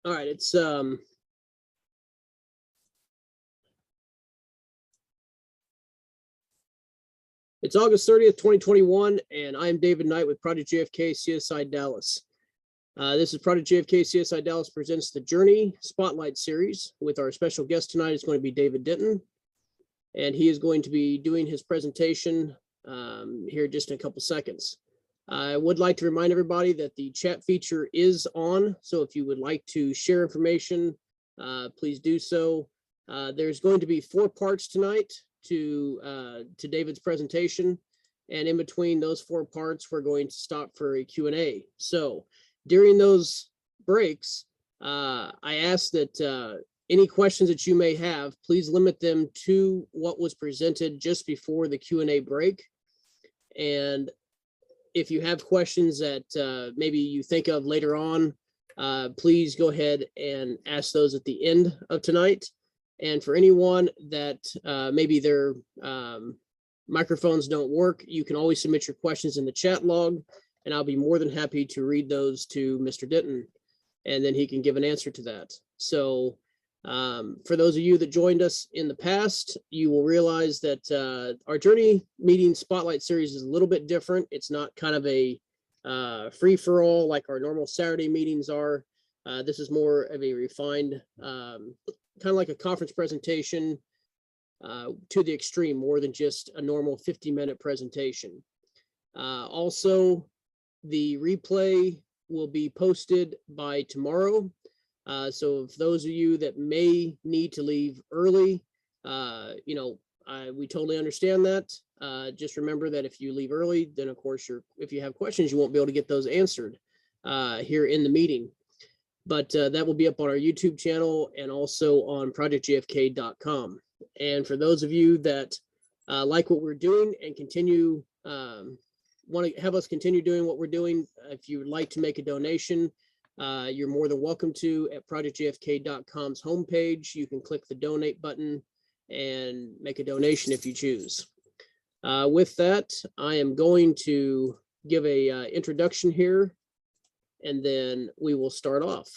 All right, it's August 30th, 2021, and I'm David Knight with Project JFK CSI Dallas. This is Project JFK CSI Dallas presents the Journey Spotlight Series. With our special guest tonight is going to be David Denton, and he is going to be doing his presentation here just in a couple seconds. I would like to remind everybody that the chat feature is on, so if you would like to share information, please do so. There's going to be 4 parts tonight to David's presentation, and in between those 4 parts, we're going to stop for a Q&A. So during those breaks, I ask that any questions that you may have, please limit them to what was presented just before the Q&A break. And if you have questions that maybe you think of later on, please go ahead and ask those at the end of tonight. And for anyone that maybe their microphones don't work, you can always submit your questions in the chat log, and I'll be more than happy to read those to Mr. Denton, and then he can give an answer to that. So for those of you that joined us in the past, you will realize that our Journey Meeting Spotlight Series is a little bit different. It's not kind of a free-for-all like our normal Saturday meetings are. This is more of a refined, kind of like a conference presentation to the extreme, more than just a normal 50-minute presentation. Also, the replay will be posted by tomorrow. So if those of you that may need to leave early, we totally understand that. Just remember that if you leave early, then of course, if you have questions, you won't be able to get those answered here in the meeting. But that will be up on our YouTube channel and also on projectjfk.com. And for those of you that like what we're doing and continue, want to have us continue doing what we're doing, if you would like to make a donation, you're more than welcome to at projectjfk.com's homepage. You can click the donate button and make a donation if you choose. With that, I am going to give a introduction here, and then we will start off.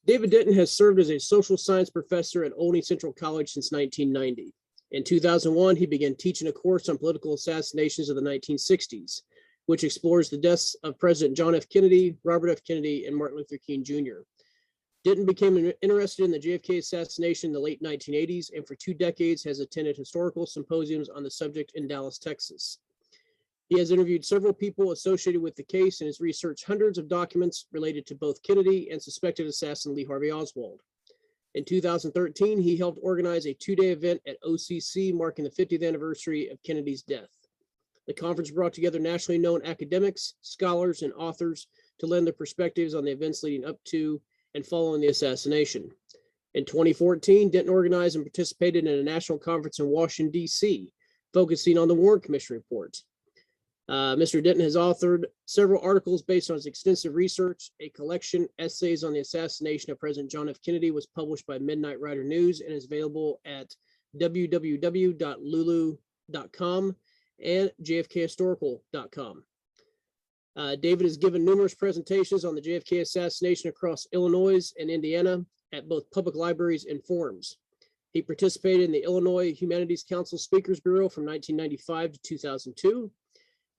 David Denton has served as a social science professor at Olney Central College since 1990. In 2001, he began teaching a course on political assassinations of the 1960s, which explores the deaths of President John F. Kennedy, Robert F. Kennedy, and Martin Luther King Jr. Denton became interested in the JFK assassination in the late 1980s, and for 2 decades has attended historical symposiums on the subject in Dallas, Texas. He has interviewed several people associated with the case and has researched hundreds of documents related to both Kennedy and suspected assassin Lee Harvey Oswald. In 2013, he helped organize a 2-day event at OCC marking the 50th anniversary of Kennedy's death. The conference brought together nationally known academics, scholars, and authors to lend their perspectives on the events leading up to and following the assassination. In 2014, Denton organized and participated in a national conference in Washington, D.C., focusing on the Warren Commission report. Mr. Denton has authored several articles based on his extensive research. A collection, Essays on the Assassination of President John F. Kennedy, was published by Midnight Rider News and is available at www.lulu.com and jfkhistorical.com. David has given numerous presentations on the JFK assassination across Illinois and Indiana at both public libraries and forums. He participated in the Illinois Humanities Council Speakers Bureau from 1995 to 2002,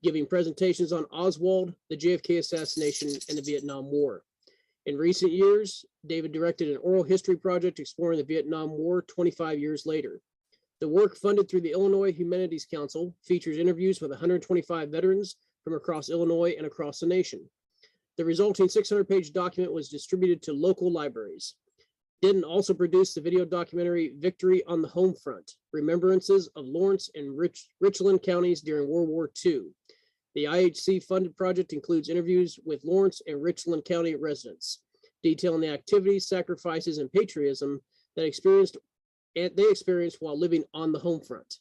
giving presentations on Oswald, the JFK assassination, and the Vietnam War. In recent years, David directed an oral history project exploring the Vietnam War 25 years later. The work, funded through the Illinois Humanities Council, features interviews with 125 veterans from across Illinois and across the nation. The resulting 600-page document was distributed to local libraries. Denton also produced the video documentary Victory on the Home Front, Remembrances of Lawrence and Richland Counties During World War II. The IHC-funded project includes interviews with Lawrence and Richland County residents, detailing the activities, sacrifices, and patriotism that they experienced while living on the home front.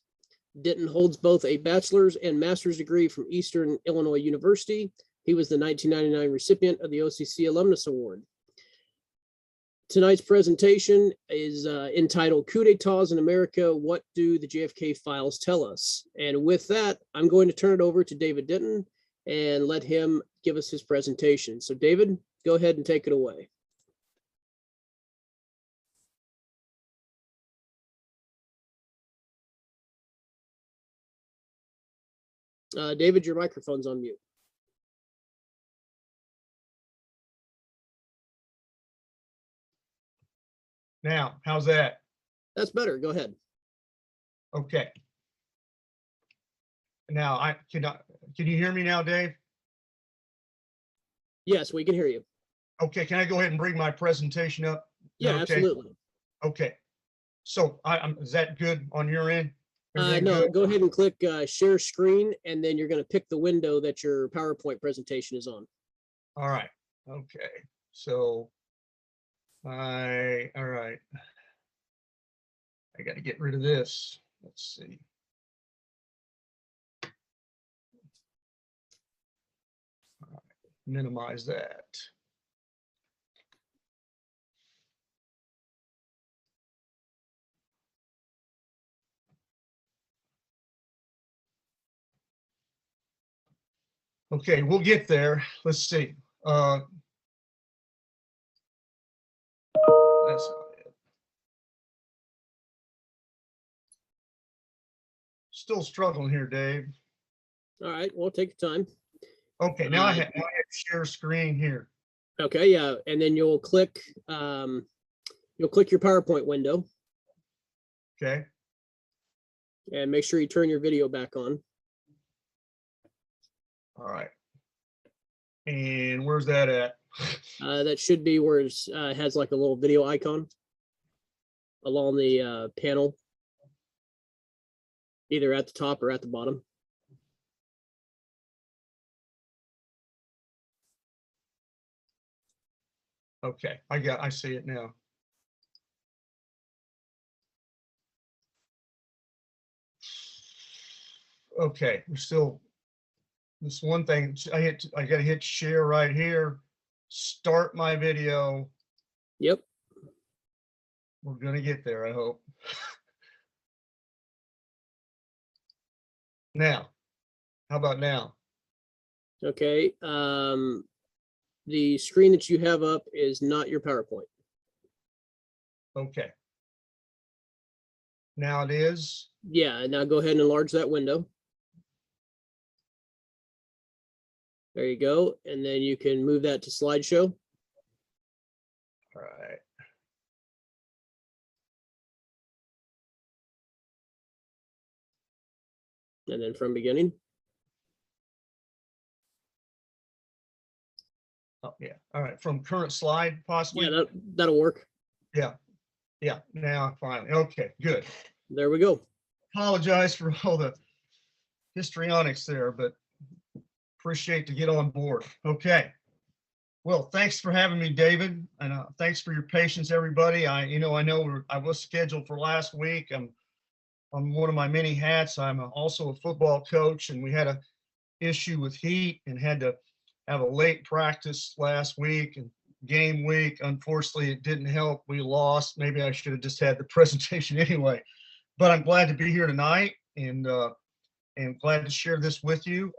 Denton holds both a bachelor's and master's degree from Eastern Illinois University. He was the 1999 recipient of the OCC Alumnus Award. Tonight's presentation is entitled Coup d'etats in America, What Do the JFK Files Tell Us? And with that, I'm going to turn it over to David Denton and let him give us his presentation. So David, go ahead and take it away. David, your microphone's on mute. Now, how's that? That's better. Go ahead. Okay. Now, can you hear me now, Dave? Yes, we can hear you. Okay, can I go ahead and bring my presentation up? Yeah, Okay. absolutely. Okay. So is that good on your end? No, Good? go ahead and click share screen, and then you're going to pick the window that your PowerPoint presentation is on. All right. Okay. So all right. I got to get rid of this. Let's see. All right. Minimize that. Okay, we'll get there. Let's see. That's still struggling here, Dave. All right, well, take your time. Okay, now I have share screen here. Okay, yeah, and then you'll click your PowerPoint window. Okay. And make sure you turn your video back on. All right. And where's that at? That should be where it has like a little video icon along the panel, either at the top or at the bottom. Okay, I see it now. Okay, we're still, this one thing, I got to hit share right here, start my video. Yep. We're going to get there, I hope. Now, how about now? Okay. The screen that you have up is not your PowerPoint. Okay. Now it is. Yeah, now go ahead and enlarge that window. There you go. And then you can move that to slideshow. All right. And then from beginning. Oh, yeah. All right. From current slide, possibly? Yeah, that'll work. Yeah. Yeah. Now, finally. Okay, good. There we go. Apologize for all the histrionics there, but appreciate to get on board. Okay. Well, thanks for having me, David, and thanks for your patience, everybody. I know I was scheduled for last week. I'm on one of my many hats. I'm also a football coach, and we had a issue with heat and had to have a late practice last week and game week. Unfortunately, it didn't help. We lost. Maybe I should have just had the presentation anyway. But I'm glad to be here tonight and glad to share this with you.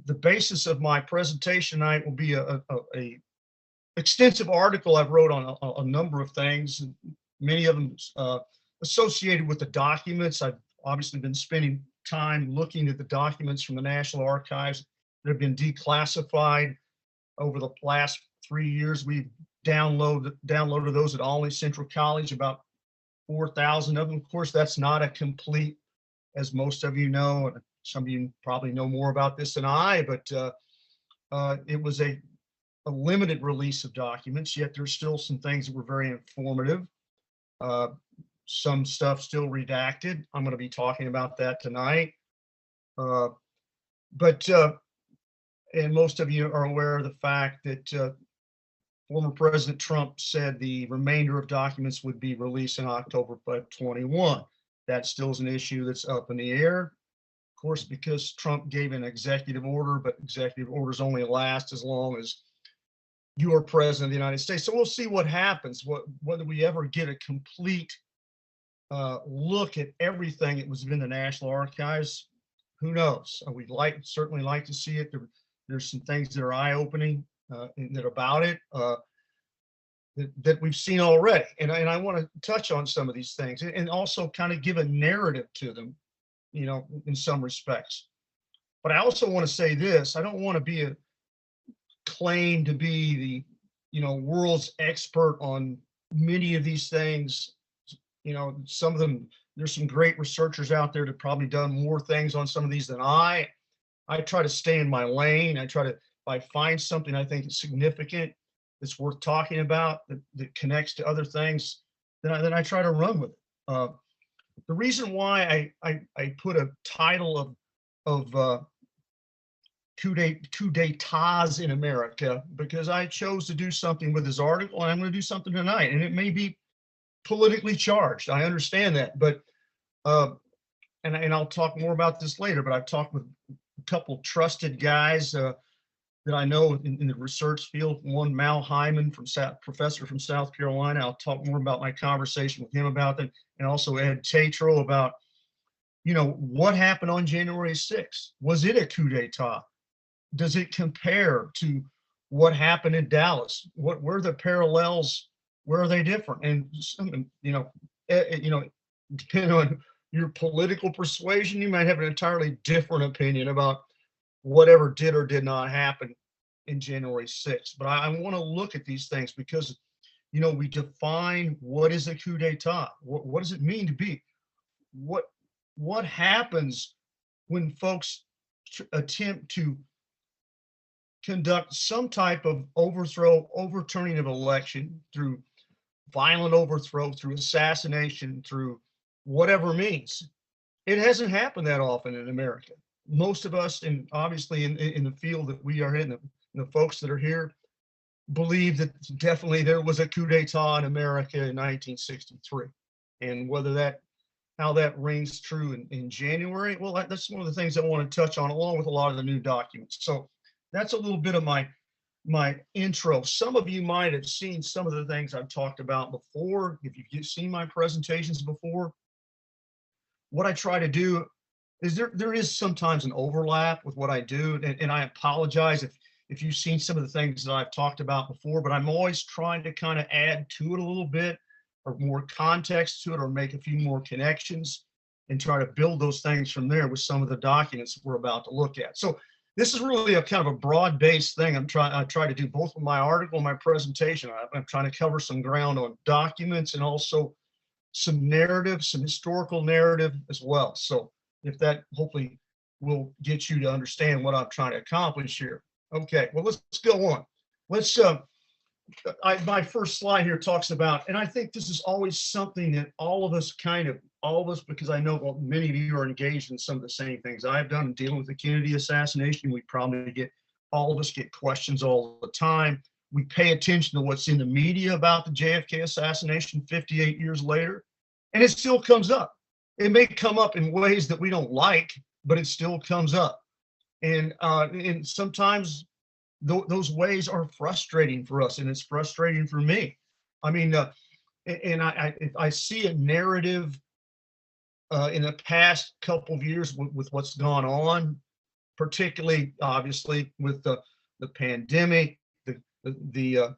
The basis of my presentation tonight will be a extensive article I've wrote on a number of things, many of them associated with the documents. I've obviously been spending time looking at the documents from the National Archives that have been declassified over the last 3 years. We've downloaded those at Olney Central College, about 4,000 of them. Of course, that's not a complete, as most of you know, and some of you probably know more about this than I, but it was a limited release of documents, yet there's still some things that were very informative. Some stuff still redacted. I'm going to be talking about that tonight. And most of you are aware of the fact that former President Trump said the remainder of documents would be released in October of 21. That still is an issue that's up in the air. Of course, because Trump gave an executive order, but executive orders only last as long as you are president of the United States. So we'll see what happens, whether we ever get a complete look at everything that was in the National Archives. Who knows? We'd certainly like to see it. There's some things that are eye-opening that about it that we've seen already, and I want to touch on some of these things and also kind of give a narrative to them, you know, in some respects. But I also want to say this: I don't want to be claim to be the, you know, world's expert on many of these things. You know, some of them, there's some great researchers out there that probably done more things on some of these than I. I try to stay in my lane. I try to, if I find something I think is significant, that's worth talking about, that connects to other things, then I try to run with it. The reason why I put a title of coup d'etats in America, because I chose to do something with this article, and I'm going to do something tonight, and it may be politically charged. I understand that, but and I'll talk more about this later. But I've talked with a couple trusted guys that I know in the research field. One, Mal Hyman, professor from South Carolina. I'll talk more about my conversation with him about that, and also Ed Tatro about, you know, what happened on January 6th. Was it a coup d'etat? Does it compare to what happened in Dallas? What were the parallels? Where are they different? And some, you know, depending on your political persuasion, you might have an entirely different opinion about whatever did or did not happen in January 6th. But I want to look at these things because, you know, we define what is a coup d'etat. What does it mean to be? What happens when folks attempt to conduct some type of overturning of election through violent overthrow, through assassination, through whatever means? It hasn't happened that often in America. Most of us, and obviously in the field that we are in, the folks that are here, believe that definitely there was a coup d'etat in America in 1963. And how that rings true in January, well, that's one of the things I want to touch on, along with a lot of the new documents. So that's a little bit of my intro. Some of you might have seen some of the things I've talked about before. If you've seen my presentations before, what I try to do is there is sometimes an overlap with what I do, and I apologize if you've seen some of the things that I've talked about before, but I'm always trying to kind of add to it a little bit, or more context to it, or make a few more connections, and try to build those things from there with some of the documents we're about to look at. So this is really a kind of a broad-based thing. I try to do both with my article and my presentation. I'm trying to cover some ground on documents and also some narrative, some historical narrative as well. So if that hopefully will get you to understand what I'm trying to accomplish here. Okay, well, let's go on. Let's my first slide here talks about, and I think this is always something that all of us, because I know many of you are engaged in some of the same things I've done in dealing with the Kennedy assassination. We probably all of us get questions all the time. We pay attention to what's in the media about the JFK assassination 58 years later, and it still comes up. It may come up in ways that we don't like, but it still comes up. And sometimes those ways are frustrating for us, and it's frustrating for me. I mean, and I see a narrative in the past couple of years with what's gone on, particularly obviously with the pandemic, the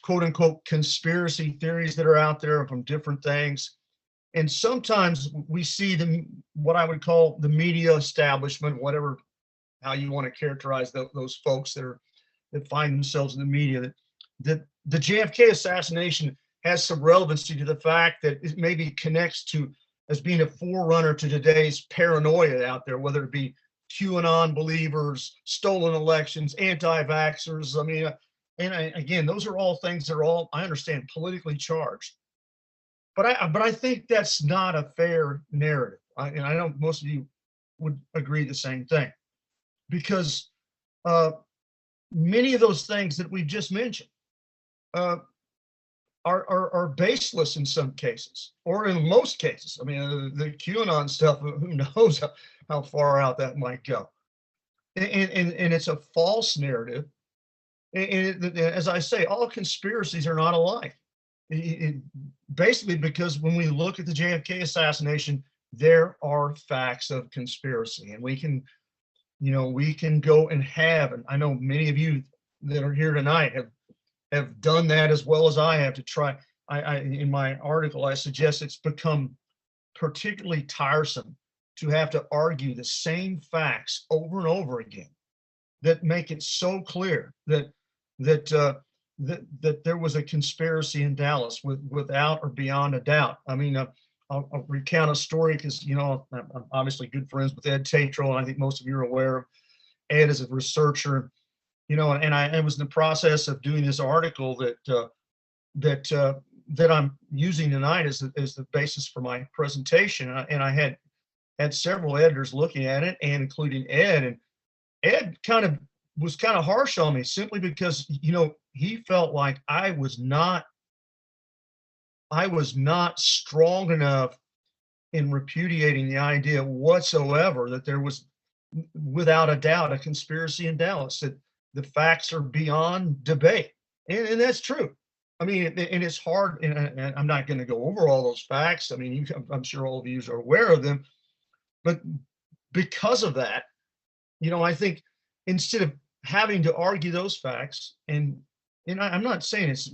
quote unquote conspiracy theories that are out there from different things. And sometimes we see what I would call the media establishment, whatever, how you want to characterize those folks that find themselves in the media, that the JFK assassination has some relevancy to the fact that it maybe connects to as being a forerunner to today's paranoia out there, whether it be QAnon believers, stolen elections, anti-vaxxers. I mean, again, those are all things that are all, I understand, politically charged. But I think that's not a fair narrative. And I know most of you would agree the same thing, because many of those things that we've just mentioned are baseless in some cases, or in most cases. I mean, the QAnon stuff, who knows how far out that might go. And it's a false narrative. as I say, all conspiracies are not alike. Basically, because when we look at the JFK assassination, there are facts of conspiracy, and we can, we can go and I know many of you that are here tonight have done that as well as I have to try. In my article, I suggest it's become particularly tiresome to have to argue the same facts over and over again that make it so clear that there was a conspiracy in Dallas without or beyond a doubt. I mean, I'll recount a story because, I'm obviously good friends with Ed Tatro, and I think most of you are aware of Ed as a researcher, and I was in the process of doing this article that I'm using tonight as the basis for my presentation. And I had several editors looking at it, and including Ed, and Ed was kind of harsh on me simply because, he felt like I was not strong enough in repudiating the idea whatsoever that there was, without a doubt, a conspiracy in Dallas, that the facts are beyond debate. And that's true. I mean, and it's hard, and I'm not going to go over all those facts. I mean, I'm sure all of you are aware of them, but because of that, I think instead of having to argue those facts, and I'm not saying it's,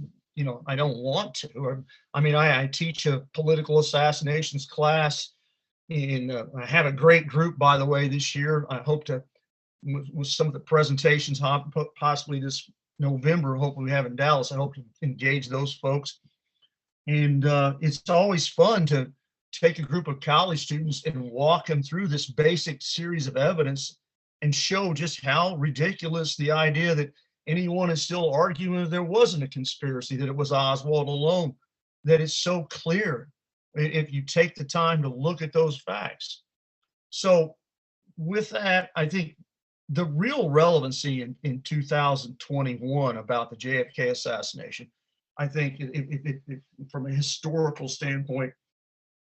I don't want to, I teach a political assassinations class I have a great group, by the way, this year. I hope to, with some of the presentations, possibly this November, hopefully we have in Dallas, I hope to engage those folks. And it's always fun to take a group of college students and walk them through this basic series of evidence and show just how ridiculous the idea that anyone is still arguing that there wasn't a conspiracy, that it was Oswald alone, that it's so clear if you take the time to look at those facts. So with that, I think the real relevancy in 2021 about the JFK assassination, I think from a historical standpoint,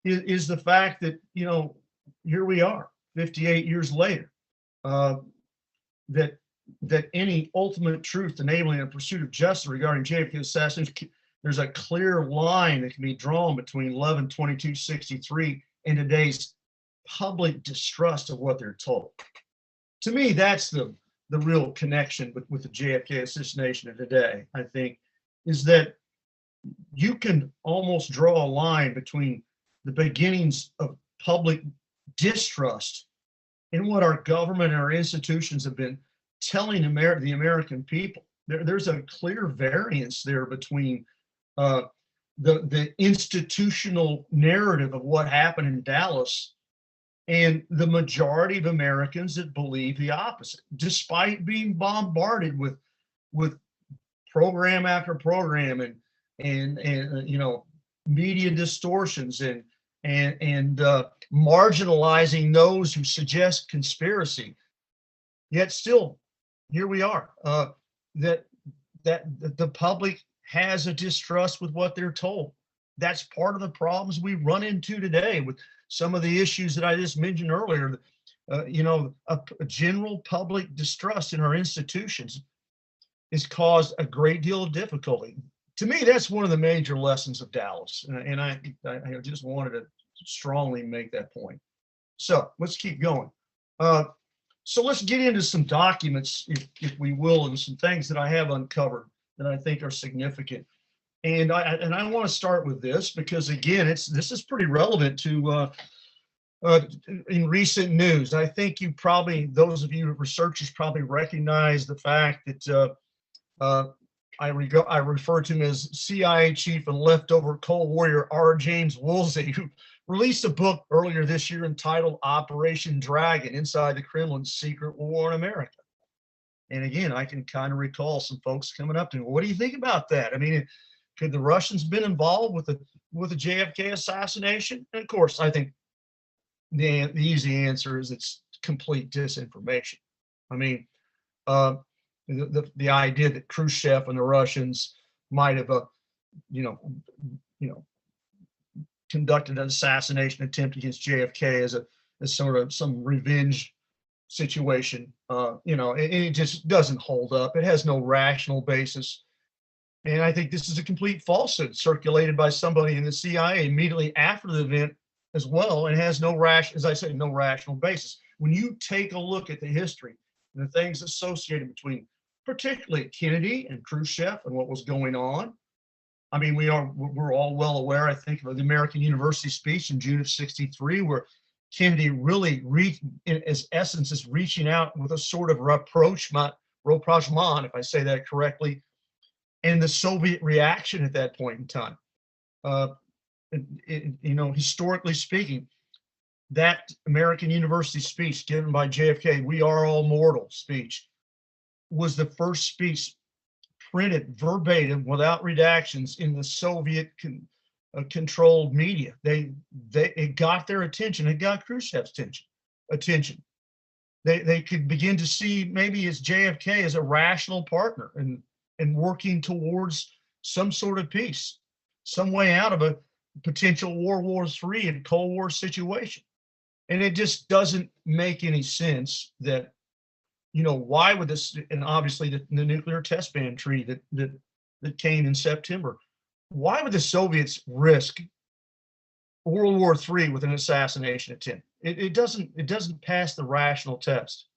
is the fact that, here we are 58 years later, that any ultimate truth enabling a pursuit of justice regarding JFK assassination, there's a clear line that can be drawn between 11/22/63 and today's public distrust of what they're told. To me, that's the real connection with the JFK assassination of today, I think, is that you can almost draw a line between the beginnings of public distrust and what our government and our institutions have been telling the American people. There's a clear variance there between the institutional narrative of what happened in Dallas and the majority of Americans that believe the opposite, despite being bombarded with program after program and media distortions and marginalizing those who suggest conspiracy. Yet still, here we are. That the public has a distrust with what they're told. That's part of the problems we run into today with some of the issues that I just mentioned earlier. A general public distrust in our institutions has caused a great deal of difficulty. To me, that's one of the major lessons of Dallas, and I just wanted to strongly make that point. So let's keep going. So let's get into some documents, if we will, and some things that I have uncovered that I think are significant. And I want to start with this because, again, this is pretty relevant to in recent news. I think those of you researchers probably recognize the fact that I refer to him as CIA chief and leftover Cold Warrior R. James Woolsey, who released a book earlier this year entitled Operation Dragon: Inside the Kremlin's Secret War in America. And again, I can kind of recall some folks coming up to me, what do you think about that? I mean, could the Russians been involved with the JFK assassination? And of course, I think the easy answer is it's complete disinformation. I mean, the idea that Khrushchev and the Russians might have conducted an assassination attempt against JFK as sort of some revenge situation, and it just doesn't hold up. It has no rational basis. And I think this is a complete falsehood circulated by somebody in the CIA immediately after the event as well, and has no as I say, no rational basis. When you take a look at the history and the things associated between particularly Kennedy and Khrushchev and what was going on, I mean, we're all well aware, I think, of the American University speech in June of '63, where Kennedy really in his essence, is reaching out with a sort of rapprochement, if I say that correctly, and the Soviet reaction at that point in time. Historically speaking, that American University speech given by JFK, "We are all mortal" speech, was the first speech printed verbatim without redactions in the Soviet controlled media. It got their attention. It got Khrushchev's attention. They could begin to see maybe as JFK as a rational partner and working towards some sort of peace, some way out of a potential World War III and Cold War situation. And it just doesn't make any sense that, why would this, and obviously the nuclear test ban treaty that came in September, why would the Soviets risk World War III with an assassination attempt? It doesn't pass the rational test.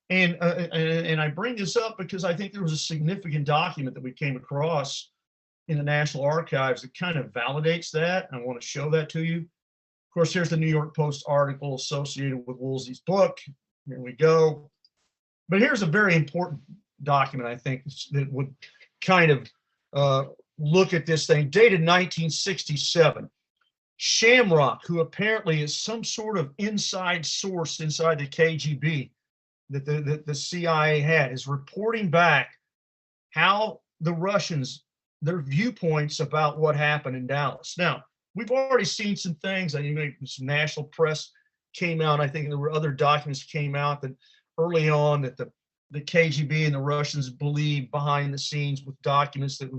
And I bring this up because I think there was a significant document that we came across in the National Archives that kind of validates that. I want to show that to you. Of course, here's the New York Post article associated with Woolsey's book. Here we go. But here's a very important document, I think, that would kind of look at this thing, dated 1967. Shamrock, who apparently is some sort of inside source inside the KGB that the CIA had, is reporting back how the Russians, their viewpoints about what happened in Dallas. Now, we've already seen some things. Some national press came out. I think there were other documents came out that early on that the KGB and the Russians believed behind the scenes with documents that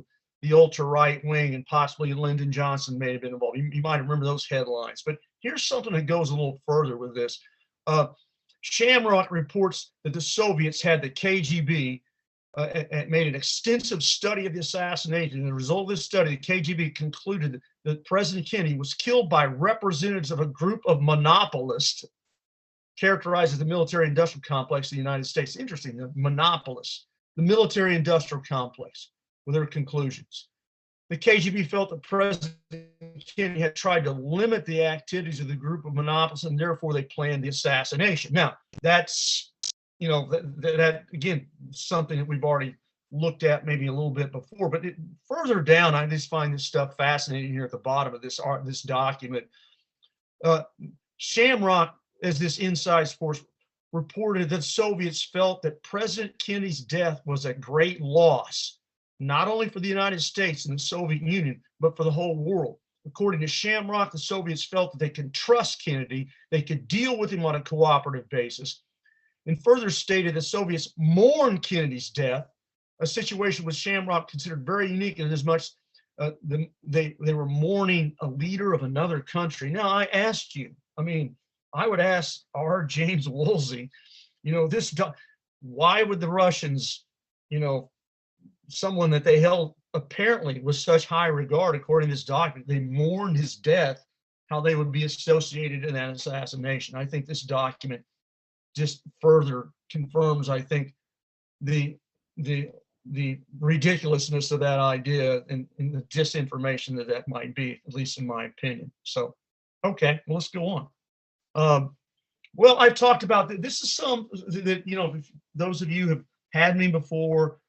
the ultra right wing and possibly Lyndon Johnson may have been involved. You might remember those headlines. But here's something that goes a little further with this. Shamrock reports that the Soviets had the KGB made an extensive study of the assassination. And the result of this study, the KGB concluded that President Kennedy was killed by representatives of a group of monopolists characterized as the military-industrial complex of the United States. Interesting, the monopolists, the military-industrial complex, were their conclusions. The KGB felt that President Kennedy had tried to limit the activities of the group of monopolists, and therefore they planned the assassination. Now, that's that again, something that we've already looked at maybe a little bit before, but further down, I just find this stuff fascinating here at the bottom of this document. Shamrock, as this inside source, reported that Soviets felt that President Kennedy's death was a great loss, not only for the United States and the Soviet Union, but for the whole world. According to Shamrock, the Soviets felt that they could trust Kennedy, they could deal with him on a cooperative basis, and further stated the Soviets mourned Kennedy's death, a situation which Shamrock considered very unique in as much they were mourning a leader of another country. Now, I ask you, I would ask R. James Woolsey, why would the Russians, someone that they held apparently with such high regard, according to this document, they mourned his death, how they would be associated in that assassination? I think this document just further confirms, I think, the ridiculousness of that idea and the disinformation that might be, at least in my opinion. So, okay, well, let's go on. Well, I've talked about this is some that, if those of you have had me before,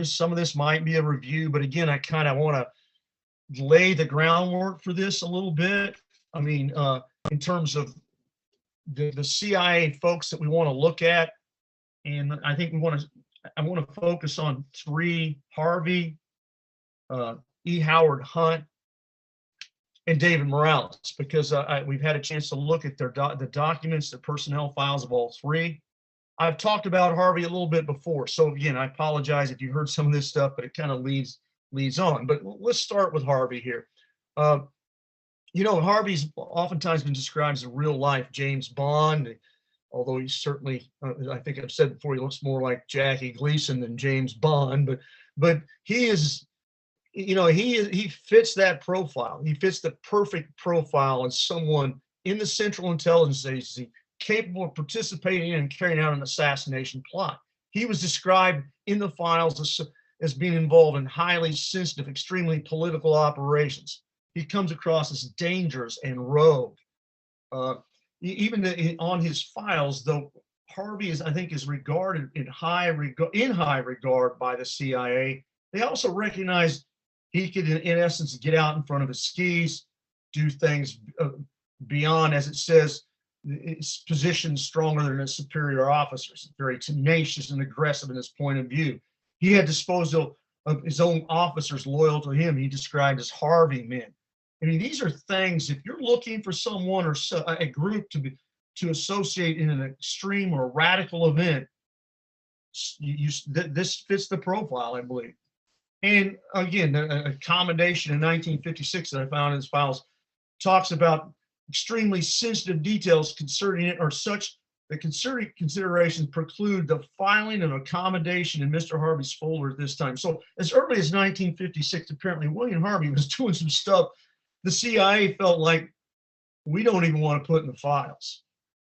some of this might be a review, but again, I kind of want to lay the groundwork for this a little bit. In terms of the CIA folks that we want to look at, and I think I want to focus on three: Harvey, E. Howard Hunt, and David Morales, because we've had a chance to look at the documents, the personnel files of all three. I've talked about Harvey a little bit before, so again, I apologize if you heard some of this stuff, but it kind of leads on. But let's start with Harvey here. Harvey's oftentimes been described as a real-life James Bond. although he's certainly, I think I've said before, he looks more like Jackie Gleason than James Bond, but he is, he fits that profile. He fits the perfect profile as someone in the Central Intelligence Agency capable of participating in and carrying out an assassination plot. He was described in the files as being involved in highly sensitive, extremely political operations. He comes across as dangerous and rogue. Even on his files, though, Harvey I think, is regarded in high regard by the CIA. They also recognize he could, in essence, get out in front of his skis, do things beyond, as it says, his position stronger than his superior officers. Very tenacious and aggressive in his point of view. He had disposed of his own officers loyal to him. He described as Harvey men. I mean, these are things, if you're looking for someone or a group to associate in an extreme or radical event, this fits the profile, I believe. And again, a commendation in 1956 that I found in his files talks about extremely sensitive details concerning it are such that considerations preclude the filing of accommodation in Mr. Harvey's folder at this time. So as early as 1956, apparently William Harvey was doing some stuff the CIA felt like we don't even want to put in the files.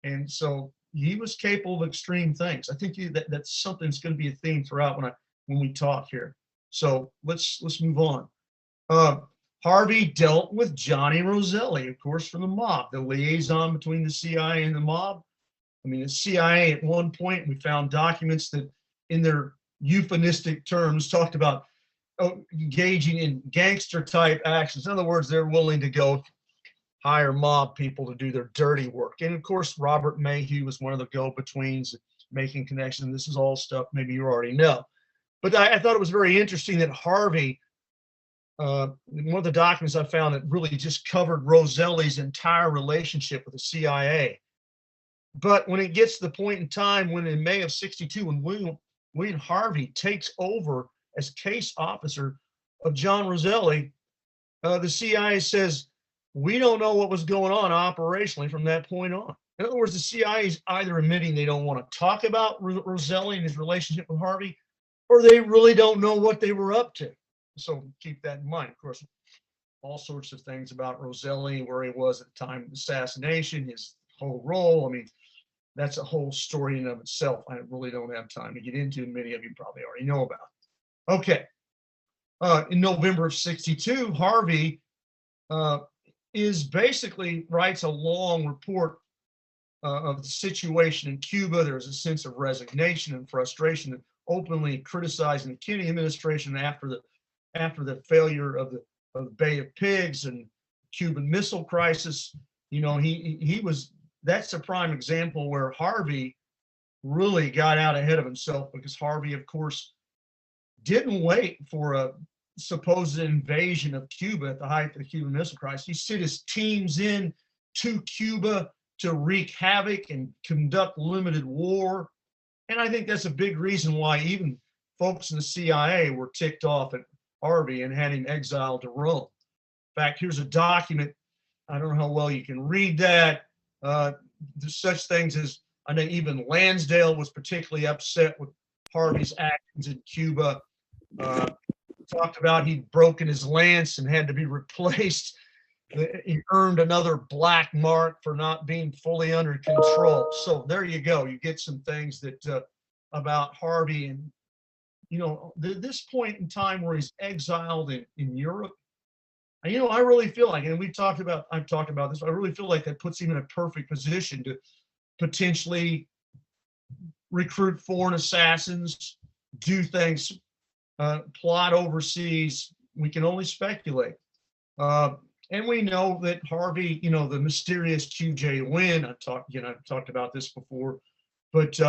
And so he was capable of extreme things. I think that's something that's going to be a theme throughout when we talk here. So let's move on. Harvey dealt with Johnny Roselli, of course, from the mob, the liaison between the CIA and the mob. I mean, the CIA at one point, we found documents that in their euphemistic terms talked about engaging in gangster type actions. In other words, they're willing to go hire mob people to do their dirty work. And of course, Robert Mayhew was one of the go-betweens making connections. This is all stuff maybe you already know. But I thought it was very interesting that Harvey, one of the documents I found that really just covered Roselli's entire relationship with the CIA. But when it gets to the point in time when in May of '62, when William Harvey takes over as case officer of John Roselli, the CIA says, we don't know what was going on operationally from that point on. In other words, the CIA is either admitting they don't want to talk about Roselli and his relationship with Harvey, or they really don't know what they were up to. So keep that in mind. Of course, all sorts of things about Roselli, where he was at the time of the assassination, his whole role. I mean, that's a whole story in and of itself. I really don't have time to get into, and many of you probably already know about. Okay. In November of '62, Harvey writes a long report of the situation in Cuba. There's a sense of resignation and frustration, and openly criticizing the Kennedy administration after the failure of the Bay of Pigs and Cuban Missile Crisis. You know, that's a prime example where Harvey really got out ahead of himself, because Harvey, of course, didn't wait for a supposed invasion of Cuba at the height of the Cuban Missile Crisis. He sent his teams in to Cuba to wreak havoc and conduct limited war. And I think that's a big reason why even folks in the CIA were ticked off at Harvey and had him exiled to Rome. In fact, here's a document. I don't know how well you can read that. There's such things as, I know even Lansdale was particularly upset with Harvey's actions in Cuba. Talked about he'd broken his lance and had to be replaced. He earned another black mark for not being fully under control. So there you go. You get some things that about Harvey, and this point in time where he's exiled in Europe. And, I really feel like, and I've talked about this, I really feel like that puts him in a perfect position to potentially recruit foreign assassins, do things, plot overseas. We can only speculate. And we know that Harvey, the mysterious QJ Win, I've talked about this before, but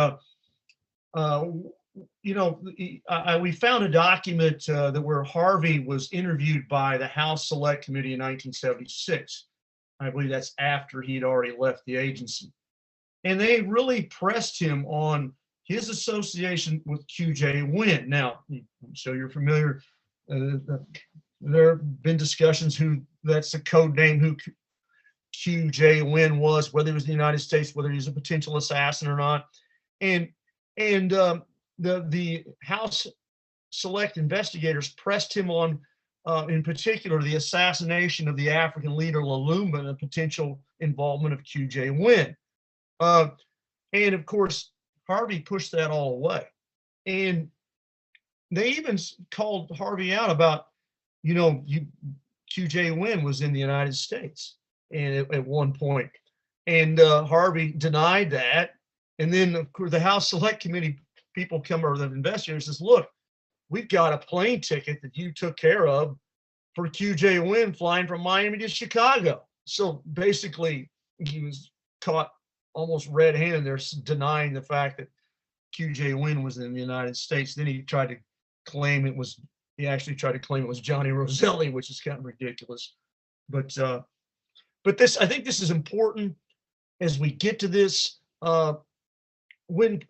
we found a document where Harvey was interviewed by the House Select Committee in 1976. I believe that's after he'd already left the agency. And they really pressed him on his association with QJ Win. Now, so you're familiar, there have been discussions who that's the code name, who QJ Win was, whether he was in the United States, whether he was a potential assassin or not. And the House Select investigators pressed him on, in particular, the assassination of the African leader Lumumba and the potential involvement of QJ Win. And of course, Harvey pushed that all away. And they even called Harvey out about, QJ Win was in the United States and at one point. And Harvey denied that. And then, of course, the House Select Committee people come, or the investigators says, look, we've got a plane ticket that you took care of for QJ Win flying from Miami to Chicago. So basically, he was caught almost red-handed there, denying the fact that QJ Win was in the United States. Then he actually tried to claim it was Johnny Roselli, which is kind of ridiculous. But this, I think this is important as we get to this. When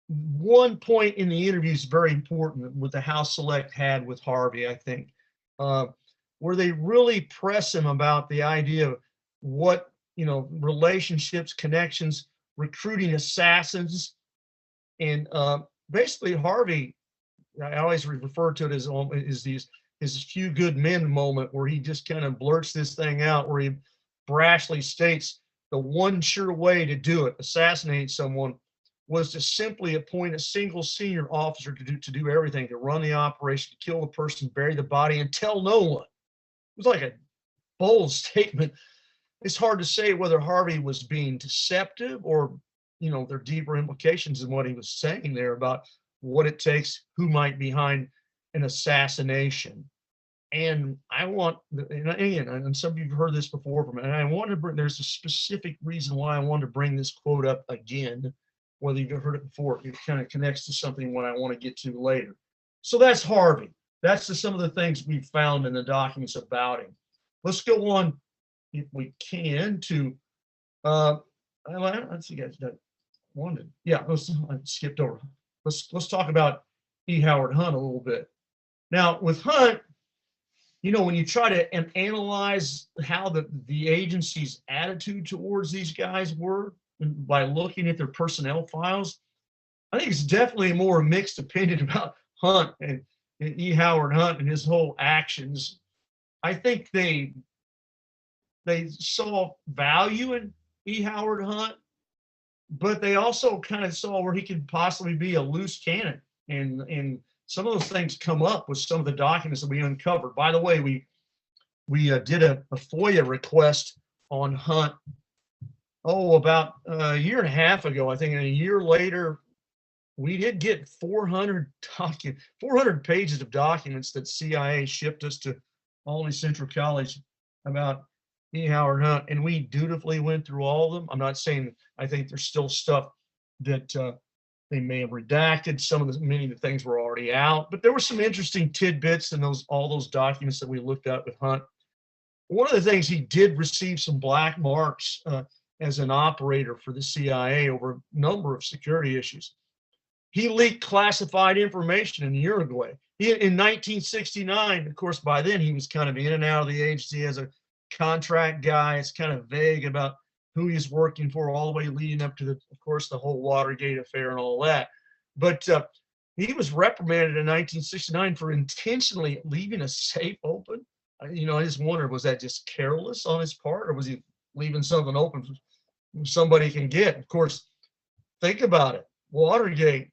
one point in the interview is very important, what the House Select had with Harvey, I think, where they really press him about the idea of what, relationships, connections, recruiting assassins. And basically Harvey, I always refer to it as his few good men moment, where he just kind of blurts this thing out, where he brashly states the one sure way to do it, assassinate someone, was to simply appoint a single senior officer to do everything, to run the operation, to kill the person, bury the body, and tell no one. It was like a bold statement. It's hard to say whether Harvey was being deceptive or, there are deeper implications in what he was saying there about what it takes, who might be behind an assassination. And and some of you have heard this before from me, and I want to bring, there's a specific reason why I want to bring this quote up again. Whether you've heard it before, it kind of connects to something what I want to get to later. So that's Harvey. That's some of the things we found in the documents about him. Let's go on, if we can, to let's see, guys. I skipped over. Let's talk about E. Howard Hunt a little bit. Now, with Hunt, when you try to analyze how the agency's attitude towards these guys were by looking at their personnel files, I think it's definitely a more mixed opinion about Hunt and E. Howard Hunt and his whole actions. I think they saw value in E. Howard Hunt, but they also kind of saw where he could possibly be a loose cannon. And some of those things come up with some of the documents that we uncovered. By the way, we did a FOIA request on Hunt, about a year and a half ago, I think, and a year later, we did get 400 pages of documents that CIA shipped us to Albany Central College about E. Howard Hunt, and we dutifully went through all of them. I'm not saying, I think there's still stuff that they may have redacted. Many of the things were already out, but there were some interesting tidbits in all those documents that we looked at with Hunt. One of the things, he did receive some black marks as an operator for the CIA over a number of security issues. He leaked classified information in Uruguay. In 1969, of course, by then he was kind of in and out of the agency as a contract guy. It's kind of vague about who he's working for, all the way leading up to of course, the whole Watergate affair and all that. But he was reprimanded in 1969 for intentionally leaving a safe open. I just wondered, was that just careless on his part, or was he leaving something open somebody can get? Of course, think about it. Watergate,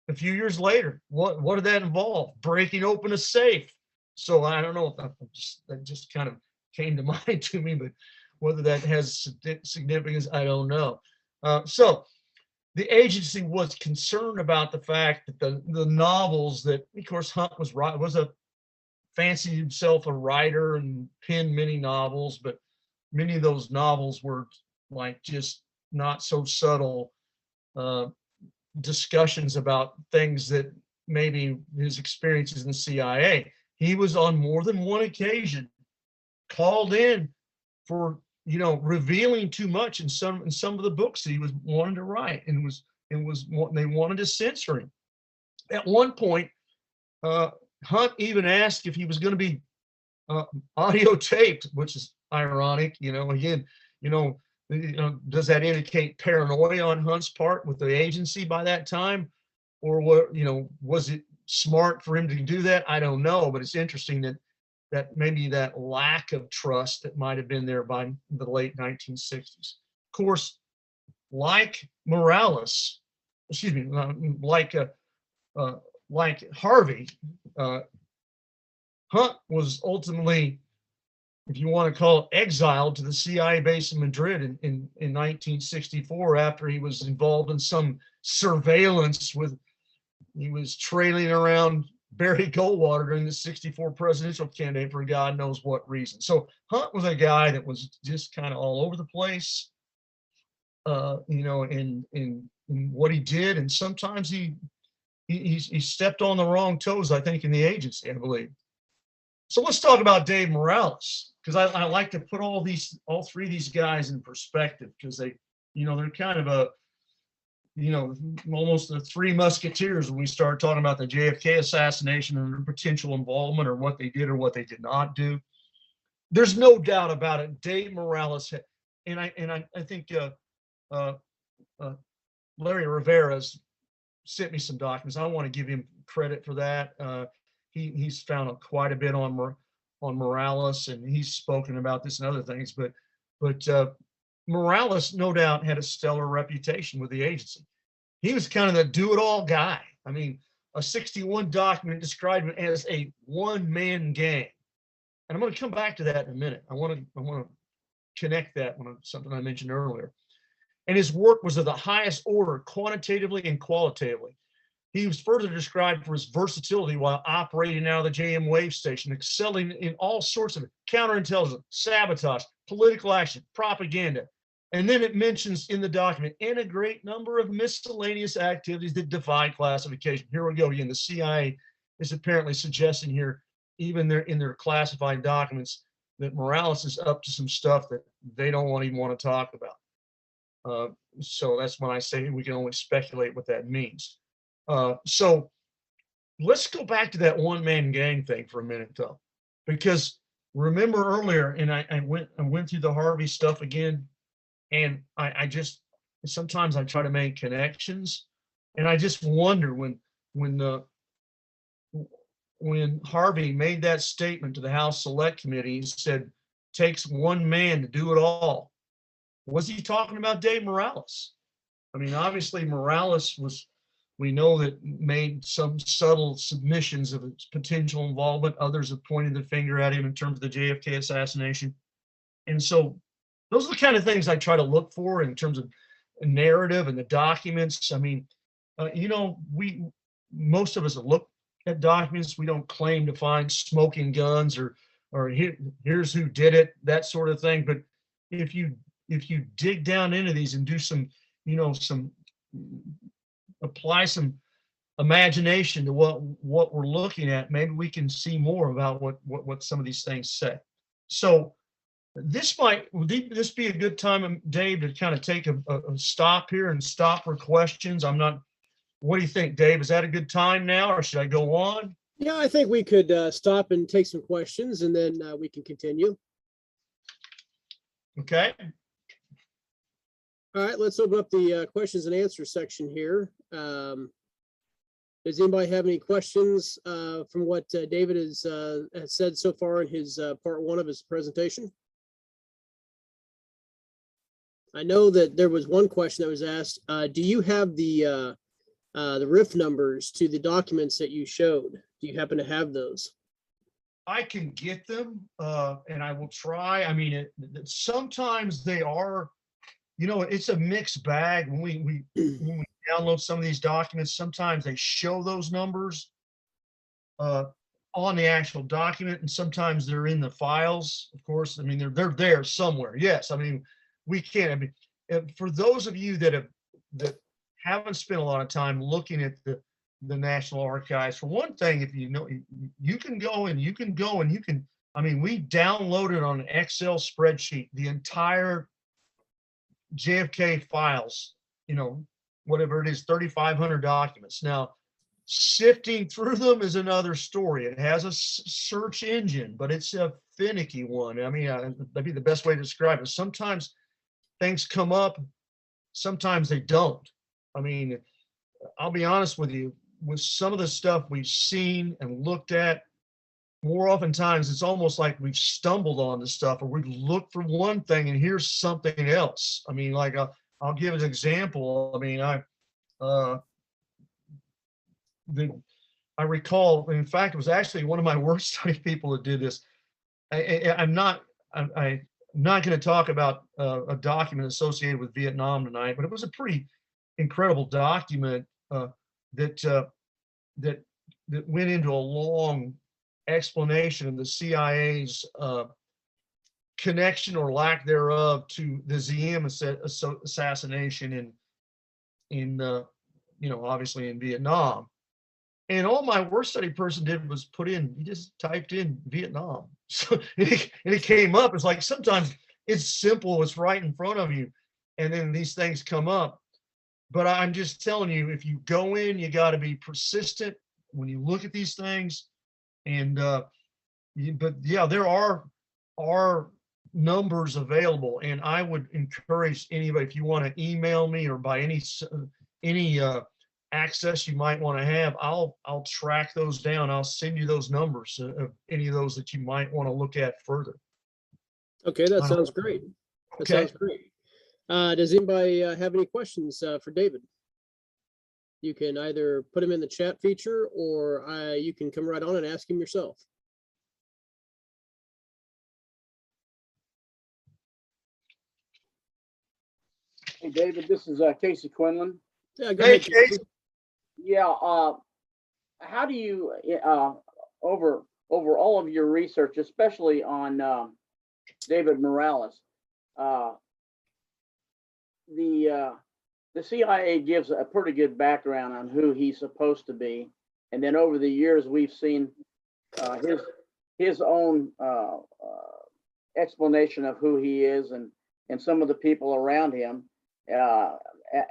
a few years later, what did that involve? Breaking open a safe. So I don't know if that just kind of came to mind to me, but whether that has significance, I don't know. So the agency was concerned about the fact that the novels that, of course, Hunt fancied himself a writer and penned many novels, but many of those novels were like just not so subtle discussions about things that maybe his experiences in the CIA. He was on more than one occasion called in for revealing too much in some of the books that he was wanting to write, and they wanted to censor him. At one point, Hunt even asked if he was going to be audio taped, which is ironic. Again, Does that indicate paranoia on Hunt's part with the agency by that time? Or what, was it smart for him to do that? I don't know, but it's interesting that maybe that lack of trust that might have been there by the late 1960s. Of course, like Morales, excuse me, like Harvey, Hunt was ultimately, if you want to call it, exiled to the CIA base in Madrid in 1964 after he was involved in some surveillance he was trailing around Barry Goldwater during the 64 presidential candidate for God knows what reason. So Hunt was a guy that was just kind of all over the place, in what he did. And sometimes he stepped on the wrong toes, I think, in the agency, I believe. So let's talk about Dave Morales, because I like to put all three of these guys in perspective, because they're kind of almost the three musketeers when we start talking about the JFK assassination and their potential involvement, or what they did or what they did not do. There's no doubt about it. Dave Morales, and I think Larry Rivera's sent me some documents. I want to give him credit for that. He's found quite a bit on Morales, and he's spoken about this and other things. But Morales, no doubt, had a stellar reputation with the agency. He was kind of the do-it-all guy. I mean, a 61 document described him as a one-man gang, and I'm going to come back to that in a minute. I want to connect that with something I mentioned earlier. And his work was of the highest order, quantitatively and qualitatively. He was further described for his versatility while operating out of the JM Wave Station, excelling in all sorts of counterintelligence, sabotage, political action, propaganda. And then it mentions in the document, and a great number of miscellaneous activities that defy classification. Here we go again. The CIA is apparently suggesting here, even in their classified documents, that Morales is up to some stuff that they don't even want to talk about. So that's when I say we can only speculate what that means. So let's go back to that one-man gang thing for a minute, though, because remember earlier, and I went through the Harvey stuff again, and I just sometimes I try to make connections, and I just wonder when Harvey made that statement to the House Select Committee, he said, "Takes one man to do it all." Was he talking about Dave Morales? I mean, obviously Morales we know that made some subtle submissions of its potential involvement. Others have pointed the finger at him in terms of the JFK assassination. And so those are the kind of things I try to look for in terms of narrative and the documents. I mean, most of us look at documents. We don't claim to find smoking guns or here's who did it, that sort of thing. But if you dig down into these and do apply some imagination to what we're looking at, maybe we can see more about what some of these things say. So would this be a good time, Dave, to kind of take a stop here and stop for questions? What do you think, Dave? Is that a good time now, or should I go on? Yeah, I think we could stop and take some questions, and then we can continue. Okay. All right, let's open up the questions and answers section here. Does anybody have any questions from what David has said so far in his part one of his presentation? I know that there was one question that was asked. Do you have the RIF numbers to the documents that you showed? Do you happen to have those? I can get them, and I will try. I mean, sometimes they are, it's a mixed bag. When we download some of these documents, sometimes they show those numbers on the actual document, and sometimes they're in the files. Of course, I mean, they're there somewhere. Yes, I mean, we can't. I mean, for those of you that haven't spent a lot of time looking at the National Archives, for one thing, if you can go and you can. I mean, we downloaded on an Excel spreadsheet the entire JFK files, whatever it is, 3,500 documents. Now, sifting through them is another story. It has a search engine, but it's a finicky one. I mean, that'd be the best way to describe it. Sometimes things come up, sometimes they don't. I mean, I'll be honest with you, with some of the stuff we've seen and looked at, more oftentimes it's almost like we've stumbled on the stuff, or we've looked for one thing and here's something else. I mean, like I'll give an example. I mean, uh, I recall, in fact, it was actually one of my work study people that did this. I'm not going to talk about a document associated with Vietnam tonight, but it was a pretty incredible document that that went into a long explanation of the CIA's connection or lack thereof to the Diem assassination in obviously in Vietnam. And all my work study person did was he just typed in Vietnam. So it came up. It's like sometimes it's simple, it's right in front of you, and then these things come up. But I'm just telling you, if you go in, you got to be persistent when you look at these things. And but yeah, there are numbers available, and I would encourage anybody, if you want to email me or by any access you might want to have, I'll track those down. I'll send you those numbers of any of those that you might want to look at further. Okay, that sounds great. That sounds great. Does anybody have any questions for David? You can either put them in the chat feature, or you can come right on and ask him yourself. Hey, David, this is Casey Quinlan. Yeah, go ahead, Casey. Yeah, how do you, over all of your research, especially on David Morales, the CIA gives a pretty good background on who he's supposed to be, and then over the years we've seen his own explanation of who he is, and some of the people around him.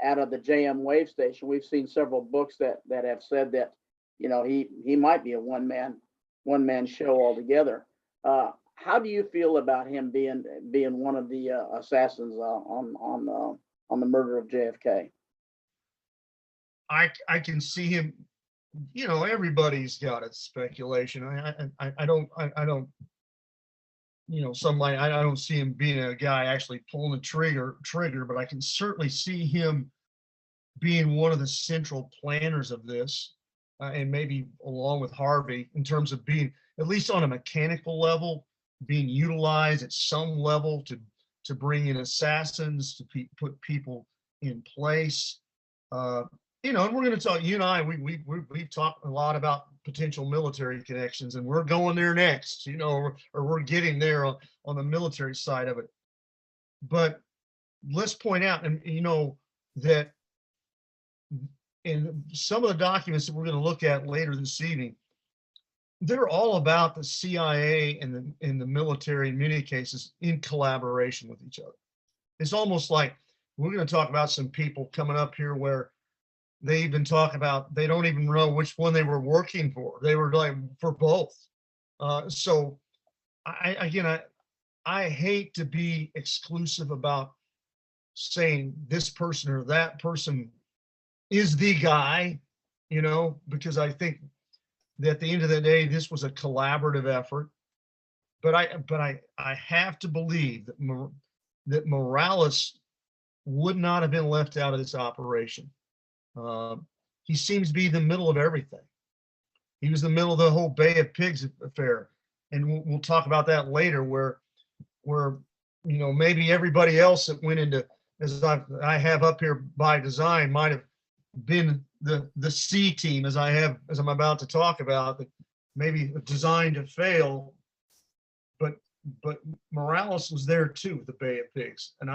Out of the JM Wave Station, we've seen several books that have said that, he might be a one man show altogether. How do you feel about him being one of the assassins on the murder of JFK? I can see him. Everybody's got a speculation. I don't. I don't see him being a guy actually pulling the trigger, but I can certainly see him being one of the central planners of this, and maybe along with Harvey, in terms of being, at least on a mechanical level, being utilized at some level to bring in assassins, to put people in place. And we're going to talk, you and I, we've talked a lot about potential military connections, and we're going there next, or we're getting there on the military side of it. But let's point out, and that in some of the documents that we're going to look at later this evening, they're all about the CIA and the military in many cases in collaboration with each other. It's almost like we're going to talk about some people coming up here where they even talk about they don't even know which one they were working for. They were like for both. So I hate to be exclusive about saying this person or that person is the guy, because I think that at the end of the day, this was a collaborative effort. But I have to believe that Morales would not have been left out of this operation. He seems to be the middle of everything. He was the middle of the whole Bay of Pigs affair, and we'll talk about that later. Where maybe everybody else that went into, as I have up here by design, might have been the C team, as I'm about to talk about, that maybe designed to fail. But Morales was there too, the Bay of Pigs, and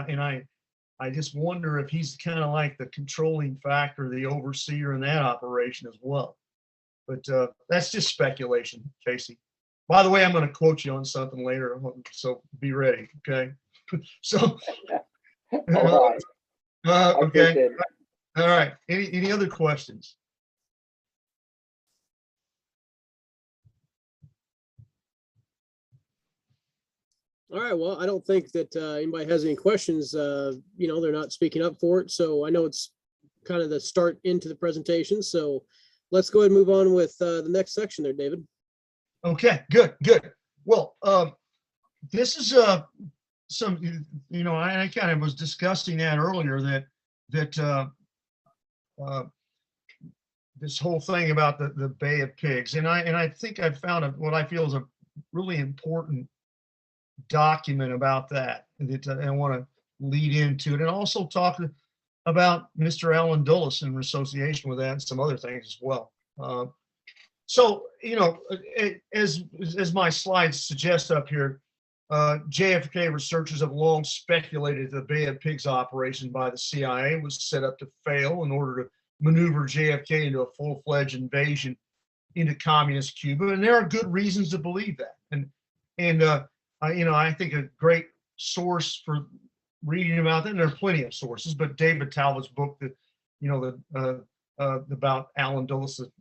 I just wonder if he's kind of like the controlling factor, the overseer in that operation as well. But that's just speculation, Casey. By the way, I'm going to quote you on something later, so be ready, okay? So, All right. okay, all right. Any other questions? All right. Well, I don't think that anybody has any questions. They're not speaking up for it. So I know it's kind of the start into the presentation. So let's go ahead and move on with the next section there, David. Okay, good. Well, this is some, I kind of was discussing that earlier, that this whole thing about the Bay of Pigs, and I think I found what I feel is a really important document about that I want to lead into it, and also talk about Mr. Alan Dulles in association with that, and some other things as well. So, as my slides suggest up here, JFK researchers have long speculated the Bay of Pigs operation by the CIA was set up to fail in order to maneuver JFK into a full-fledged invasion into communist Cuba, and there are good reasons to believe that. And I think a great source for reading about that, and there are plenty of sources, but David Talbot's book about Alan Dulles, the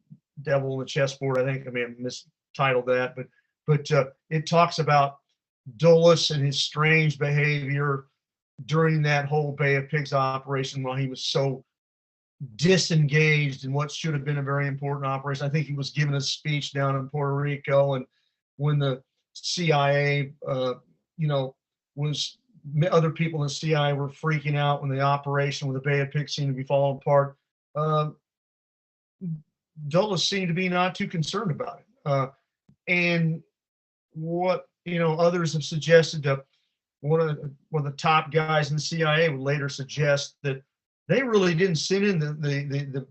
Devil on the Chessboard, I may have mistitled that, but it talks about Dulles and his strange behavior during that whole Bay of Pigs operation while he was so disengaged in what should have been a very important operation. I think he was giving a speech down in Puerto Rico, and when the CIA, other people in the CIA were freaking out when the operation with the Bay of Pigs seemed to be falling apart. Dulles seemed to be not too concerned about it. And what others have suggested, that one of the top guys in the CIA would later suggest that they really didn't send in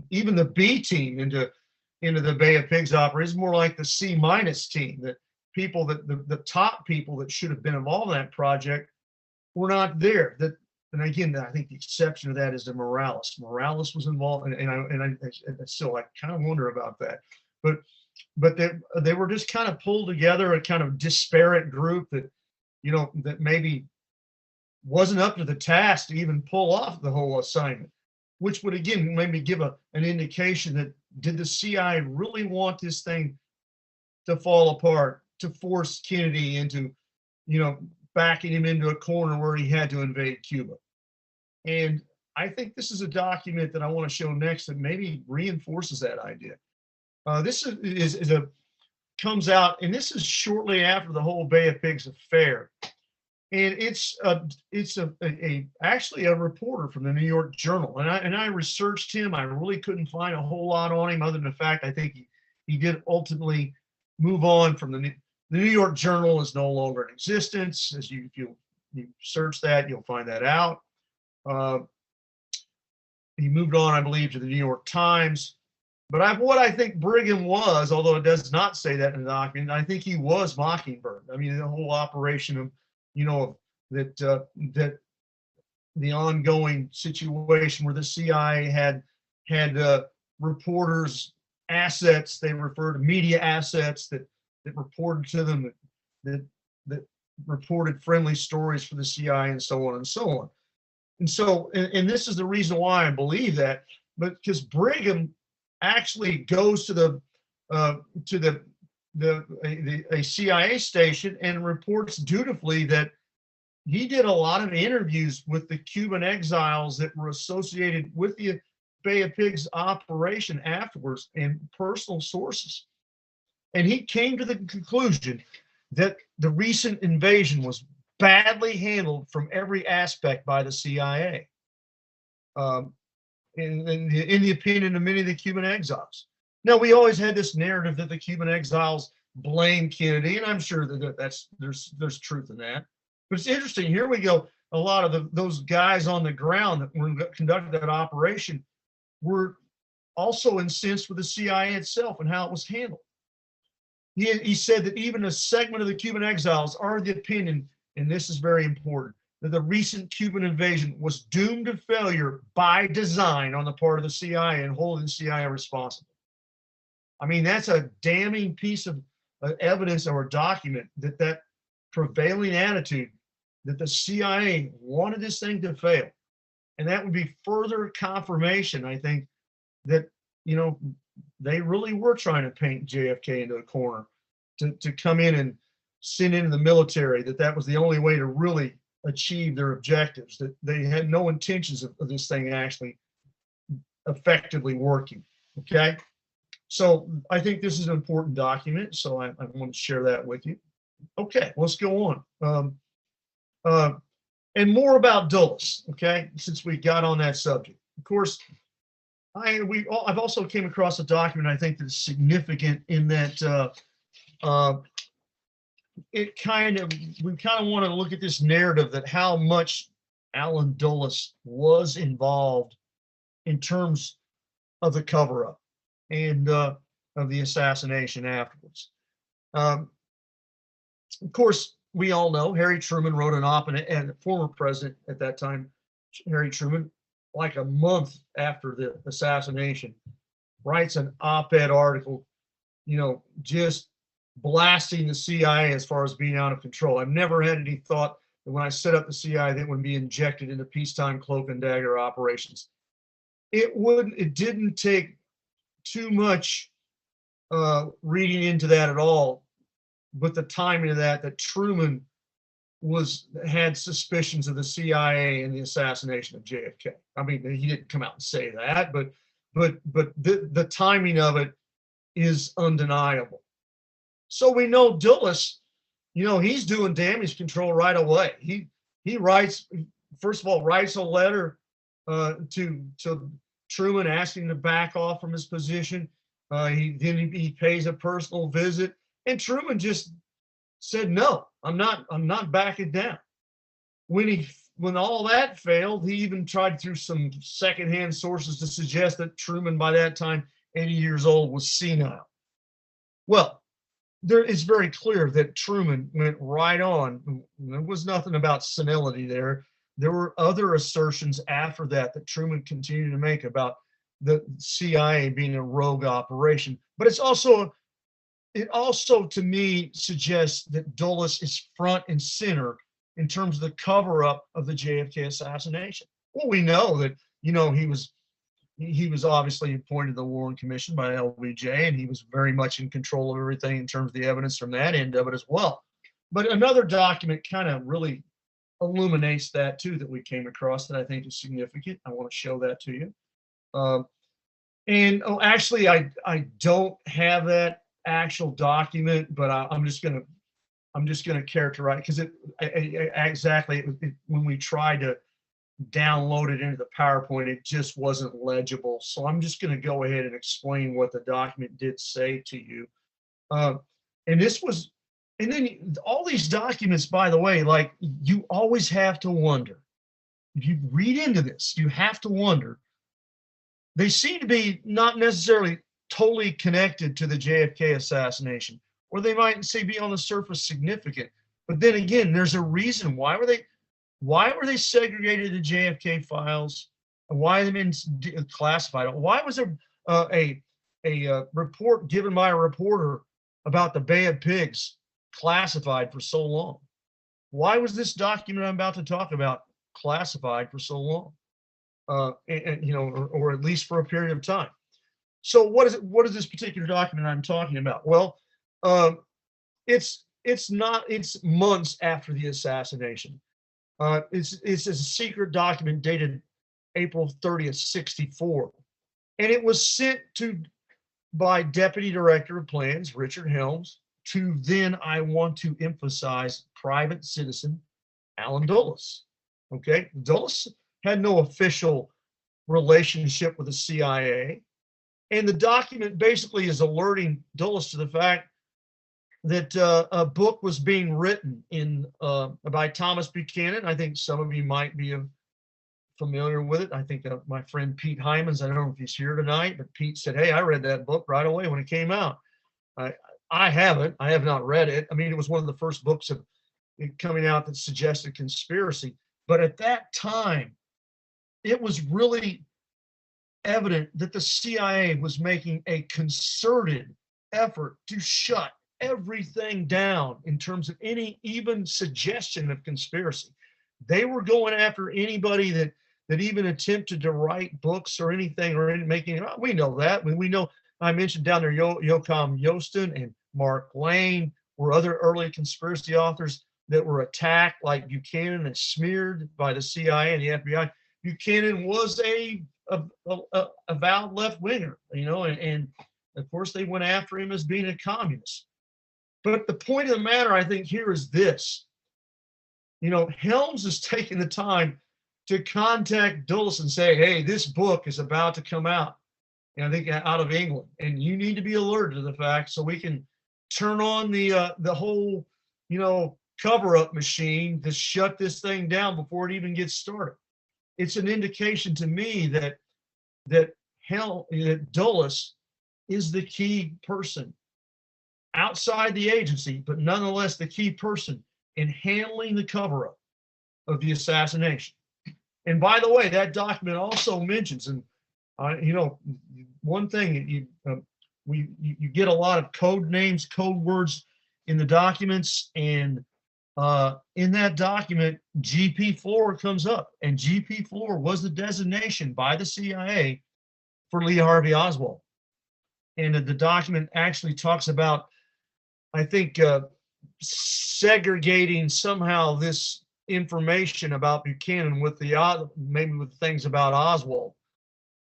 even the B team into the Bay of Pigs operation. It's more like the C- team, that people the top people that should have been involved in that project were not there. And again, I think the exception to that is the Morales. Morales was involved, and I still kind of wonder about that. But they were just kind of pulled together, a kind of disparate group that maybe wasn't up to the task to even pull off the whole assignment, which would again maybe give an indication that, did the CIA really want this thing to fall apart, to force Kennedy into backing him into a corner where he had to invade Cuba? And I think this is a document that I want to show next that maybe reinforces that idea. This comes out, and this is shortly after the whole Bay of Pigs affair, and it's actually a reporter from the New York Journal, and I researched him. I really couldn't find a whole lot on him, other than the fact I think he did ultimately move on from the New York Journal is no longer in existence. If you search that, you'll find that out. He moved on, I believe, to the New York Times. But what I think Brigham was, although it does not say that in the document, I think he was Mockingbird. I mean, the whole operation of, that the ongoing situation where the CIA had reporters' assets, they refer to media assets that reported to them, that reported friendly stories for the CIA, and so on and so on. And so, and this is the reason why I believe that, but because Brigham actually goes to a CIA station and reports dutifully that he did a lot of interviews with the Cuban exiles that were associated with the Bay of Pigs operation afterwards, and personal sources. And he came to the conclusion that the recent invasion was badly handled from every aspect by the CIA. In the opinion of many of the Cuban exiles. Now, we always had this narrative that the Cuban exiles blame Kennedy, and I'm sure that there's truth in that. But it's interesting. Here we go. A lot of those guys on the ground that were conducting that operation were also incensed with the CIA itself and how it was handled. He said that even a segment of the Cuban exiles are of the opinion, and this is very important, that the recent Cuban invasion was doomed to failure by design on the part of the CIA, and holding the CIA responsible. I mean, that's a damning piece of evidence or document that prevailing attitude that the CIA wanted this thing to fail. And that would be further confirmation, I think, that, they really were trying to paint JFK into a corner to come in sent into the military, that was the only way to really achieve their objectives, that they had no intentions of this thing actually effectively working. Okay. So I think this is an important document. So I want to share that with you. Okay, let's go on. And more about Dulles, okay, since we got on that subject. Of course, I've also came across a document I think that's significant in that we kind of want to look at this narrative that how much Allen Dulles was involved in terms of the cover-up and of the assassination afterwards. Of course, we all know Harry Truman wrote an op-ed, and the former president at that time, Harry Truman, like a month after the assassination, writes an op-ed article, just blasting the CIA as far as being out of control. I've never had any thought that when I set up the CIA, that would be injected into peacetime cloak and dagger operations. It didn't take too much reading into that at all, but the timing of that Truman had suspicions of the CIA and the assassination of JFK. I mean, he didn't come out and say that, but the timing of it is undeniable. So we know Dulles, he's doing damage control right away. He writes, first of all, writes a letter to Truman asking him to back off from his position. He pays a personal visit, and Truman just said, no, I'm not backing down. When all that failed, he even tried through some secondhand sources to suggest that Truman, by that time, 80 years old, was senile. Well, it's very clear that Truman went right on. There was nothing about senility there. There were other assertions after that Truman continued to make about the CIA being a rogue operation. But it also to me suggests that Dulles is front and center in terms of the cover-up of the JFK assassination. Well, we know that he was obviously appointed to the Warren Commission by LBJ, and he was very much in control of everything in terms of the evidence from that end of it as well. But another document kind of really illuminates that too, that we came across, that I think is significant. I want to show that to you. Actually, I don't have that actual document, but I'm just gonna characterize, because when we tried to download it into the PowerPoint, it just wasn't legible. So I'm just going to go ahead and explain what the document did say to you. And then all these documents, by the way, like, you always have to wonder, if you read into this, you have to wonder, they seem to be not necessarily totally connected to the JFK assassination, or they might say be on the surface significant. But then again, there's a reason. Why were they segregated the JFK files? Why have they been classified? Why was there a report given by a reporter about the Bay of Pigs classified for so long? Why was this document I'm about to talk about classified for so long? Or at least for a period of time. So what is this particular document I'm talking about? Well, it's months after the assassination. It's a secret document dated April 30th, 64. And it was sent by Deputy Director of Plans, Richard Helms, to then, I want to emphasize, private citizen Allen Dulles. Okay, Dulles had no official relationship with the CIA. And the document basically is alerting Dulles to the fact that a book was being written by Thomas Buchanan. I think some of you might be familiar with it. I think my friend Pete Hymans, I don't know if he's here tonight, but Pete said, hey, I read that book right away when it came out. I have not read it. I mean, it was one of the first books of it coming out that suggested conspiracy. But at that time, it was really evident that the CIA was making a concerted effort to shut everything down in terms of any even suggestion of conspiracy. They were going after anybody that even attempted to write books or anything or making. We know that. We know. I mentioned down there Joachim Yosten and Mark Lane were other early conspiracy authors that were attacked, like Buchanan, and smeared by the CIA and the FBI. Buchanan was a avowed left-winger, and of course they went after him as being a communist. But the point of the matter, I think, here is this. Helms has taken the time to contact Dulles and say, hey, this book is about to come out, and I think out of England, and you need to be alerted to the fact so we can turn on the whole, cover-up machine to shut this thing down before it even gets started. It's an indication to me that Dulles is the key person outside the agency, but nonetheless the key person in handling the cover-up of the assassination. And by the way, that document also mentions, and one thing, you get a lot of code names, code words in the documents, and in that document, GP Floor comes up, and GP Floor was the designation by the CIA for Lee Harvey Oswald. And the document actually talks about, I think, segregating somehow this information about Buchanan with maybe with things about Oswald.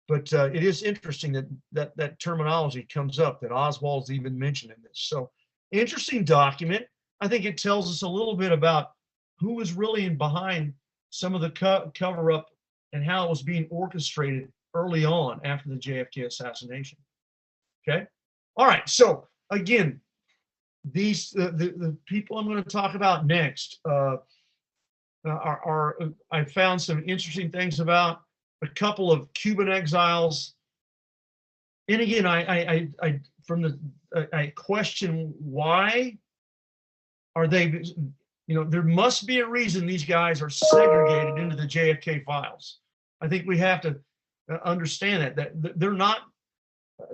But it is interesting that terminology comes up, that Oswald's even mentioned in this. So interesting document. I think it tells us a little bit about who was really behind some of the cover-up and how it was being orchestrated early on after the JFK assassination. Okay. All right. So again, these the people I'm going to talk about next are I found some interesting things about a couple of Cuban exiles. And again, I question, why are they, there must be a reason these guys are segregated into the JFK files. I think we have to understand that they're not,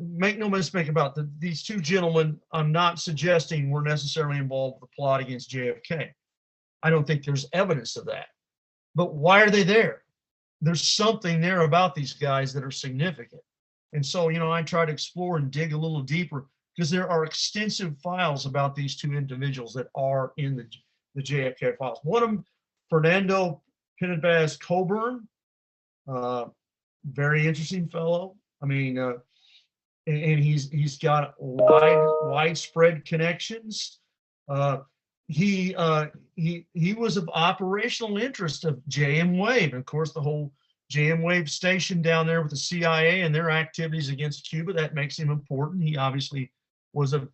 make no mistake about these two gentlemen, I'm not suggesting were necessarily involved with the plot against JFK. I don't think there's evidence of that. But why are they there? There's something there about these guys that are significant. And so, I try to explore and dig a little deeper, because there are extensive files about these two individuals that are in the JFK files. One of them, Fernando Pinabaz Coburn, very interesting fellow. I mean, and he's got widespread connections. He was of operational interest of JM Wave. Of course, the whole JM Wave station down there with the CIA and their activities against Cuba, that makes him important. He obviously was a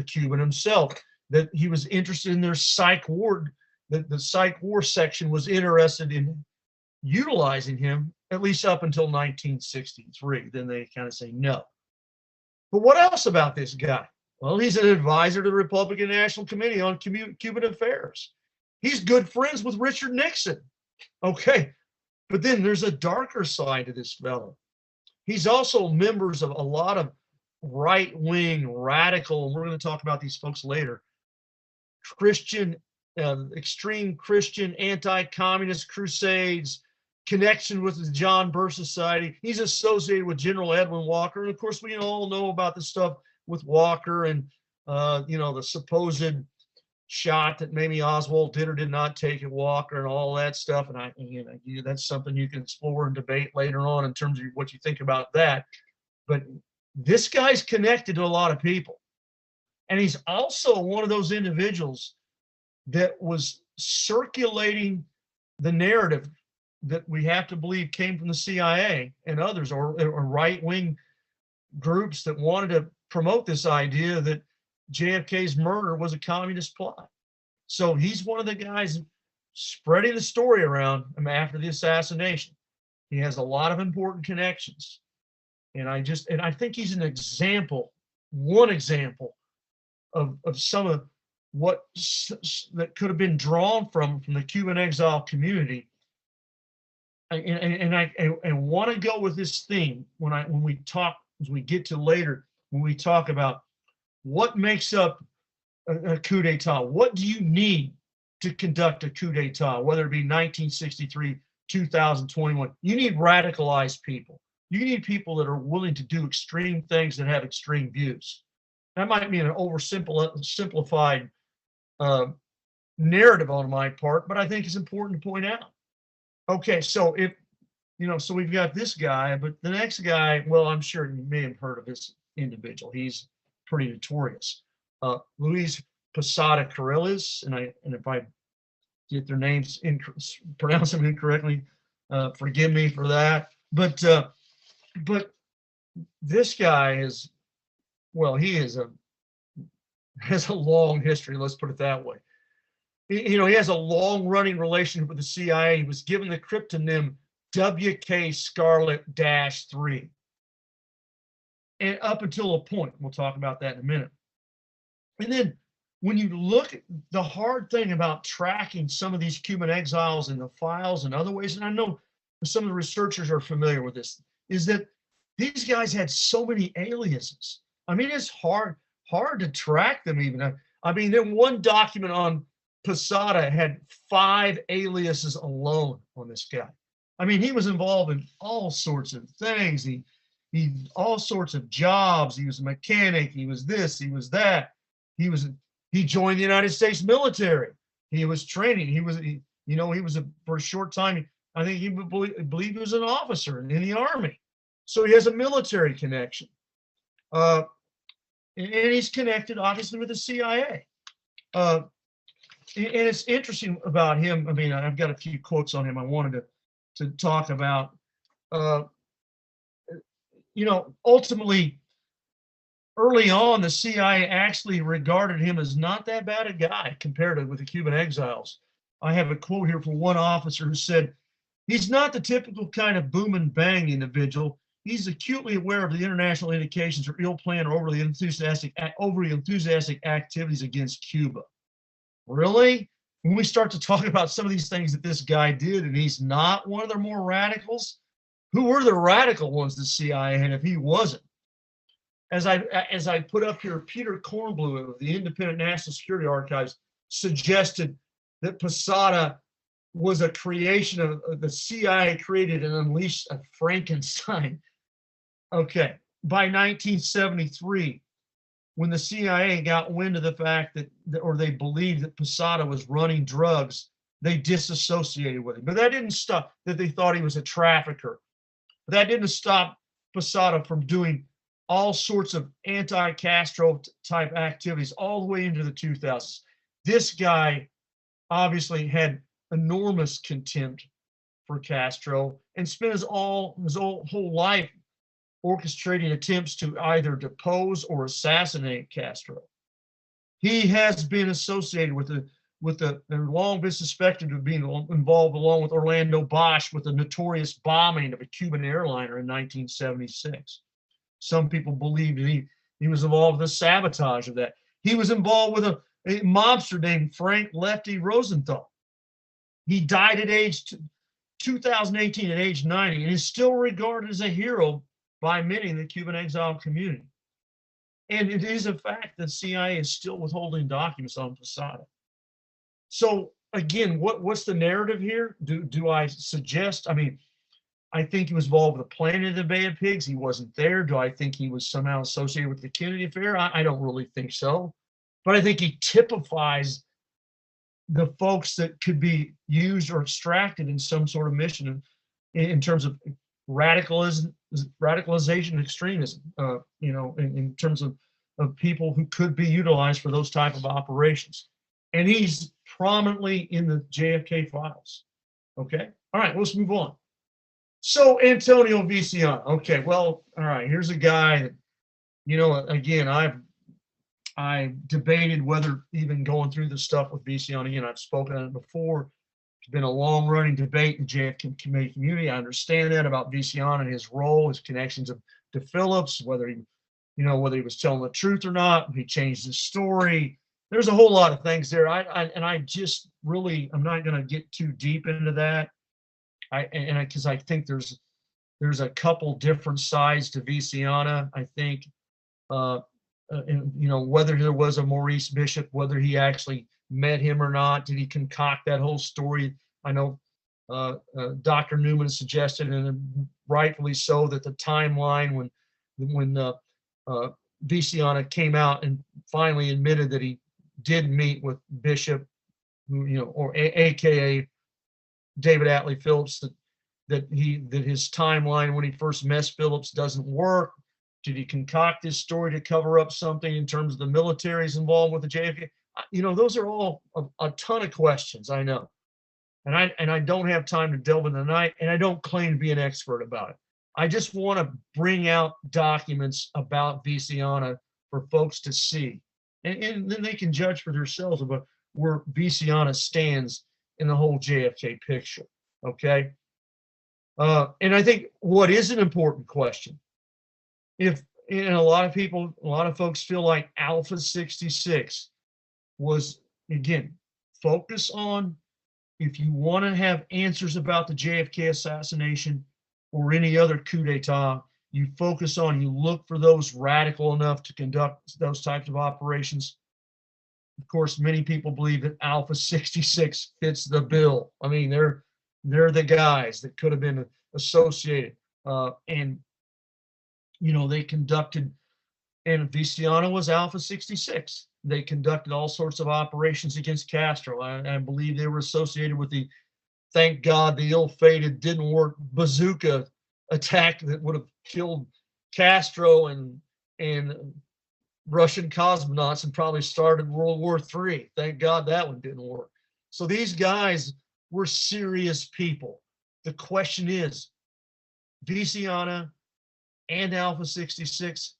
Cuban himself. That he was interested in their psych ward, that the psych war section was interested in utilizing him, at least up until 1963. Then they kind of say no. But what else about this guy? Well, he's an advisor to the Republican National Committee on Cuban Affairs. He's good friends with Richard Nixon. Okay, but then there's a darker side to this fellow. He's also members of a lot of right-wing, radical, and we're going to talk about these folks later, Christian, extreme Christian, anti-communist crusades, connection with the John Birch Society. He's associated with General Edwin Walker. And of course, we all know about the stuff with Walker and, the supposed shot that maybe Oswald did or did not take at Walker and all that stuff. And that's something you can explore and debate later on in terms of what you think about that. But this guy's connected to a lot of people. And he's also one of those individuals that was circulating the narrative that we have to believe came from the CIA and others, or right-wing groups that wanted to promote this idea that JFK's murder was a communist plot. So he's one of the guys spreading the story around after the assassination. He has a lot of important connections. And I think he's an example, one example of some of what that could have been drawn from the Cuban exile community. And I want to go with this theme when we talk, as we get to later, when we talk about what makes up a coup d'etat. What do you need to conduct a coup d'etat, whether it be 1963, 2021? You need radicalized people. You need people that are willing to do extreme things and have extreme views. That might be an oversimplified narrative on my part, but I think it's important to point out. Okay, so if so we've got this guy, but the next guy, well, I'm sure you may have heard of this individual. He's pretty notorious. Luis Posada Carriles, and if I get their names pronounce them incorrectly, forgive me for that. But this guy is, well, he has a long history. Let's put it that way. He has a long-running relationship with the CIA. He was given the cryptonym WK Scarlet-3, and up until a point, we'll talk about that in a minute. And then when you look at the hard thing about tracking some of these Cuban exiles in the files and other ways, and I know some of the researchers are familiar with this, is that these guys had so many aliases. I mean, it's hard to track them even. I mean, then one document on Posada had 5 aliases alone on this guy. I mean, he was involved in all sorts of things. He all sorts of jobs. He was a mechanic. He was this. He was that. He joined the United States military. He was training. He was for a short time. I think he believed he was an officer in the Army. So he has a military connection. And he's connected, obviously, with the CIA. And it's interesting about him. I mean, I've got a few quotes on him I wanted to talk about. Ultimately, early on, the CIA actually regarded him as not that bad a guy compared to with the Cuban exiles. I have a quote here from one officer who said, "He's not the typical kind of boom and bang individual. He's acutely aware of the international indications of ill-planned or overly enthusiastic activities against Cuba." Really? When we start to talk about some of these things that this guy did, and he's not one of their more radicals, who were the radical ones the CIA had if he wasn't? As I put up here, Peter Kornblum of the Independent National Security Archives suggested that Posada was a creation of the CIA created and unleashed a Frankenstein. Okay, by 1973, when the CIA got wind of the fact or they believed that Posada was running drugs, they disassociated with him. But that didn't stop, that they thought he was a trafficker. But that didn't stop Posada from doing all sorts of anti-Castro type activities all the way into the 2000s. This guy obviously had enormous contempt for Castro and spent his whole life orchestrating attempts to either depose or assassinate Castro. He has been associated with long been suspected of being involved, along with Orlando Bosch, with the notorious bombing of a Cuban airliner in 1976. Some people believe that he was involved with the sabotage of that. He was involved with a mobster named Frank Lefty Rosenthal. He died at 2018 at age 90, and is still regarded as a hero by many in the Cuban exile community. And it is a fact that CIA is still withholding documents on Posada. So again, what's the narrative here? Do I suggest? I mean, I think he was involved with the planning of the Bay of Pigs. He wasn't there. Do I think he was somehow associated with the Kennedy affair? I don't really think so. But I think he typifies the folks that could be used or extracted in some sort of mission in terms of radicalization and extremism, in terms of people who could be utilized for those type of operations. And he's prominently in the JFK files. Okay. All right, let's move on. So Antonio Viciano. Okay, well, all right, here's a guy that, again, I debated whether even going through the stuff with Viciano. Again, I've spoken on it before. It's been a long-running debate in the JFK community. I understand that about Viciano and his role, his connections to Phillips, whether he was telling the truth or not. He changed his story. There's a whole lot of things there. I'm not going to get too deep into that. Because I think there's a couple different sides to Viciano. I think, whether there was a Maurice Bishop, whether he actually met him or not, did he concoct that whole story? I know Dr. Newman suggested, and rightfully so, that the timeline when Viciano came out and finally admitted that he did meet with Bishop, who, or AKA David Atlee Phillips, that his timeline when he first met Phillips doesn't work. Did he concoct this story to cover up something in terms of the military's involved with the JFK? Those are all a ton of questions, I know. And I don't have time to delve into tonight, and I don't claim to be an expert about it. I just want to bring out documents about Viciana for folks to see. And then they can judge for themselves about where Viciana stands in the whole JFK picture, okay? And I think what is an important question, if a lot of folks feel like Alpha 66 was, again, focus on, if you want to have answers about the JFK assassination or any other coup d'etat, you focus on, you look for those radical enough to conduct those types of operations. Of course, many people believe that Alpha 66 fits the bill. I mean, they're the guys that could have been associated. And they conducted, and Viciana was Alpha 66. They conducted all sorts of operations against Castro. I believe they were associated with the, thank God, the ill-fated, didn't work bazooka attack that would have killed Castro and Russian cosmonauts and probably started World War III. Thank God that one didn't work. So these guys were serious people. The question is, Viciana and Alpha 66,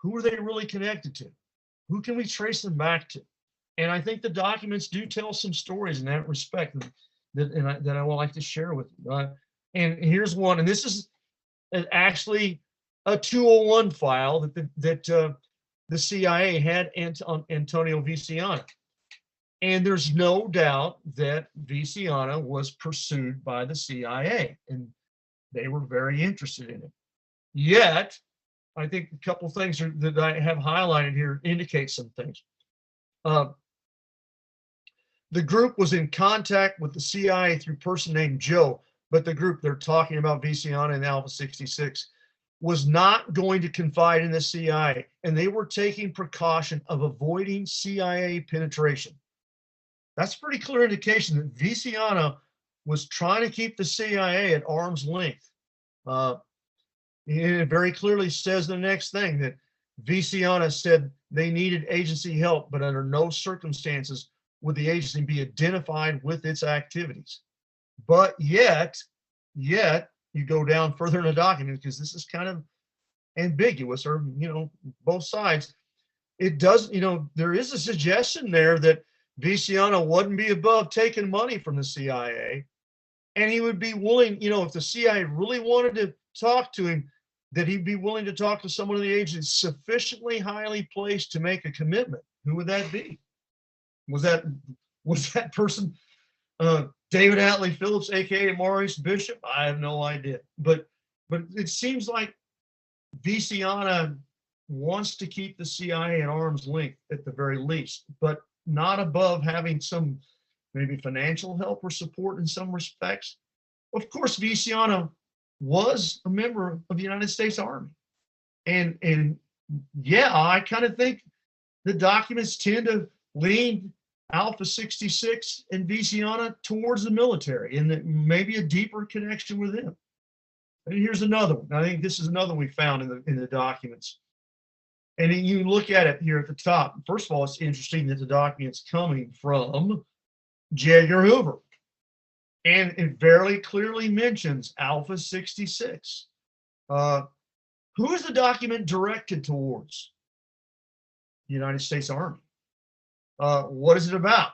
who are they really connected to? Who can we trace them back to? And I think the documents do tell some stories in that respect that I would like to share with you. And here's one, and this is actually a 201 file that the CIA had on Antonio Viciana. And there's no doubt that Viciana was pursued by the CIA, and they were very interested in it. Yet, I think a couple things that I have highlighted here indicate some things. The group was in contact with the CIA through a person named Joe, but the group they're talking about, Viciana and Alpha 66, was not going to confide in the CIA, and they were taking precaution of avoiding CIA penetration. That's a pretty clear indication that Viciana was trying to keep the CIA at arm's length. It very clearly says the next thing, that Viciana said they needed agency help, but under no circumstances would the agency be identified with its activities. But yet you go down further in the document, because this is kind of ambiguous, or both sides. It does, there is a suggestion there that Viciana wouldn't be above taking money from the CIA, and he would be willing, if the CIA really wanted to talk to him, that he'd be willing to talk to someone in the agency sufficiently highly placed to make a commitment. Who would that be? Was that person David Atlee Phillips, aka Maurice Bishop? I have no idea. But it seems like Viciana wants to keep the CIA at arm's length at the very least, but not above having some maybe financial help or support in some respects. Of course, Viciana was a member of the United States Army. And yeah, I kind of think the documents tend to lean Alpha 66 and Viciana towards the military, and maybe a deeper connection with them. And here's another one. I think this is another one we found in the documents. And then you look at it here at the top. First of all, it's interesting that the document's coming from J. Edgar Hoover. And it very clearly mentions Alpha 66. Who is the document directed towards? The United States Army. What is it about?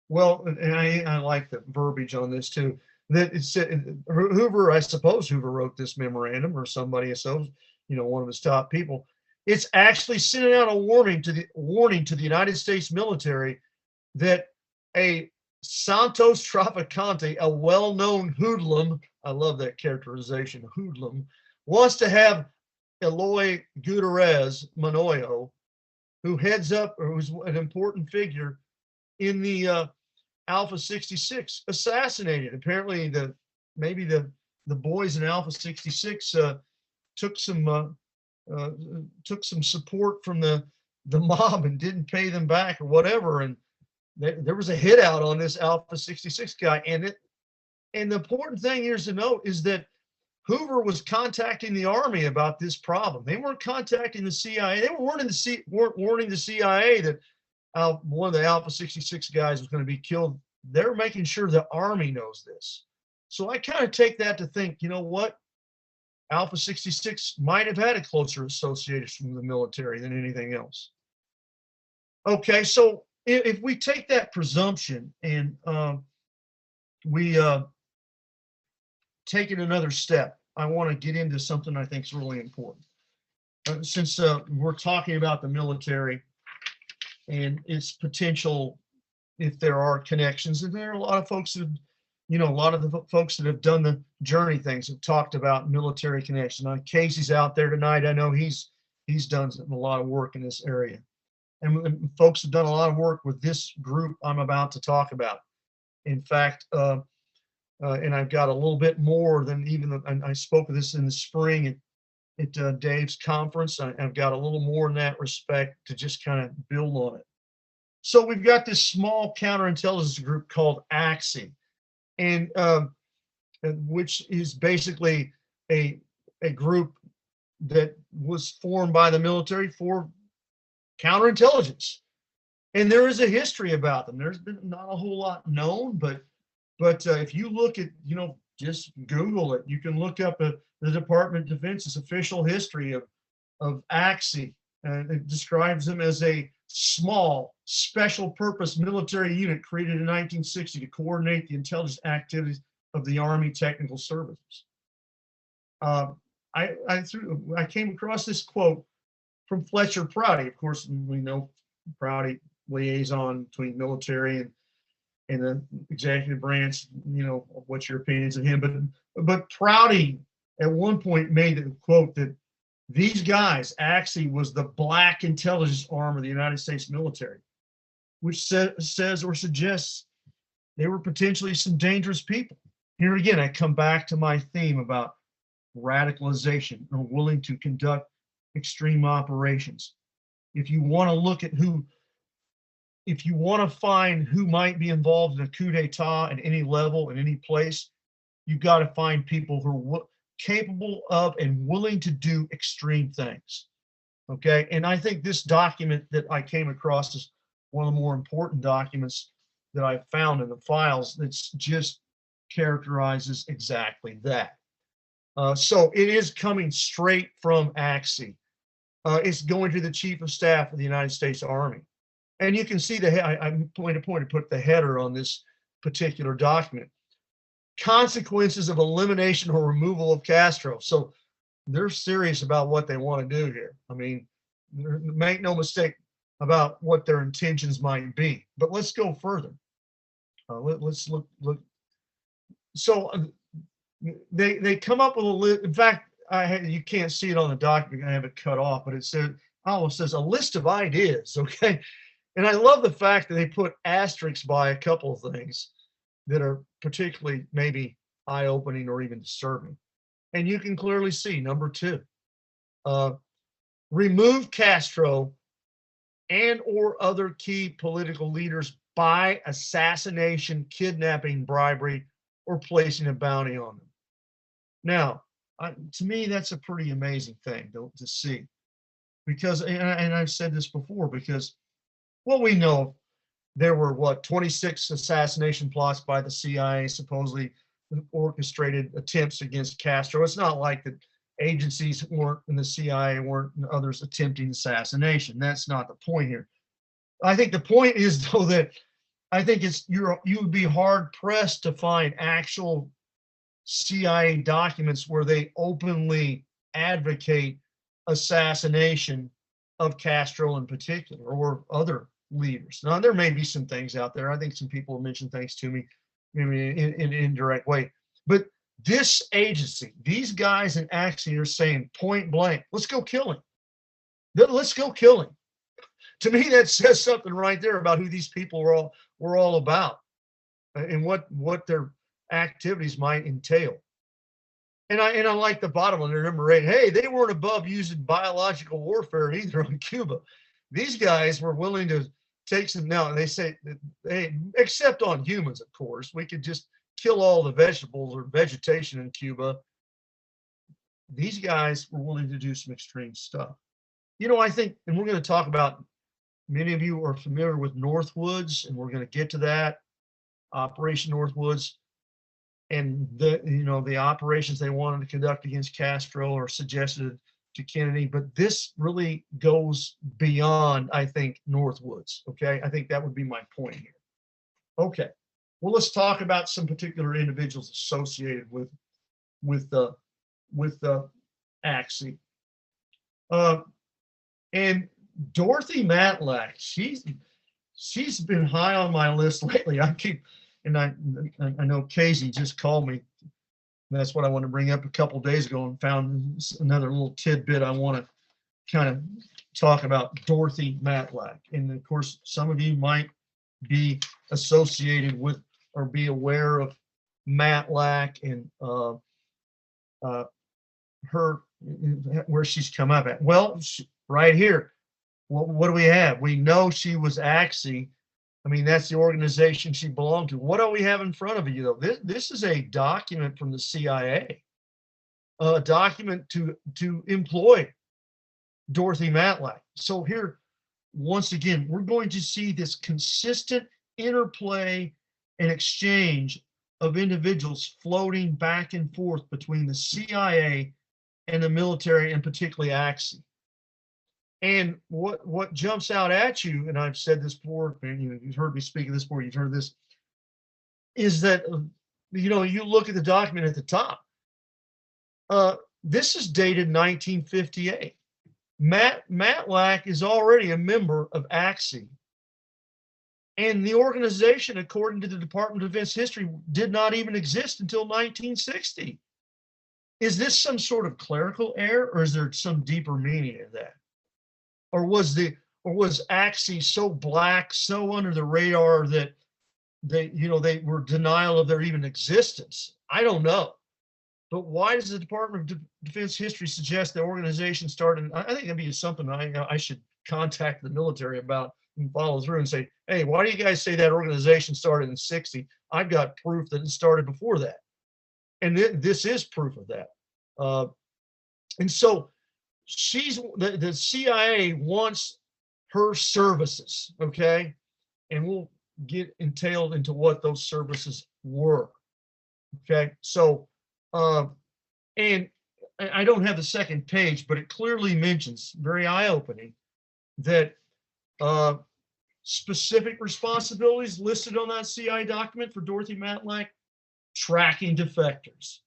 Well, and I like the verbiage on this too. That it said Hoover, I suppose Hoover wrote this memorandum, or somebody, so one of his top people. It's actually sending out a warning to the United States military that a Santos Traficante, a well-known hoodlum, I love that characterization, hoodlum, wants to have Eloy Gutierrez Manoyo, who heads up, or who's an important figure in the Alpha 66, assassinated. Apparently, maybe the boys in Alpha 66 took some support from the the mob and didn't pay them back or whatever. And there was a hit out on this Alpha 66 guy. And the important thing here is to note is that Hoover was contacting the Army about this problem. They weren't contacting the CIA. They weren't warning the CIA that one of the Alpha 66 guys was going to be killed. They're making sure the Army knows this. So I kind of take that to think, you know what? Alpha 66 might have had a closer association with the military than anything else. Okay, so if we take that presumption and we take it another step, I want to get into something I think is really important. Since we're talking about the military and its potential, if there are connections, and there are a lot of folks that, a lot of the folks that have done the journey things have talked about military connections. Now, Casey's out there tonight. I know he's done a lot of work in this area. And folks have done a lot of work with this group I'm about to talk about. In fact, and I've got a little bit more than even, I spoke of this in the spring at Dave's conference. I've got a little more in that respect to just kind of build on it. So we've got this small counterintelligence group called AXI, and which is basically a group that was formed by the military for counterintelligence. And there is a history about them. There's been not a whole lot known, but if you look at, just Google it, you can look up the Department of Defense's official history of AXI. It describes them as a small special purpose military unit created in 1960 to coordinate the intelligence activities of the Army Technical Services. I came across this quote from Fletcher Prouty. Of course, we know Prouty, liaison between military and the executive branch. What's your opinions of him? But Prouty at one point made the quote that these guys actually was the black intelligence arm of the United States military, which says or suggests they were potentially some dangerous people. Here again, I come back to my theme about radicalization or willing to conduct extreme operations. If you want to look at if you want to find who might be involved in a coup d'etat at any level, in any place, you've got to find people who are capable of and willing to do extreme things. Okay, and I think this document that I came across is one of the more important documents that I found in the files that's just characterizes exactly that. So it is coming straight from AXI. It's going to the Chief of Staff of the United States Army. And you can see I'm going to put the header on this particular document. Consequences of elimination or removal of Castro. So they're serious about what they want to do here. I mean, make no mistake about what their intentions might be. But let's go further. Let's look. So they come up with a list. In fact, you can't see it on the document. I have it cut off, but it says a list of ideas. Okay, and I love the fact that they put asterisks by a couple of things that are particularly maybe eye-opening or even disturbing. And you can clearly see number 2, remove Castro and or other key political leaders by assassination, kidnapping, bribery, or placing a bounty on them. Now, to me, that's a pretty amazing thing to see, because, and I've said this before, because, well, we know there were 26 assassination plots by the CIA, supposedly orchestrated attempts against Castro. It's not like the agencies weren't in the CIA weren't and others attempting assassination. That's not the point here. I think the point is, though, that I think you would be hard pressed to find actual CIA documents where they openly advocate assassination of Castro in particular, or other leaders. Now, there may be some things out there. I think some people have mentioned things to me, maybe in an indirect way. But this agency, these guys in AXI are saying point blank, let's go kill him. Let's go kill him. To me, that says something right there about who these people were all about, and what their activities might entail. And I like the bottom one, number 8. Hey, they weren't above using biological warfare either on Cuba. these guys were willing to take some. Now they say that they, except on humans, of course, we could just kill all the vegetables or vegetation in Cuba. These guys were willing to do some extreme stuff. I think, and we're going to talk about, many of you are familiar with Northwoods, and we're going to get to that, Operation Northwoods, and the operations they wanted to conduct against Castro or suggested to Kennedy. But this really goes beyond, I think, Northwoods. Okay, I think that would be my point here. Okay, well, let's talk about some particular individuals associated with the Axie. And Dorothy Matlack, she's been high on my list lately. I know Casey just called me. That's what I want to bring up a couple days ago, and found another little tidbit I want to kind of talk about Dorothy Matlack. And of course, some of you might be associated with or be aware of Matlack and her, where she's come up at. Well, right here, what do we have? We know she was Axie. I mean, that's the organization she belonged to. What do we have in front of you, though? This is a document from the CIA, a document to employ Dorothy Matlack. So here, once again, we're going to see this consistent interplay and exchange of individuals floating back and forth between the CIA and the military, and particularly Axie. And what jumps out at you, and I've said this before, and you've heard me speak of this before, you've heard this, is that you look at the document at the top. This is dated 1958. Matlack is already a member of Axie, and the organization, according to the Department of Defense history, did not even exist until 1960. Is this some sort of clerical error, or is there some deeper meaning in that? Or was Axie so black, so under the radar that they were denial of their even existence? I don't know. But why does the Department of Defense history suggest the organization started? I think that'd be something I should contact the military about and follow through and say, hey, why do you guys say that organization started in '60? I've got proof that it started before that. And this is proof of that. And so the CIA wants her services, okay? And we'll get entailed into what those services were, okay? So, and I don't have the second page, but it clearly mentions, very eye-opening, that specific responsibilities listed on that CIA document for Dorothy Matlack: tracking defectors.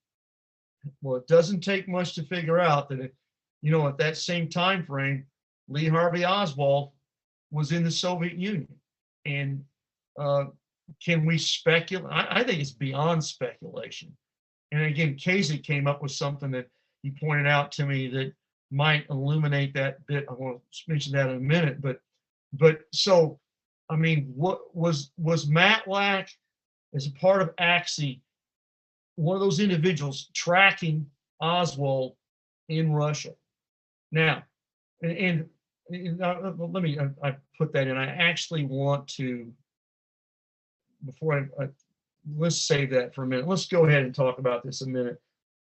Well, it doesn't take much to figure out that at that same time frame, Lee Harvey Oswald was in the Soviet Union. And can we speculate? I think it's beyond speculation. And again, Casey came up with something that he pointed out to me that might illuminate that bit. I want to mention that in a minute. But so, I mean, what was Matlack, as a part of Axie, one of those individuals tracking Oswald in Russia? Now, and let me, I put that in. I actually want to, before let's save that for a minute. Let's go ahead and talk about this a minute.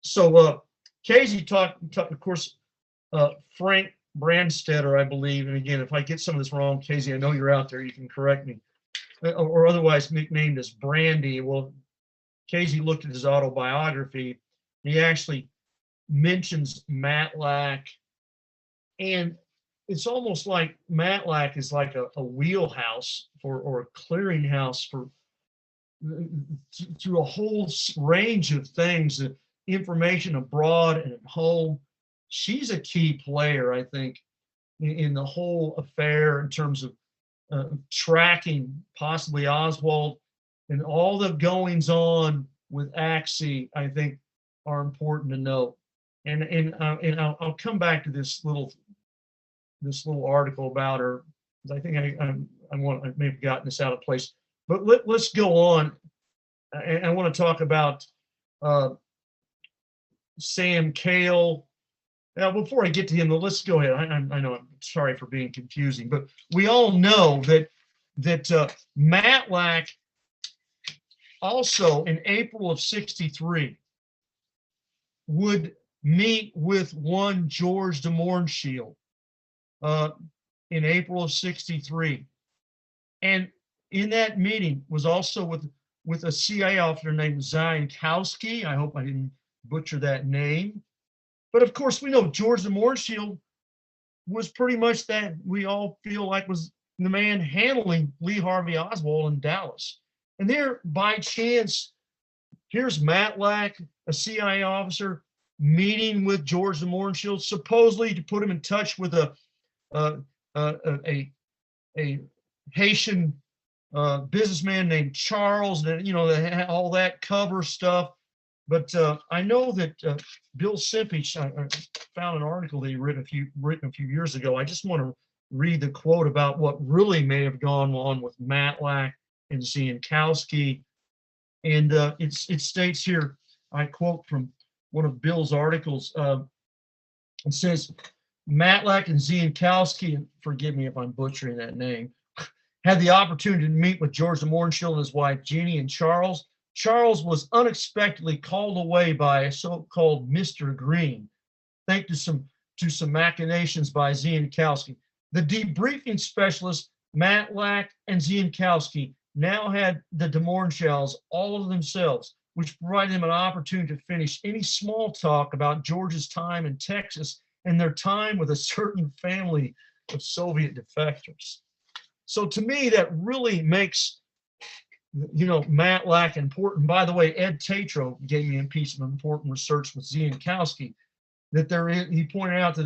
So, Casey talked, of course, Frank Brandstetter, I believe. And again, if I get some of this wrong, Casey, I know you're out there, you can correct me, or otherwise nicknamed as Brandy. Well, Casey looked at his autobiography. He actually mentions Matlack, and it's almost like Matlack is like a wheelhouse or a clearinghouse for through a whole range of things, information abroad and at home. She's a key player, I think, in the whole affair in terms of tracking possibly Oswald, and all the goings on with Axie, I think, are important to note. And I'll come back to this little article about her, because I think I may have gotten this out of place. But let's go on. I want to talk about Sam Cale Now, before I get to him, let's go ahead. I know I'm sorry for being confusing, but we all know that Matlack also in April of '63 would meet with one George de Mohrenschildt in April of '63. And in that meeting was also with a CIA officer named Zienkowski. I hope I didn't butcher that name. But of course, we know George de Mohrenschildt was pretty much that we all feel like was the man handling Lee Harvey Oswald in Dallas. And there, by chance, here's Matlack, a CIA officer, meeting with George de Mohrenschildt, supposedly to put him in touch with a Haitian businessman named Charles, and all that cover stuff. But I know that Bill Simpich, I found an article that he written a few years ago. I just want to read the quote about what really may have gone on with Matlack and Zienkowski. And it states here, I quote from one of Bill's articles. It says, Matlack and Zienkowski, and forgive me if I'm butchering that name, had the opportunity to meet with George de Mohrenschildt and his wife Jeannie and Charles. Charles was unexpectedly called away by a so-called Mr. Green, thanks to some machinations by Zienkowski. The debriefing specialist, Matlack and Zienkowski, now had the de Mohrenschildts all of themselves, which provided them an opportunity to finish any small talk about George's time in Texas and their time with a certain family of Soviet defectors. So to me, that really makes Matlack important. By the way, Ed Tatro gave me a piece of important research with Zienkowski that he pointed out that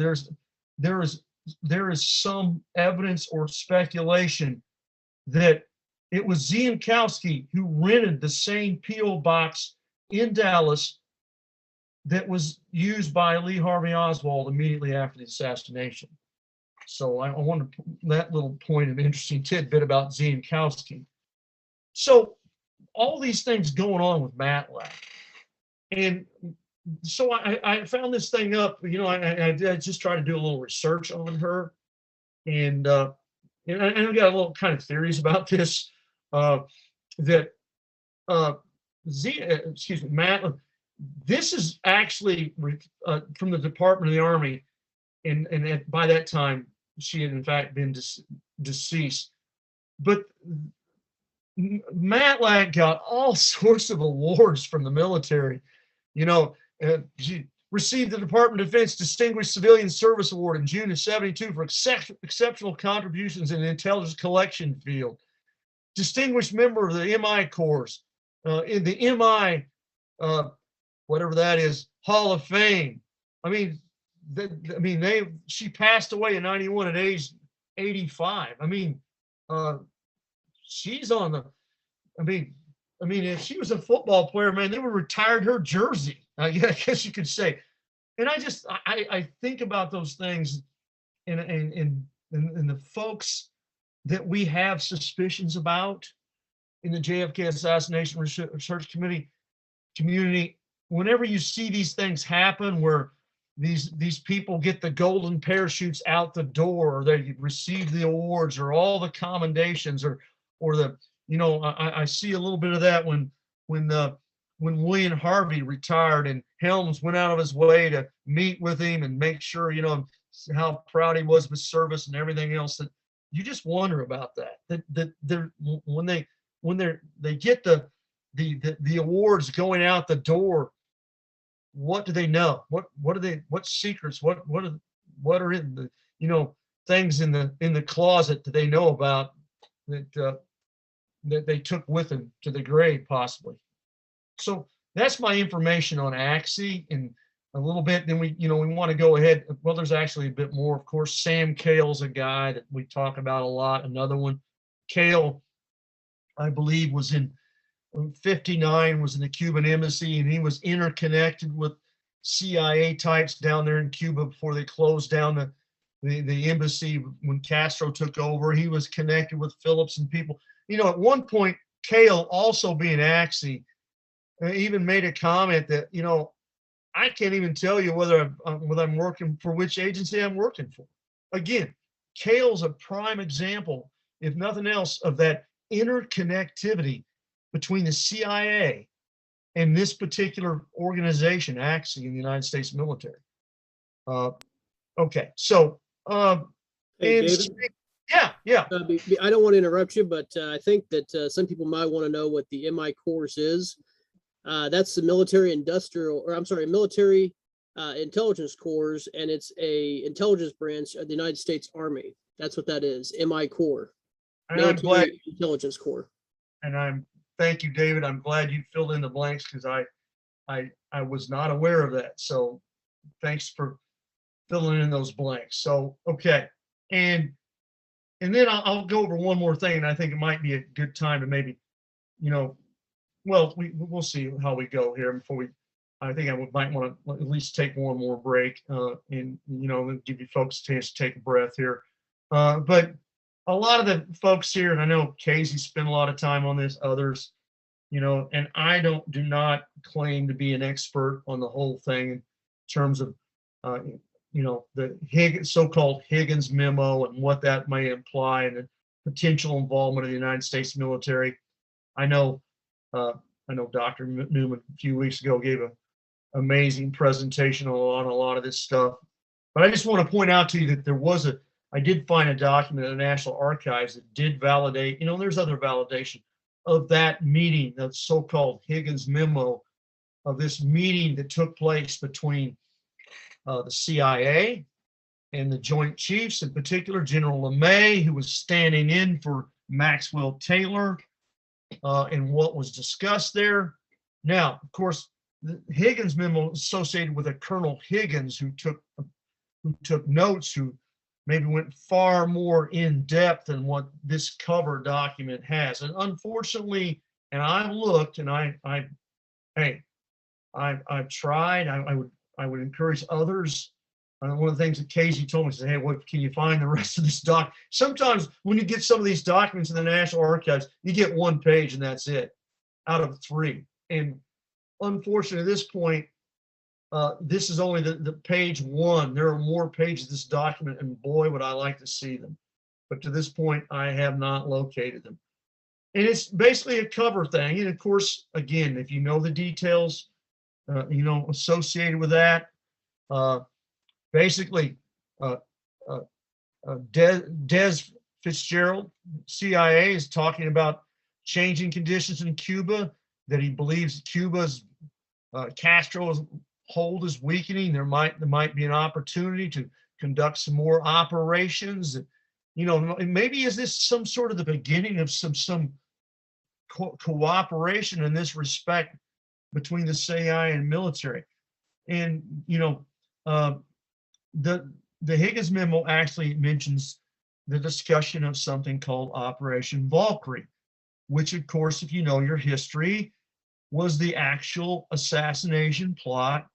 there is some evidence or speculation that it was Zienkowski who rented the same P.O. box in Dallas that was used by Lee Harvey Oswald immediately after the assassination. So I wanted that little point of interesting tidbit about Zienkowski. So all these things going on with Matlack. And so I found this thing up, I just tried to do a little research on her. And I got a little kind of theories about this, Matlack, this is actually from the Department of the Army. And by that time, she had in fact been deceased. But Matlack got all sorts of awards from the military. She received the Department of Defense Distinguished Civilian Service Award in June of '72 for exceptional contributions in the intelligence collection field. Distinguished member of the MI Corps, in the MI, whatever that is, Hall of Fame. She passed away in '91 at age 85. She's on the, if she was a football player, man, they would have retired her jersey. I guess you could say. And I think about those things and the folks that we have suspicions about in the JFK assassination research community. Whenever you see these things happen where these people get the golden parachutes out the door, or they receive the awards or all the commendations, or the, I see a little bit of that when William Harvey retired and Helms went out of his way to meet with him and make sure, how proud he was of his service and everything else. That you just wonder about that they're, when they get the awards going out the door, what do they know? What secrets, what are in the, things in the closet that they know about that they took with them to the grave possibly. So that's my information on Axie, and a little bit. Then we want to go ahead. Well, there's actually a bit more. Of course, Sam Cale's a guy that we talk about a lot. Another one, Cale, I believe, was in '59, was in the Cuban embassy, and he was interconnected with CIA types down there in Cuba before they closed down the embassy when Castro took over. He was connected with Phillips and people. At one point, Cale, also being Axie, even made a comment that, I can't even tell you whether I'm working for which agency I'm working for. Again, Cale's a prime example, if nothing else, of that interconnectivity between the CIA and this particular organization, AXI, in the United States military. Okay, so Hey, and David, yeah. I don't want to interrupt you, but I think that some people might want to know what the MI Corps is. That's the military intelligence corps, and it's a intelligence branch of the United States Army. That's what that is, MI Corps, And I'm glad, Military Intelligence Corps. and thank you, David. I'm glad you filled in the blanks because I was not aware of that. So thanks for filling in those blanks. So, okay. And then I'll go over one more thing, and I think it might be a good time to maybe, well, we'll see how we go here before I think might want to at least take one more break and, give you folks a chance to take a breath here. But a lot of the folks here, and I know Casey spent a lot of time on this, others, and I do not claim to be an expert on the whole thing in terms of, the so-called Higgins memo and what that may imply and the potential involvement of the United States military. I know Dr. Newman a few weeks ago gave an amazing presentation on a lot of this stuff. But I just want to point out to you that I did find a document in the National Archives that did validate, there's other validation of that meeting, the so-called Higgins memo, of this meeting that took place between the CIA and the Joint Chiefs, in particular General LeMay, who was standing in for Maxwell Taylor, and what was discussed there. Now, of course, the Higgins memo associated with a Colonel Higgins who took notes, who maybe went far more in depth than what this cover document has. And unfortunately, and I've looked, and I've tried. I would encourage others. One of the things that Casey told me is, hey, what can you find the rest of this doc? Sometimes when you get some of these documents in the National Archives, you get one page and that's it out of 3. And unfortunately, at this point, this is only the page 1. There are more pages of this document, and boy, would I like to see them. But to this point, I have not located them. And it's basically a cover thing. And of course, again, if you know the details, associated with that, basically, Des Fitzgerald, CIA, is talking about changing conditions in Cuba, that he believes Cuba's Castro's hold is weakening. There might be an opportunity to conduct some more operations. Maybe is this some sort of the beginning of some cooperation in this respect between the CIA and military? And the Higgins memo actually mentions the discussion of something called Operation Valkyrie, which, of course, if you know your history, was the actual assassination plot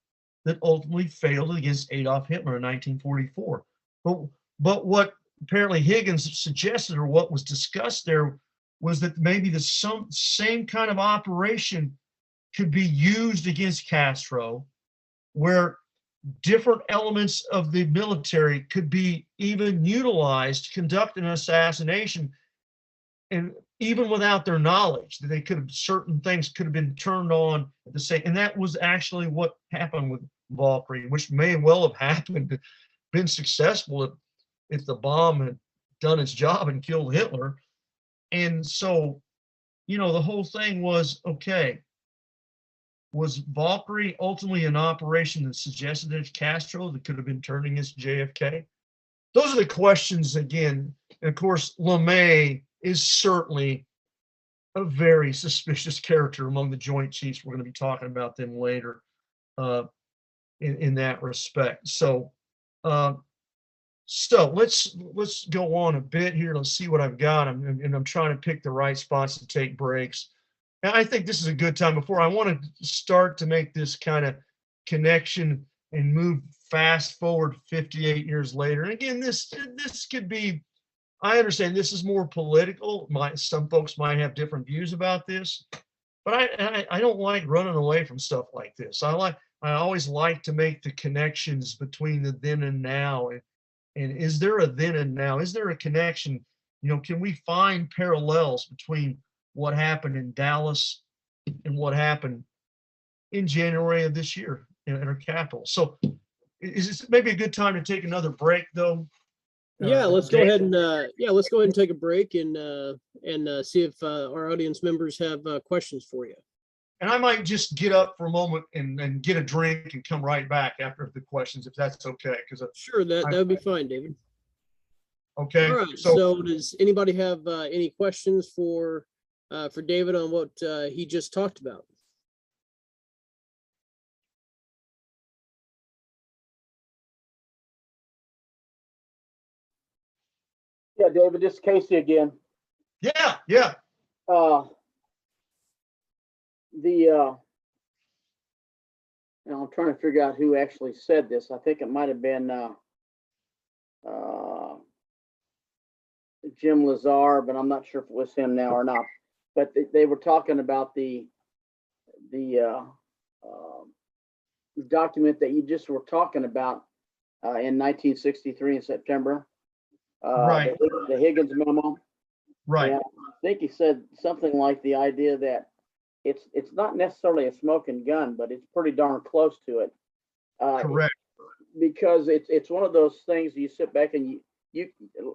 that ultimately failed against Adolf Hitler in 1944. But what apparently Higgins suggested, or what was discussed there, was that maybe the same kind of operation could be used against Castro, where different elements of the military could be even utilized to conduct an assassination, and even without their knowledge, that certain things could have been turned on at the same. And that was actually what happened with Valkyrie, which may well have happened, been successful if the bomb had done its job and killed Hitler. And so, the whole thing was, okay, was Valkyrie ultimately an operation that suggested that Castro that could have been turned against JFK? Those are the questions again. And of course, LeMay is certainly a very suspicious character among the Joint Chiefs. We're going to be talking about them later in that respect. So let's go on a bit here. Let's see what I've got. I'm trying to pick the right spots to take breaks. And I think this is a good time. Before I want to start to make this kind of connection and move fast forward 58 years later. And again, this could be, I understand this is more political. Some folks might have different views about this, but I don't like running away from stuff like this. I always like to make the connections between the then and now. And is there a then and now? Is there a connection? Can we find parallels between what happened in Dallas and what happened in January of this year in our capital? So is this maybe a good time to take another break though? Yeah, let's go Dave? ahead and let's go ahead and take a break and see if our audience members have questions for you. And I might just get up for a moment and get a drink and come right back after the questions, if that's okay. Because Sure, that would be fine, David. Okay. All right. So does anybody have any questions for David on what he just talked about? Yeah, David, this is Casey again. Yeah. I'm trying to figure out who actually said this. I think it might have been Jim Lazar, but I'm not sure if it was him now or not. But they were talking about the document that you just were talking about in 1963 in September. Right. The Higgins memo. Right. And I think he said something like the idea that it's not necessarily a smoking gun, but it's pretty darn close to it. Correct. Because it's one of those things you sit back and you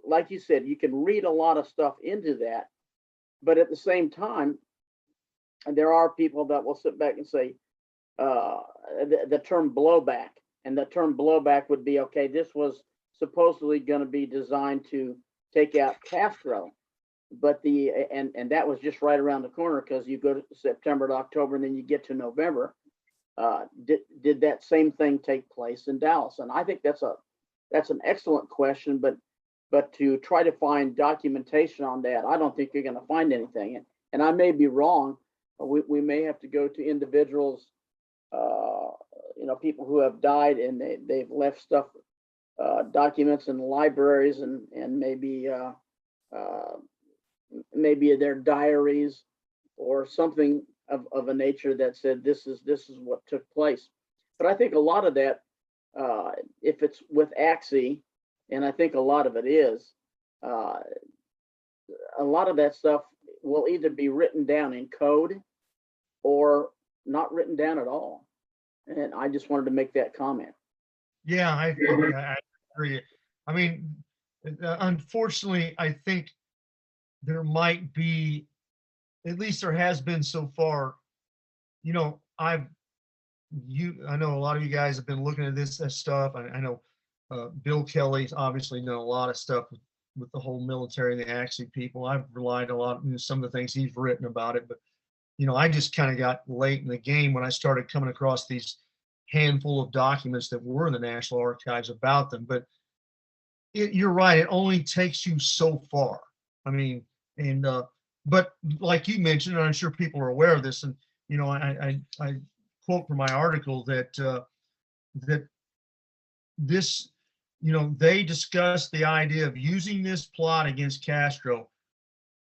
like you said, you can read a lot of stuff into that, but at the same time, there are people that will sit back and say the term blowback, and the term blowback would be, okay, this was supposedly going to be designed to take out Castro, but and that was just right around the corner, because you go to September to October and then you get to November. Did that same thing take place in Dallas? And I think that's an excellent question, but to try to find documentation on that, I don't think you're going to find anything. And I may be wrong. We may have to go to individuals, people who have died and they've left stuff, documents in libraries and maybe their diaries or something of a nature that said this is what took place. But I think a lot of that, if it's with AXI, and I think a lot of it is, a lot of that stuff will either be written down in code or not written down at all. And I just wanted to make that comment. Yeah, I agree. I mean, unfortunately, I think there might be, at least there has been so far. I know a lot of you guys have been looking at this stuff. I know Bill Kelly's obviously done a lot of stuff with the whole military and the AXI people. I've relied a lot on some of the things he's written about it, but I just kind of got late in the game when I started coming across these handful of documents that were in the National Archives about them. But you're right, it only takes you so far. I mean, and but like you mentioned, and I'm sure people are aware of this, and I quote from my article that that this, they discussed the idea of using this plot against Castro,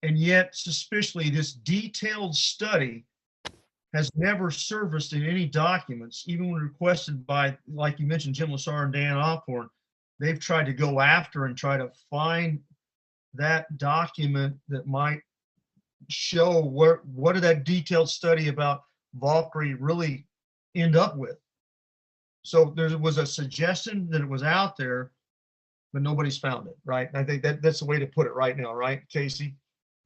and yet suspiciously this detailed study has never surfaced in any documents, even when requested by, like you mentioned, Jim Lazar and Dan Alcorn. They've tried to go after and try to find that document that might show what did that detailed study about Valkyrie really end up with. So there was a suggestion that it was out there, but nobody's found it, right? I think that's the way to put it right now, right, Casey?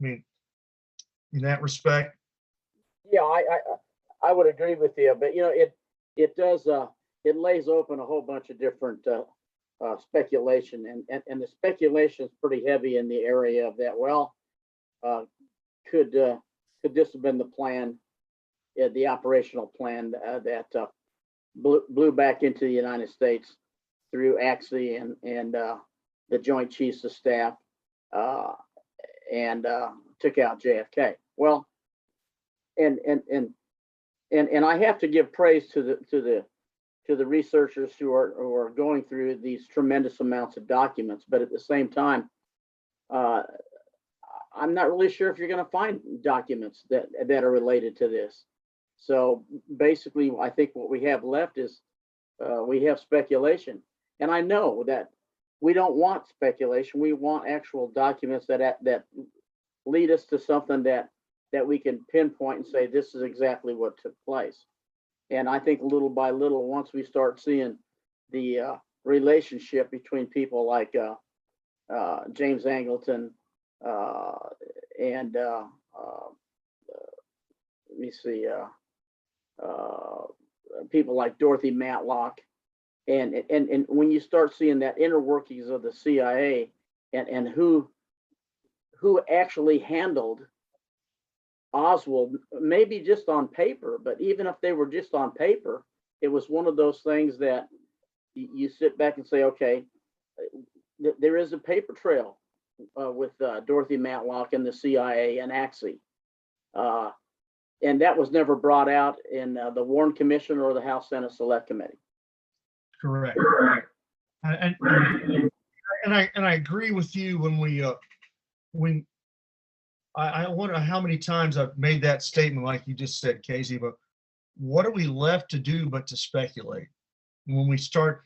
I mean, in that respect. Yeah, I would agree with you, but it does it lays open a whole bunch of different speculation, and the speculation is pretty heavy in the area of that. Well, could this have been the plan, the operational plan that blew back into the United States through AXI and the Joint Chiefs of Staff and took out JFK? Well, and I have to give praise to the researchers who are going through these tremendous amounts of documents, but at the same time, I'm not really sure if you're going to find documents that are related to this. So basically, I think what we have left is we have speculation. And I know that we don't want speculation. We want actual documents that lead us to something that we can pinpoint and say, this is exactly what took place. And I think little by little, once we start seeing the relationship between people like James Angleton and let me see, people like Dorothy Matlock, and when you start seeing that inner workings of the CIA and who actually handled Oswald, maybe just on paper, but even if they were just on paper, it was one of those things that you sit back and say, okay, there is a paper trail with Dorothy Matlock and the CIA and AXI. And that was never brought out in the Warren Commission or the House Senate Select Committee. Correct. And I agree with you when I wonder how many times I've made that statement, like you just said, Casey, but what are we left to do but to speculate? When we start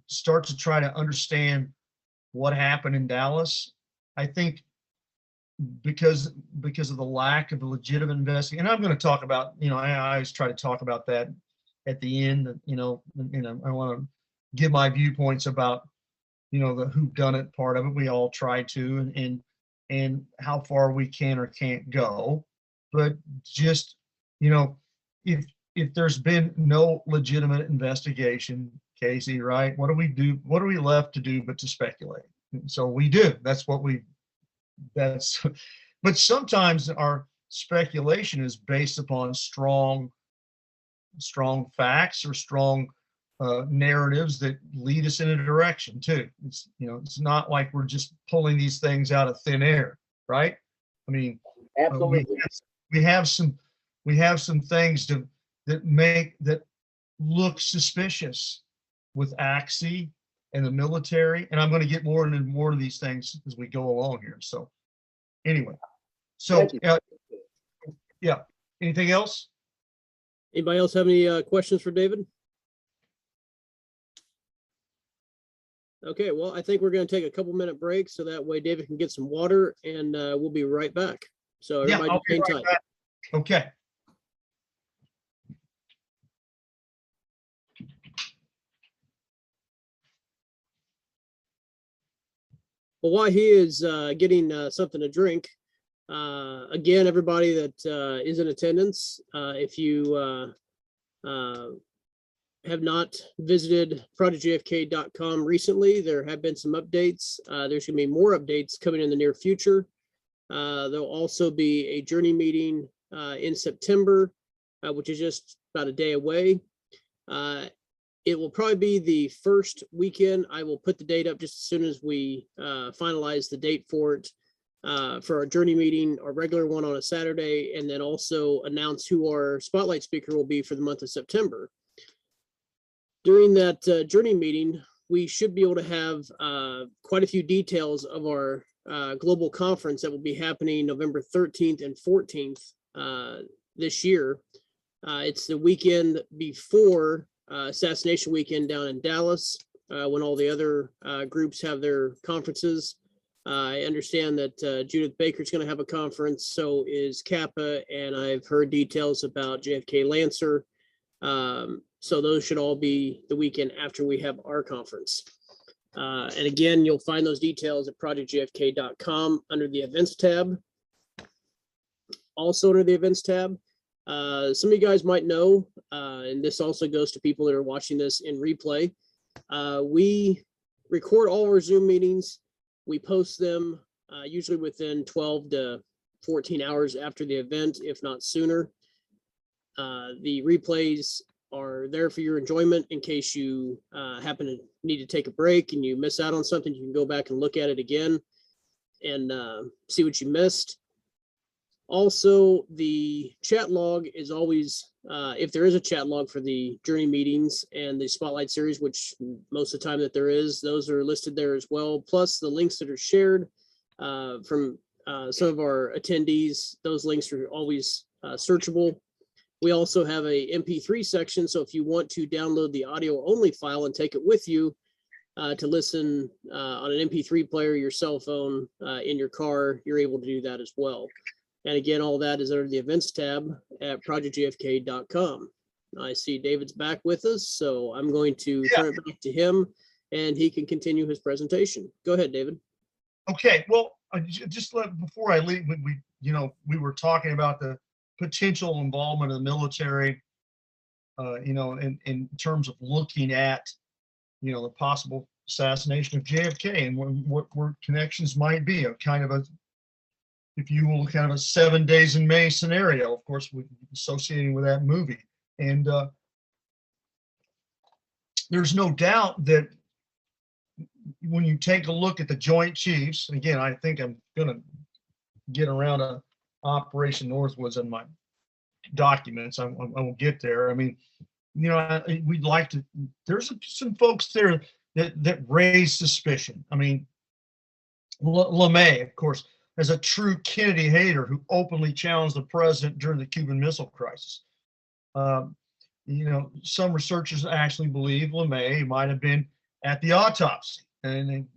to try to understand what happened in Dallas, I think because of the lack of a legitimate investigation, and I'm going to talk about, I always try to talk about that at the end, I want to give my viewpoints about, the whodunit part of it. We all try to, and how far we can or can't go. But just, if there's been no legitimate investigation, Casey, right? What do we do? What are we left to do but to speculate? And so we do. But sometimes our speculation is based upon strong facts or strong narratives that lead us in a direction too. It's not like we're just pulling these things out of thin air, right? I mean, Absolutely. we have some things that look suspicious with AXI and the military, and I'm going to get more into more of these things as we go along here. So anyway, yeah. Anything else? Anybody else have any questions for David? Okay, well, I think we're going to take a couple-minute break so that way David can get some water, and we'll be right back. So everybody I'll be hang right tight. back. Okay. Well, while he is getting something to drink, again, everybody that is in attendance, if you have not visited projectjfk.com recently, there have been some updates. There's going to be more updates coming in the near future. There'll also be a journey meeting in September, which is just about a day away. It will probably be the first weekend. I will put the date up just as soon as we finalize the date for it, for our journey meeting, our regular one on a Saturday, and then also announce who our spotlight speaker will be for the month of September. During that journey meeting, we should be able to have quite a few details of our global conference that will be happening November 13th and 14th this year. It's the weekend before assassination weekend down in Dallas, when all the other groups have their conferences. I understand that Judith Baker's going to have a conference, so is Kappa, and I've heard details about JFK Lancer. So those should all be the weekend after we have our conference. And again, you'll find those details at projectjfk.com under the events tab. Also under the events tab, some of you guys might know, and this also goes to people that are watching this in replay. We record all our Zoom meetings. We post them usually within 12 to 14 hours after the event, if not sooner. The replays are there for your enjoyment in case you happen to need to take a break and you miss out on something. You can go back and look at it again and see what you missed. Also, the chat log is always, if there is a chat log for the journey meetings and the spotlight series, which most of the time that there is, those are listed there as well. Plus the links that are shared from some of our attendees, those links are always searchable. We also have a MP3 section. So if you want to download the audio only file and take it with you to listen on an MP3 player, your cell phone, in your car, you're able to do that as well. And again, all that is under the events tab at projectjfk.com. I see David's back with us, so I'm going to turn it back to him and he can continue his presentation. Go ahead, David. Okay, well, before I leave, we were talking about the potential involvement of the military, in terms of looking at, the possible assassination of JFK and what connections might be, if you will, kind of a 7 days in May scenario, of course, associating with that movie. And there's no doubt that when you take a look at the Joint Chiefs, and again, I think I'm going to get around to Operation Northwoods in my documents. I will get there. I mean, we'd like to, there's some folks there that raise suspicion. I mean, LeMay, of course, as a true Kennedy hater who openly challenged the president during the Cuban Missile Crisis. Some researchers actually believe LeMay might have been at the autopsy. And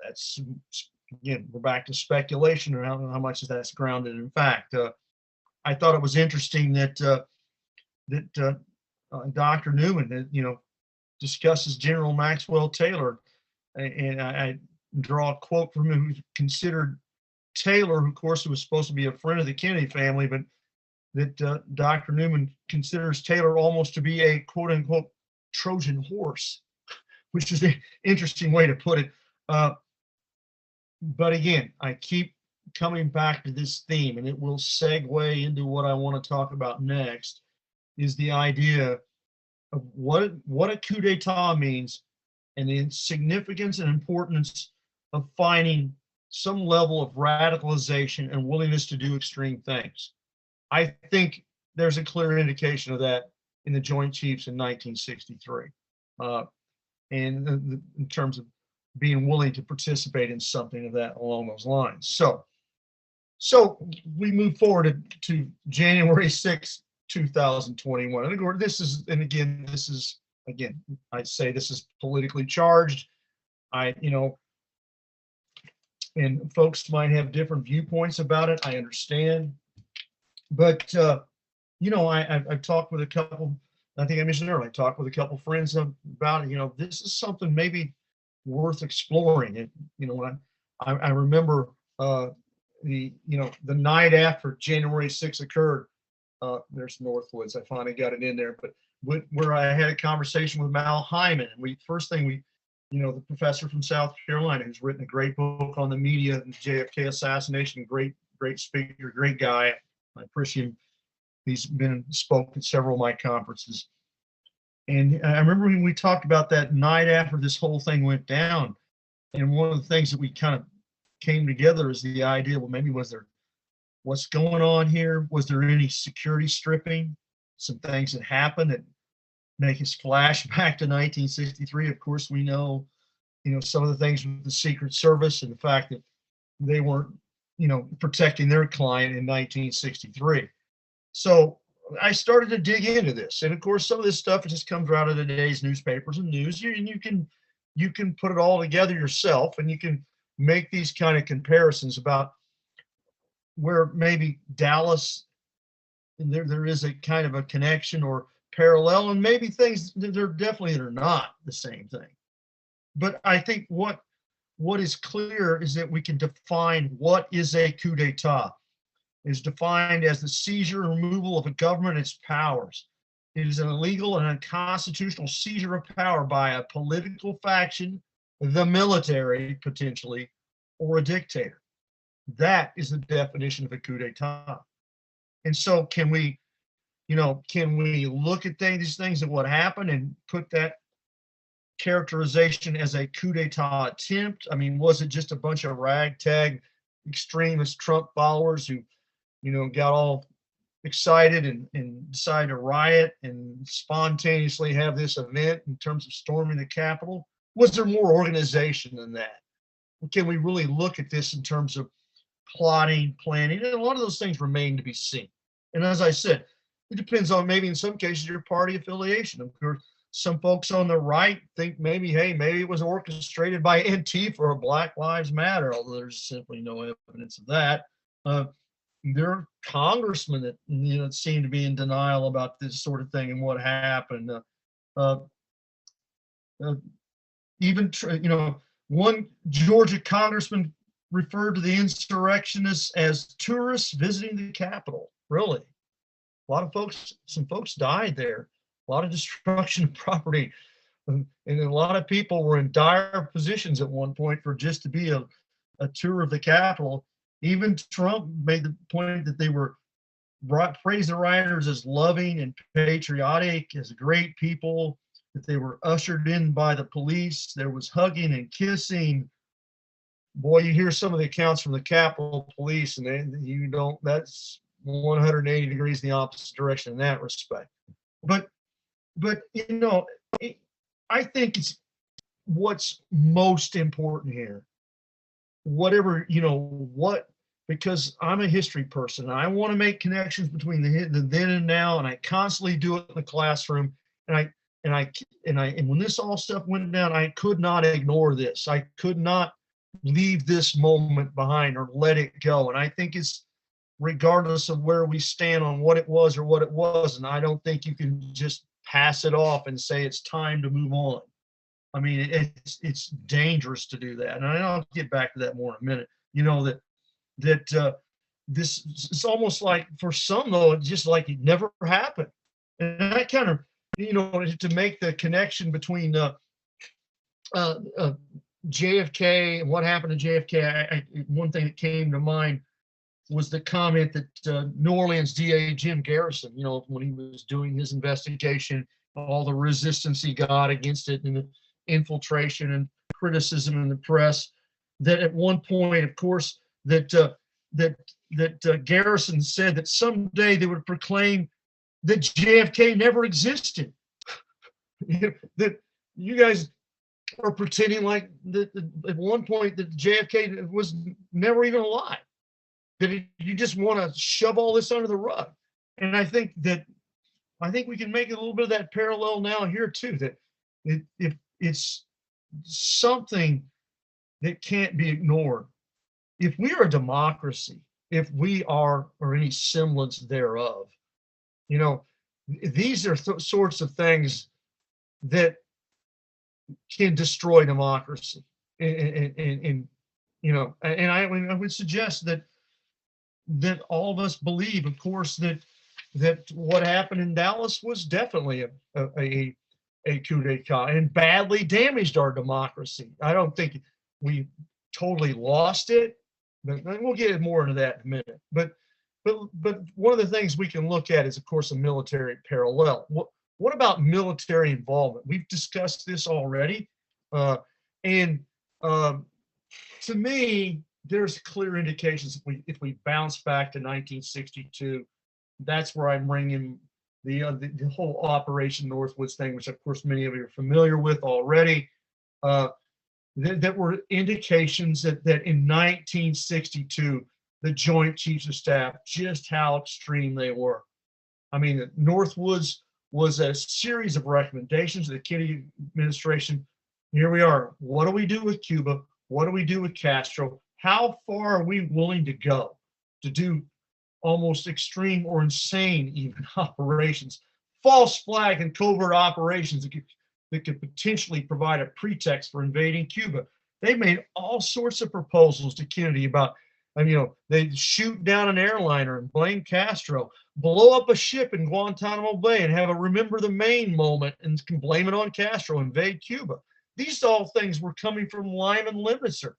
that's, again, we're back to speculation around how much that's grounded in fact. I thought it was interesting that Dr. Newman, discusses General Maxwell Taylor, and I draw a quote from him who considered Taylor, who of course was supposed to be a friend of the Kennedy family, but that Dr. Newman considers Taylor almost to be a quote unquote Trojan horse, which is an interesting way to put it. But again, I keep coming back to this theme, and it will segue into what I want to talk about next, is the idea of what a coup d'etat means and the significance and importance of finding some level of radicalization and willingness to do extreme things. I think there's a clear indication of that in the Joint Chiefs in 1963, and in terms of being willing to participate in something of that along those lines. So we move forward to January 6, 2021. And this is, I'd say this is politically charged. And folks might have different viewpoints about it. I understand. But, I've talked with a couple, I think I mentioned earlier, I talked with a couple friends about it. This is something maybe worth exploring. When I remember the night after January 6th occurred, there's Northwoods, I finally got it in there, but where I had a conversation with Mal Hyman, and the professor from South Carolina, who's written a great book on the media and JFK assassination, great speaker, great guy. I appreciate him. He's spoke at several of my conferences. And I remember when we talked about that night after this whole thing went down, and one of the things that we kind of came together is the idea, well, maybe what's going on here? Was there any security stripping? Some things that happened that make us flash back to 1963. Of course, we know, some of the things with the Secret Service and the fact that they weren't, protecting their client in 1963. So I started to dig into this, and of course, some of this stuff just comes out of today's newspapers and news. And you can put it all together yourself, and you can make these kind of comparisons about where maybe Dallas, there is a kind of a connection or parallel, and maybe things they're not the same thing. But I think what is clear is that we can define what is a coup d'etat. It is defined as the seizure and removal of a government and its powers. It is an illegal and unconstitutional seizure of power by a political faction, the military potentially, or a dictator. That is the definition of a coup d'etat. And so can we look at these things and what happened and put that characterization as a coup d'etat attempt? I mean, was it just a bunch of ragtag extremist Trump followers who, got all excited and decided to riot and spontaneously have this event in terms of storming the Capitol? Was there more organization than that? Can we really look at this in terms of plotting, planning? And a lot of those things remain to be seen. And as I said, It depends on, maybe in some cases, your party affiliation. Of course, some folks on the right think maybe, hey, maybe it was orchestrated by Antifa or Black Lives Matter, although there's simply no evidence of that. There are congressmen that, you know, seem to be in denial about this sort of thing and what happened. Uh, Even, you know, one Georgia congressman referred to the insurrectionists as tourists visiting the Capitol. Really, a lot of folks, some folks died there. A lot of destruction of property, and a lot of people were in dire positions at one point for just to be a tour of the Capitol. Even Trump made the point that they were praised the rioters as loving and patriotic, as great people, that they were ushered in by the police. There was hugging and kissing. Boy, you hear some of the accounts from the Capitol Police, and you don't, that's 180 degrees in the opposite direction in that respect. But you know, I think it's what's most important here. Whatever, you know, what, because I'm a history person, and I want to make connections between the then and now, and I constantly do it in the classroom. And when this all stuff went down, I could not ignore this. I could not leave this moment behind or let it go. And I think it's, regardless of where we stand on what it was or what it wasn't, I don't think you can just pass it off and say it's time to move on. I mean, it's dangerous to do that. And I'll get back to that more in a minute. You know, that this, it's almost like, for some though, it's just like it never happened. And I kind of, you know, to make the connection between JFK and what happened to JFK, one thing that came to mind was the comment that New Orleans DA Jim Garrison, you know, when he was doing his investigation, all the resistance he got against it, and the infiltration and criticism in the press, that at one point, of course, that Garrison said that someday they would proclaim that JFK never existed. That you guys are pretending like that at one point that JFK was never even alive. That you just want to shove all this under the rug. And I think we can make a little bit of that parallel now here too. That it's something that can't be ignored. If we are a democracy, if we are, or any semblance thereof, you know, these are sorts of things that can destroy democracy. And you know, and I would suggest that all of us believe, of course, that what happened in Dallas was definitely a coup d'etat and badly damaged our democracy. I don't think we totally lost it, but we'll get more into that in a minute. But one of the things we can look at is, of course, a military parallel. What about military involvement? We've discussed this already, and to me, there's clear indications if we bounce back to 1962, that's where I'm bringing the whole Operation Northwoods thing, which of course many of you are familiar with already. That were indications that in 1962, the Joint Chiefs of Staff, just how extreme they were. I mean, Northwoods was a series of recommendations to the Kennedy administration. Here we are. What do we do with Cuba? What do we do with Castro? How far are we willing to go to do almost extreme or insane even operations, false flag and covert operations that could potentially provide a pretext for invading Cuba? They made all sorts of proposals to Kennedy about, you know, they'd shoot down an airliner and blame Castro, blow up a ship in Guantanamo Bay and have a remember the Maine moment and can blame it on Castro, invade Cuba. These all things were coming from Lyman Lemnitzer,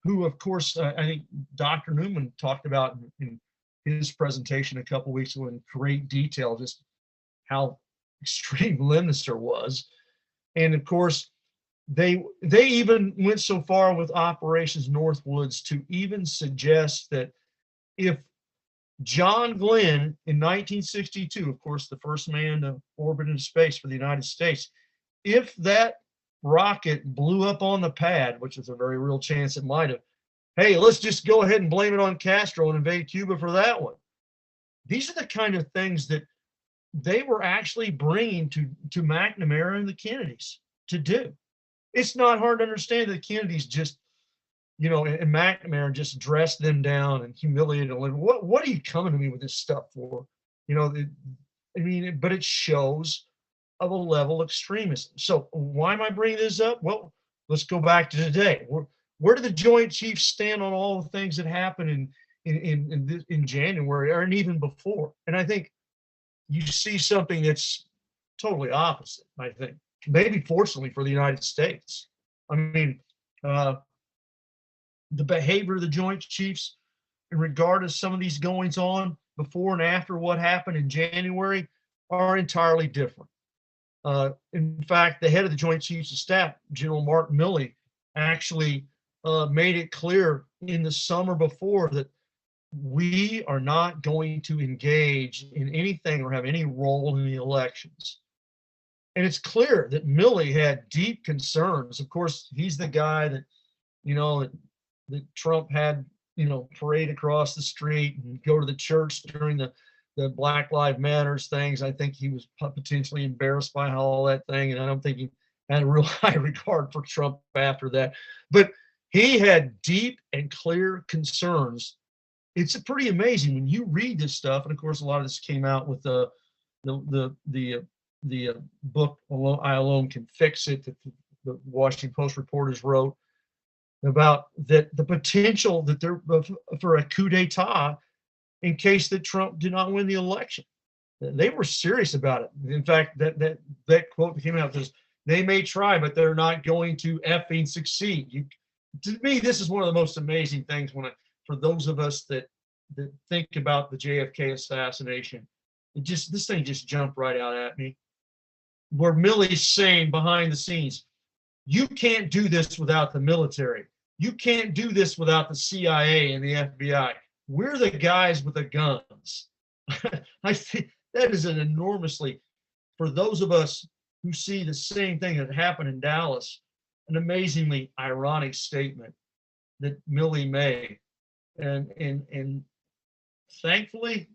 who, of course, I think Dr. Newman talked about in his presentation a couple weeks ago in great detail, just how extreme Lemnitzer was. And of course, they even went so far with Operations Northwoods to even suggest that if John Glenn in 1962, of course, the first man to orbit into space for the United States, if that rocket blew up on the pad, which is a very real chance it might have, hey, let's just go ahead and blame it on Castro and invade Cuba for that one. These are the kind of things that they were actually bringing to McNamara and the Kennedys to do. It's not hard to understand that the Kennedys just, and McNamara just dressed them down and humiliated them. What are you coming to me with this stuff for? But it shows of a level of extremism. So why am I bringing this up? Well, let's go back to today. Where do the Joint Chiefs stand on all the things that happened in January and even before? And I think you see something that's totally opposite, I think. Maybe fortunately for the United States. The behavior of the Joint Chiefs in regard to some of these goings on before and after what happened in January are entirely different. In fact, the head of the Joint Chiefs of Staff, General Mark Milley, actually made it clear in the summer before that we are not going to engage in anything or have any role in the elections. And it's clear that Milley had deep concerns. Of course, he's the guy that, that Trump had, parade across the street and go to the church during the Black Lives Matters things. I think he was potentially embarrassed by all that thing. And I don't think he had a real high regard for Trump after that. But he had deep and clear concerns. It's pretty amazing when you read this stuff. And of course, a lot of this came out with the book I Alone Can Fix It that the Washington Post reporters wrote about that the potential that there for a coup d'etat in case that Trump did not win the election. They were serious about it. In fact, that quote that came out says, "They may try, but they're not going to effing succeed." To me, this is one of the most amazing things for those of us that think about the JFK assassination. This thing just jumped right out at me. Where Milley's saying behind the scenes, you can't do this without the military. You can't do this without the CIA and the FBI. We're the guys with the guns. I think that is an enormously, for those of us who see the same thing that happened in Dallas, an amazingly ironic statement that Milley made. And thankfully,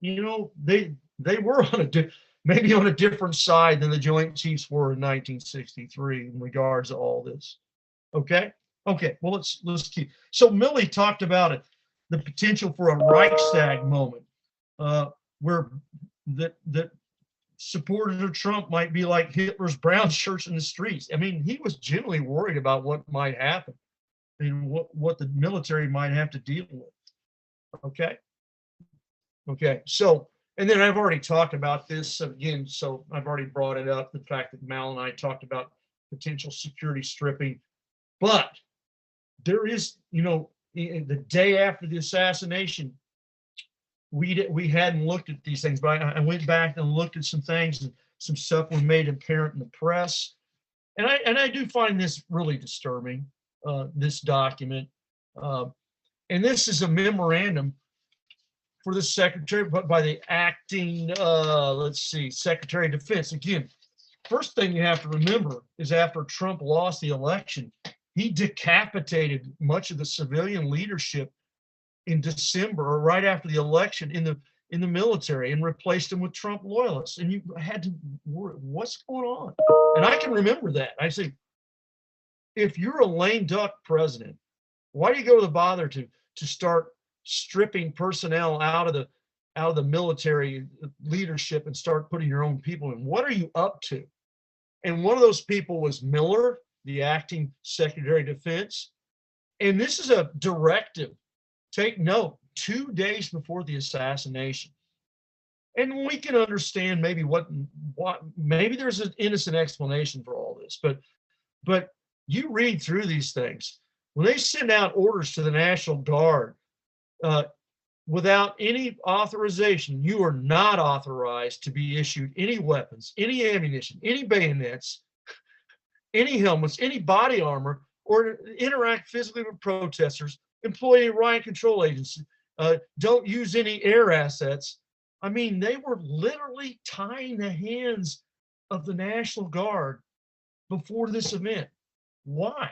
they were maybe on a different side than the Joint Chiefs were in 1963 in regards to all this. Okay. Well, let's keep. So Milley talked about it, the potential for a Reichstag moment, where that supporters of Trump might be like Hitler's brown shirts in the streets. He was genuinely worried about what might happen and what the military might have to deal with. Okay. So, and then I've already talked about this again. So I've already brought it up, the fact that Mal and I talked about potential security stripping, but there is, the day after the assassination, we hadn't looked at these things, but I went back and looked at some things, and some stuff was made apparent in the press, and I do find this really disturbing. This document, and this is a memorandum for the secretary, but by the acting, Secretary of Defense. Again, first thing you have to remember is after Trump lost the election, he decapitated much of the civilian leadership in December or right after the election in the military and replaced them with Trump loyalists. And you had to worry, what's going on? And I can remember that. I say, if you're a lame duck president, why do you go to the bother to start stripping personnel out of the military leadership and start putting your own people in? What are you up to? And one of those people was Miller, the acting Secretary of Defense. And this is a directive. Take note, 2 days before the assassination. And we can understand maybe what maybe there's an innocent explanation for all this, but you read through these things. When they send out orders to the National Guard without any authorization, you are not authorized to be issued any weapons, any ammunition, any bayonets, any helmets, any body armor, or interact physically with protesters, employ a riot control agency, don't use any air assets. They were literally tying the hands of the National Guard before this event. Why?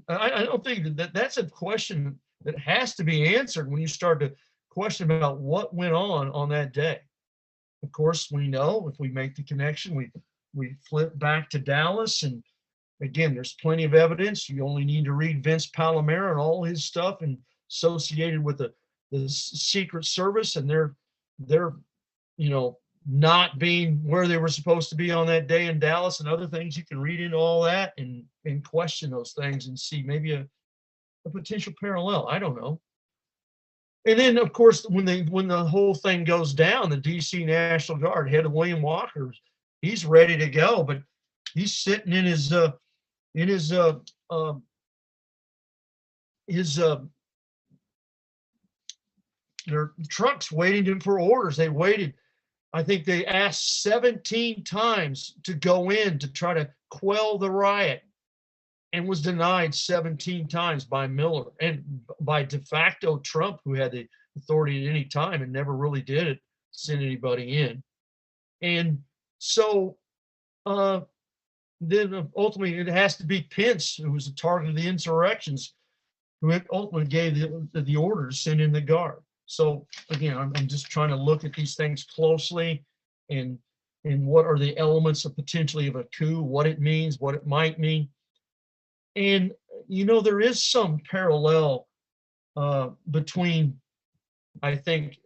I don't think that's a question that has to be answered when you start to question about what went on that day. of course, we know if we make the connection, we flip back to Dallas, and again, there's plenty of evidence. You only need to read Vince Palomera and all his stuff and associated with the Secret Service, and they're not being where they were supposed to be on that day in Dallas, and other things. You can read into all that and question those things and see maybe a potential parallel. I don't know. And then, of course, when the whole thing goes down, the DC National Guard head of William Walker, he's ready to go, but he's sitting in his their trucks waiting for orders. They waited. I think they asked 17 times to go in to try to quell the riot, and was denied 17 times by Miller and by de facto Trump, who had the authority at any time and never really did it, send anybody in. And so then ultimately it has to be Pence, who was the target of the insurrections, who ultimately gave the orders to send in the guard. So again, I'm just trying to look at these things closely and what are the elements of potentially of a coup, what it means, what it might mean. And, there is some parallel between, I think,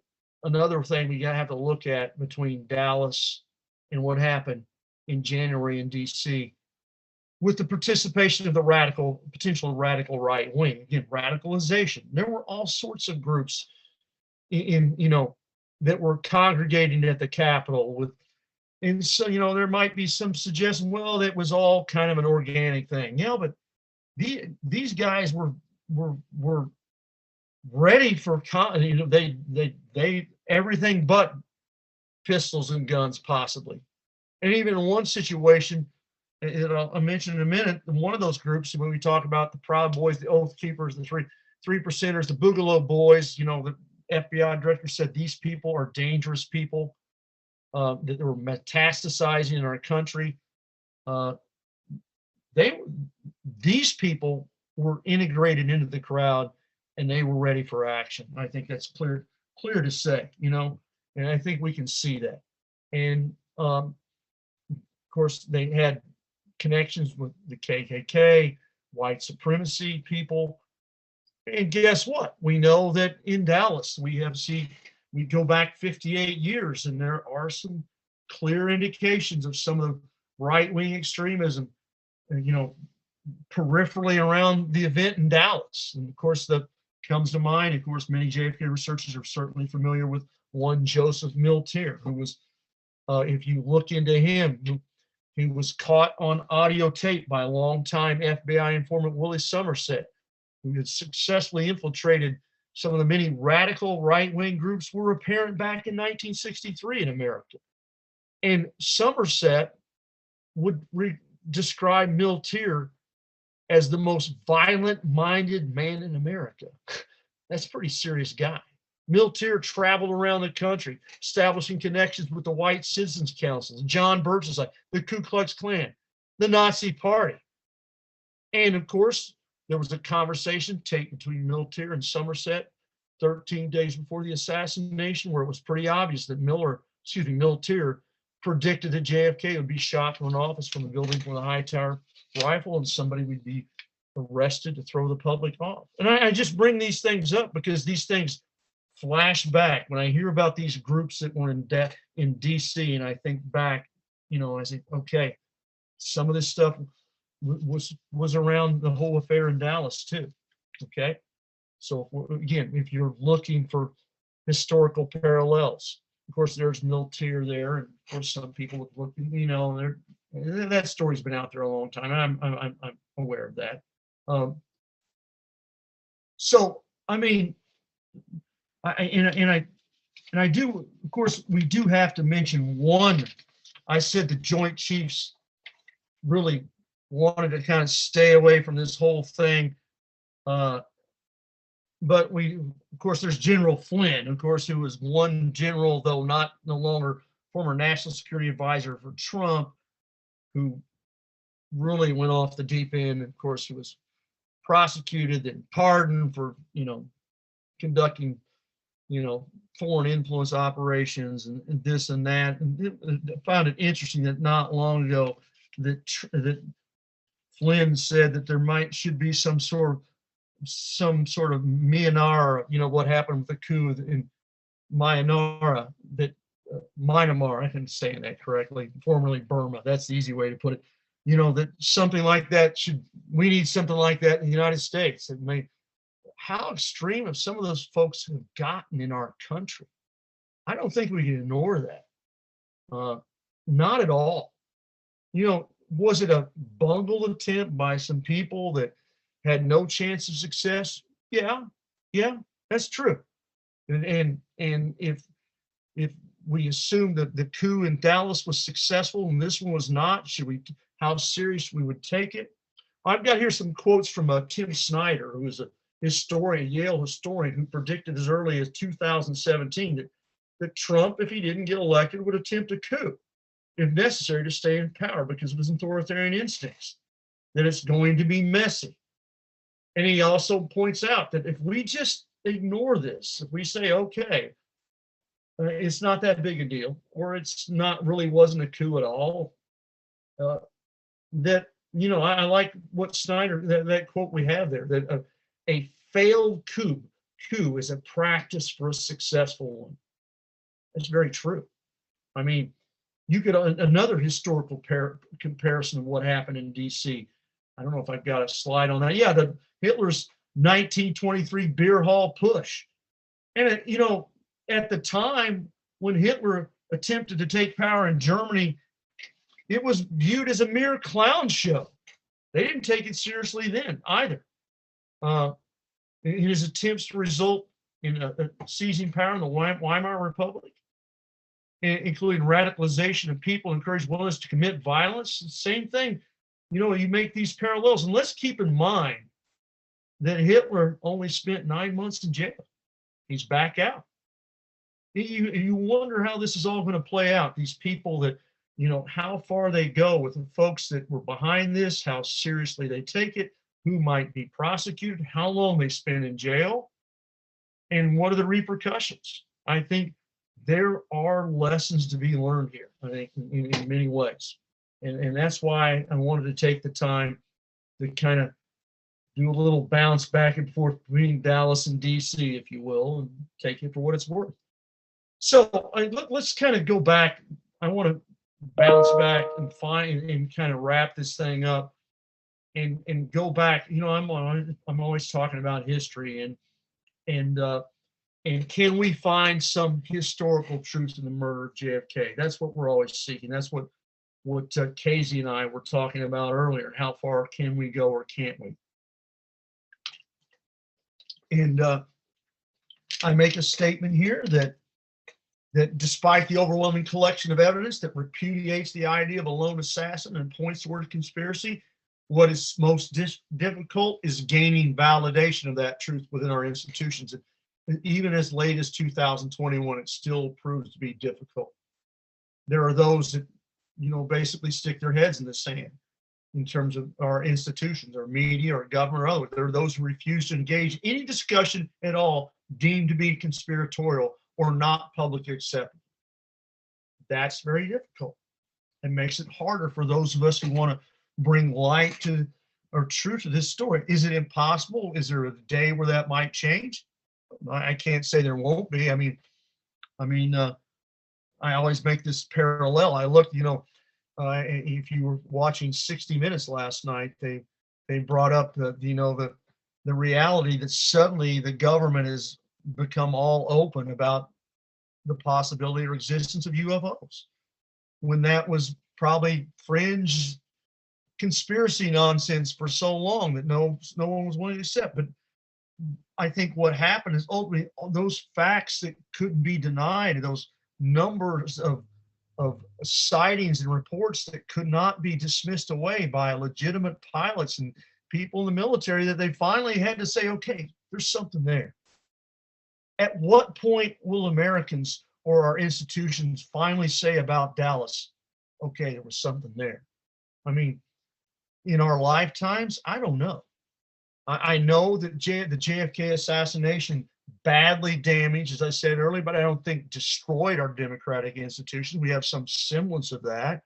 another thing we have to look at between Dallas and what happened in January in DC with the participation of the potential radical right wing. Again, radicalization. There were all sorts of groups that were congregating at the Capitol and so, there might be some suggestion, well, that was all kind of an organic thing. But these guys were ready for they everything but pistols and guns, possibly. And even in one situation, I'll mention in a minute, one of those groups, when we talk about the Proud Boys, the Oath Keepers, the three percenters, the Boogaloo Boys, the FBI director said these people are dangerous people, that were metastasizing in our country. These people were integrated into the crowd, and they were ready for action. I think that's clear to say, and I think we can see that. And of course, they had connections with the KKK, white supremacy people. And guess what? We know that in Dallas, we go back 58 years, and there are some clear indications of some of the right-wing extremism, peripherally around the event in Dallas. And of course, that comes to mind. Of course, many JFK researchers are certainly familiar with one Joseph Miltier, who was, if you look into him, he was caught on audio tape by a longtime FBI informant Willie Somerset, who had successfully infiltrated some of the many radical right-wing groups were apparent back in 1963 in America. And Somerset would describe Miltier as the most violent-minded man in America. That's a pretty serious guy. Miltier traveled around the country, establishing connections with the White Citizens Council, John Birch's Society, the Ku Klux Klan, the Nazi Party. And of course, there was a conversation tape between Miltier and Somerset 13 days before the assassination, where it was pretty obvious that Miltier predicted that JFK would be shot from an office from the building with a high-tower rifle, and somebody would be arrested to throw the public off. And I just bring these things up because these things flash back when I hear about these groups that were in DC, and I think back, I say, okay, some of this stuff was around the whole affair in Dallas too. Okay, so again, if you're looking for historical parallels, of course, there's Miltier there, and of course, some people look, that story's been out there a long time, and I'm aware of that. So I mean, I do, of course, we do have to mention one. I said the Joint Chiefs really wanted to kind of stay away from this whole thing. But of course, there's General Flynn, of course, who was one general, though no longer former national security advisor for Trump, who really went off the deep end. Of course, he was prosecuted and pardoned for, conducting foreign influence operations and this and that. And I found it interesting that not long ago that Flynn said that there should be some sort of Myanmar, what happened with the coup in Myanmar, that Myanmar, I think I'm saying that correctly, formerly Burma. That's the easy way to put it. That something like that we need something like that in the United States. How extreme have some of those folks have gotten in our country? I don't think we can ignore that. Not at all. Was it a bungled attempt by some people that had no chance of success? Yeah, that's true. And if we assume that the coup in Dallas was successful and this one was not, how serious we would take it? I've got here some quotes from Tim Snyder, who is a historian, Yale historian, who predicted as early as 2017 that Trump, if he didn't get elected, would attempt a coup, if necessary, to stay in power because of his authoritarian instincts, that it's going to be messy. And he also points out that if we just ignore this, if we say, okay, it's not that big a deal, or it's not really wasn't a coup at all, I like what Snyder, that quote we have there, that a failed coup is a practice for a successful one. That's very true. I mean, you could, another historical comparison of what happened in DC. I don't know if I've got a slide on that. Yeah, Hitler's 1923 beer hall push. And at the time when Hitler attempted to take power in Germany, it was viewed as a mere clown show. They didn't take it seriously then either. In his attempts to result in seizing power in the Weimar Republic, including radicalization of people, encourage willingness to commit violence. Same thing. You make these parallels, and let's keep in mind that Hitler only spent 9 months in jail. He's back out. You wonder how this is all going to play out. These people that, how far they go with the folks that were behind this, how seriously they take it, who might be prosecuted, how long they spend in jail, and what are the repercussions. I think there are lessons to be learned here, I think, in many ways. And that's why I wanted to take the time to kind of do a little bounce back and forth between Dallas and DC, if you will, and take it for what it's worth. So let's kind of go back. I want to bounce back and find and kind of wrap this thing up and go back. I'm always talking about history and can we find some historical truth in the murder of JFK? That's what we're always seeking. That's what Casey and I were talking about earlier. How far can we go or can't we? And I make a statement here that despite the overwhelming collection of evidence that repudiates the idea of a lone assassin and points toward conspiracy, what is most difficult is gaining validation of that truth within our institutions. Even as late as 2021, it still proves to be difficult. There are those that, basically stick their heads in the sand in terms of our institutions, our media, our government, or other. There are those who refuse to engage any discussion at all deemed to be conspiratorial or not publicly accepted. That's very difficult. It makes it harder for those of us who want to bring light to or truth to this story. Is it impossible? Is there a day where that might change? I can't say there won't be. I always make this parallel. I looked, if you were watching 60 Minutes last night, they brought up the reality that suddenly the government has become all open about the possibility or existence of UFOs, when that was probably fringe conspiracy nonsense for so long that no one was willing to accept. But I think what happened is ultimately those facts that couldn't be denied, those numbers of sightings and reports that could not be dismissed away by legitimate pilots and people in the military, that they finally had to say, okay, there's something there. At what point will Americans or our institutions finally say about Dallas, okay, there was something there? I mean, in our lifetimes, I don't know. I know that the JFK assassination badly damaged, as I said earlier, but I don't think destroyed our democratic institutions. We have some semblance of that.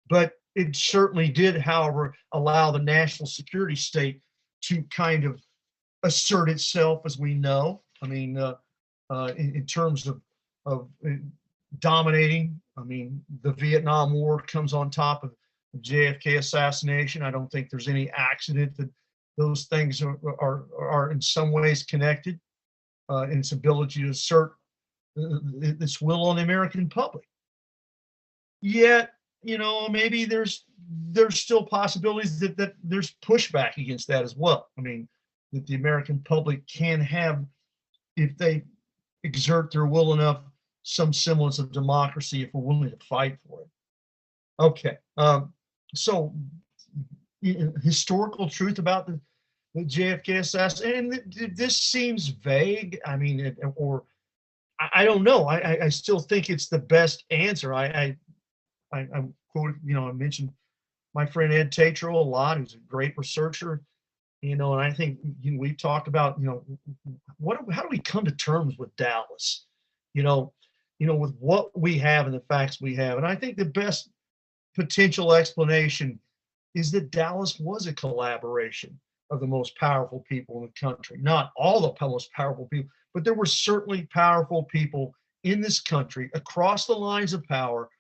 But it certainly did, however, allow the national security state to kind of assert itself, as we know. I mean, in terms of dominating. I mean, the Vietnam War comes on top of the JFK assassination. I don't think there's any accident that those things are in some ways connected in its ability to assert its will on the American public. Yet, maybe there's still possibilities that there's pushback against that as well. I mean, that the American public can have, if they exert their will enough, some semblance of democracy if we're willing to fight for it. Okay, so historical truth about the JFK assassination, and this seems vague. I mean, or I don't know. I still think it's the best answer. I quoted, I mentioned my friend Ed Tatro a lot, who's a great researcher, and I think we've talked about, how do we come to terms with Dallas, with what we have and the facts we have. And I think the best potential explanation is that Dallas was a collaboration of the most powerful people in the country. Not all the most powerful people, but there were certainly powerful people in this country across the lines of power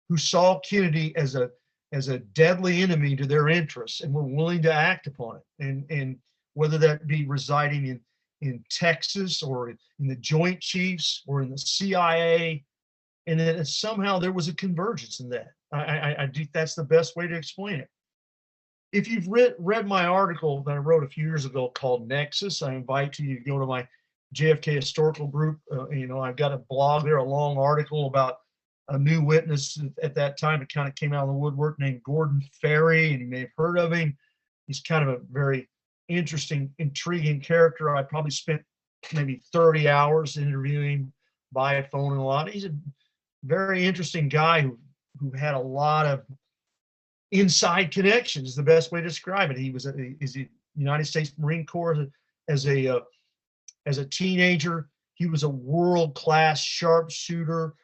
who saw Kennedy as a deadly enemy to their interests and were willing to act upon it. And whether that be residing in Texas or in the Joint Chiefs or in the CIA, and then somehow there was a convergence in that. I think that's the best way to explain it. If you've read my article that I wrote a few years ago called Nexus, I invite you to go to my JFK historical group. I've got a blog there, a long article about a new witness at that time. It kind of came out of the woodwork, named Gordon Ferry, and you may have heard of him. He's kind of a very interesting, intriguing character. I probably spent maybe 30 hours interviewing him by phone and a lot. He's a very interesting guy who had a lot of inside connections, is the best way to describe it. He was is the United States Marine Corps as a teenager. He was a world-class sharpshooter,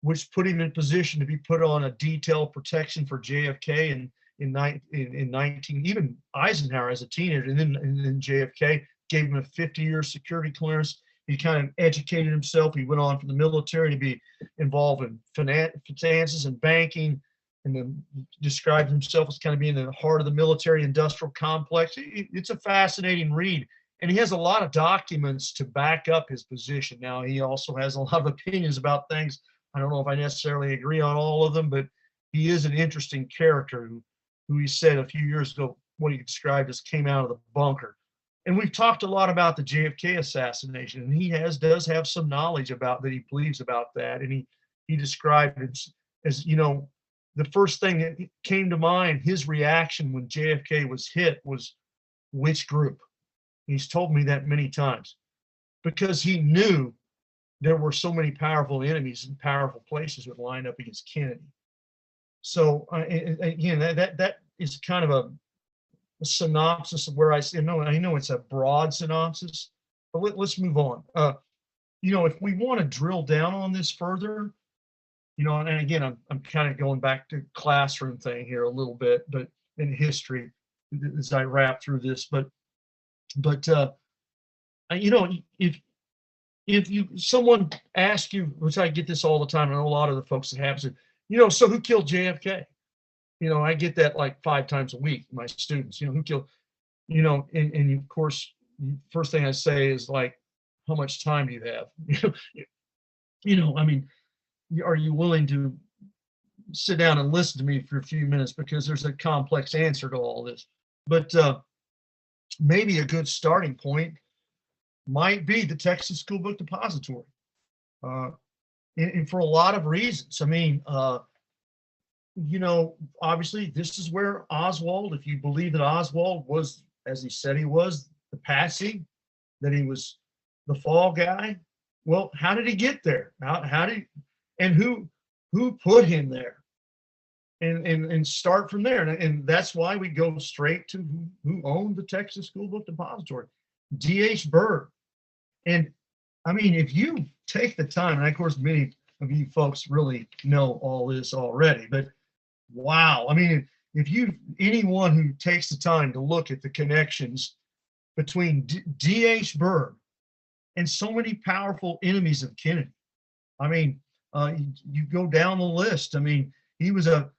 which put him in position to be put on a detailed protection for JFK in 19, even Eisenhower as a teenager, and then JFK gave him a 50-year security clearance. He kind of educated himself. He went on from the military to be involved in finances and banking, and then described himself as kind of being in the heart of the military-industrial complex. It's a fascinating read, and he has a lot of documents to back up his position. Now, he also has a lot of opinions about things. I don't know if I necessarily agree on all of them, but he is an interesting character who he said a few years ago, what he described as came out of the bunker. And we've talked a lot about the JFK assassination, and he does have some knowledge about that. He believes about that, and he described it as the first thing that came to mind, his reaction when JFK was hit was, which group? He's told me that many times, because he knew there were so many powerful enemies and powerful places would line up against Kennedy. So again, that is kind of a synopsis of where I know it's a broad synopsis, but let's move on. If we want to drill down on this further, and again, I'm kind of going back to classroom thing here a little bit, but in history as I wrap through this, but if someone asks you, which I get this all the time, and a lot of the folks that have said, so who killed JFK? I get that like 5 times a week, my students, who killed, and of course, first thing I say is like, how much time do you have? I mean, are you willing to sit down and listen to me for a few minutes, because there's a complex answer to all this. But maybe a good starting point might be the Texas School Book Depository, and for a lot of reasons. I mean, obviously this is where Oswald, if you believe that Oswald was, as he said he was, the patsy, that he was the fall guy, well, how did he get there? And who put him there? And start from there. And that's why we go straight to who owned the Texas School Book Depository. D.H. Byrd. And I mean, if you take the time, and of course, many of you folks really know all this already, but wow, I mean, if anyone who takes the time to look at the connections between D.H. Byrd and so many powerful enemies of Kennedy. I mean, you go down the list. I mean, he was a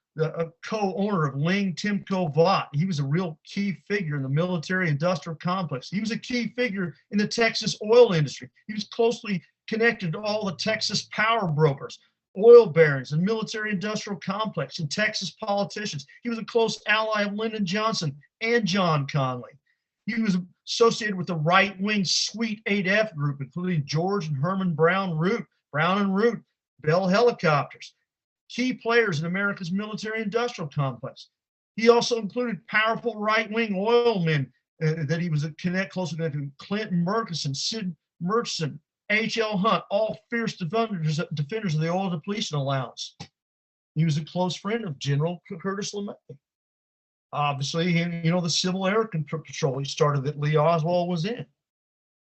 co-owner of Ling Timco Vought. He was a real key figure in the military industrial complex. He was a key figure in the Texas oil industry. He was closely connected to all the Texas power brokers, oil barons, and military industrial complex, and Texas politicians. He was a close ally of Lyndon Johnson and John Conley. He was associated with the right-wing Suite 8F group, including George and Herman Brown and Root, Bell Helicopters, key players in America's military-industrial complex. He also included powerful right-wing oil men that he was closely connected to: Clinton Murchison, Sid Murchison, H.L. Hunt, all fierce defenders of the oil depletion allowance. He was a close friend of General Curtis LeMay. Obviously, the Civil Air Patrol he started that Lee Oswald was in.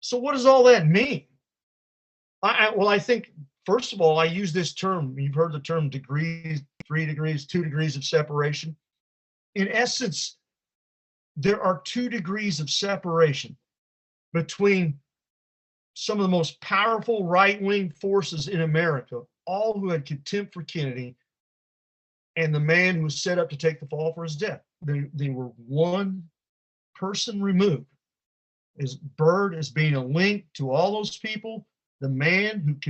So what does all that mean? I think, first of all, I use this term. You've heard the term degrees, 3 degrees, 2 degrees of separation. In essence, there are 2 degrees of separation between some of the most powerful right-wing forces in America, all who had contempt for Kennedy, and the man who was set up to take the fall for his death. They were one person removed. As Byrd as being a link to all those people, the man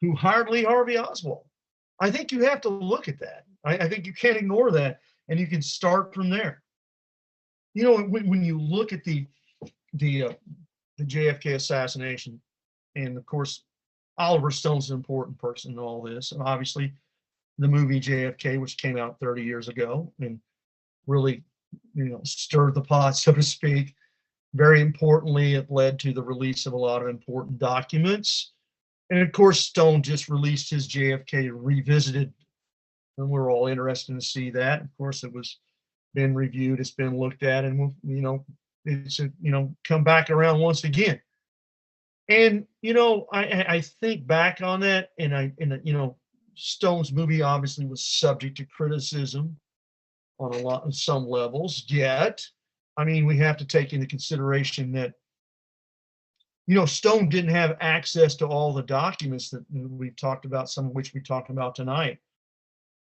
who hired Lee Harvey Oswald. I think you have to look at that. I think you can't ignore that, and you can start from there. When you look at the JFK assassination, and of course, Oliver Stone's an important person in all this, and obviously the movie JFK, which came out 30 years ago and really, stirred the pot, so to speak. Very importantly, it led to the release of a lot of important documents. And of course, Stone just released his JFK Revisited, and we're all interested to see that. Of course, it was been reviewed, it's been looked at, and it's come back around once again. And I think back on that, and Stone's movie obviously was subject to criticism on some levels. Yet, I mean, we have to take into consideration that Stone didn't have access to all the documents that we've talked about, some of which we talked about tonight.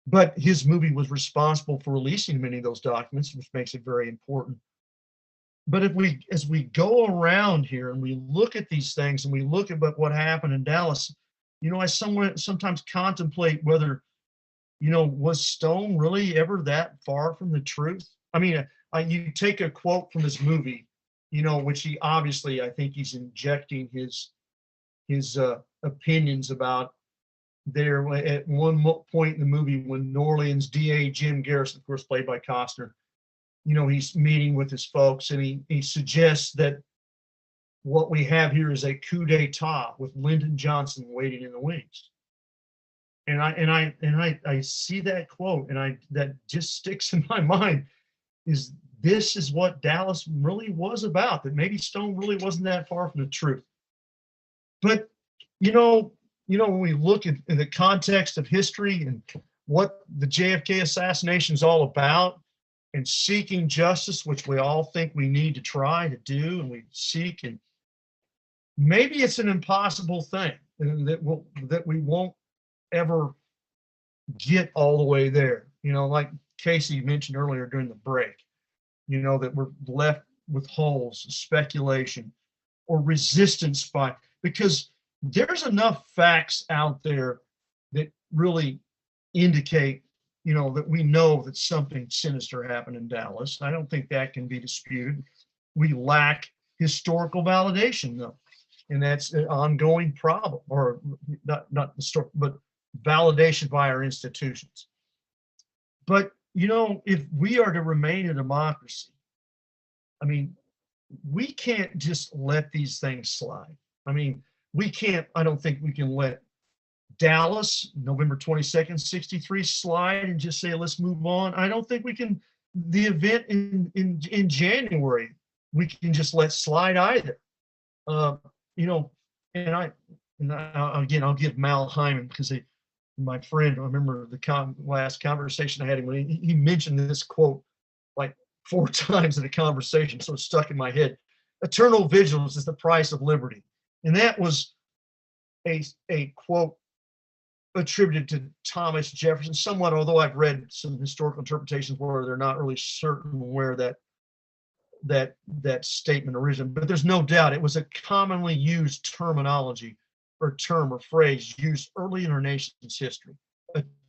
But his movie was responsible for releasing many of those documents, which makes it very important. But as we go around here and we look at these things and we look at what happened in Dallas, I sometimes contemplate whether, was Stone really ever that far from the truth? I mean, you take a quote from his movie, which he obviously, I think he's injecting his opinions about there at one point in the movie when New Orleans DA Jim Garrison, of course, played by Costner, he's meeting with his folks, and he suggests that what we have here is a coup d'etat with Lyndon Johnson waiting in the wings. And I see that quote, and that just sticks in my mind. This is what Dallas really was about? That maybe Stone really wasn't that far from the truth. But when we look at in the context of history and what the JFK assassination is all about, and seeking justice, which we all think we need to try to do, and we seek, and maybe it's an impossible thing that we won't ever get all the way there. Like Casey mentioned earlier during the break, that we're left with holes, speculation, or resistance because there's enough facts out there that really indicate, that we know that something sinister happened in Dallas. I don't think that can be disputed. We lack historical validation, though, and that's an ongoing problem, or not historical, but validation by our institutions. But if we are to remain a democracy, I mean, we can't just let these things slide. I mean, I don't think we can let Dallas, November 22nd, 63 slide and just say, let's move on. I don't think we can, the event in January, we can just let slide either. Again, I'll give Mal Hyman, because my friend, I remember the last conversation I had him when he mentioned this quote like 4 times in a conversation, so it stuck in my head. Eternal vigilance is the price of liberty. And that was a quote attributed to Thomas Jefferson somewhat, although I've read some historical interpretations where they're not really certain where that statement originated. But there's no doubt it was a commonly used terminology or term or phrase used early in our nation's history.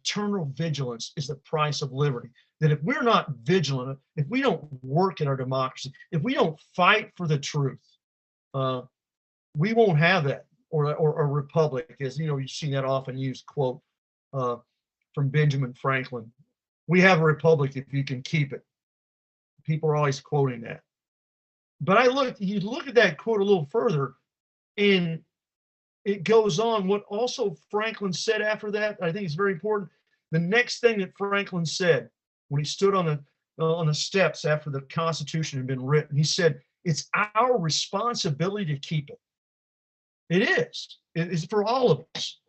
Eternal vigilance is the price of liberty. That if we're not vigilant, if we don't work in our democracy, if we don't fight for the truth, we won't have that, or a republic. As you know, you've seen that often used quote from Benjamin Franklin. We have a republic if you can keep it. People are always quoting that. But you look at that quote a little further, and it goes on. What also Franklin said after that, I think is very important. The next thing that Franklin said when he stood on the steps after the Constitution had been written, he said, "It's our responsibility to keep it." It is. It is for all of us.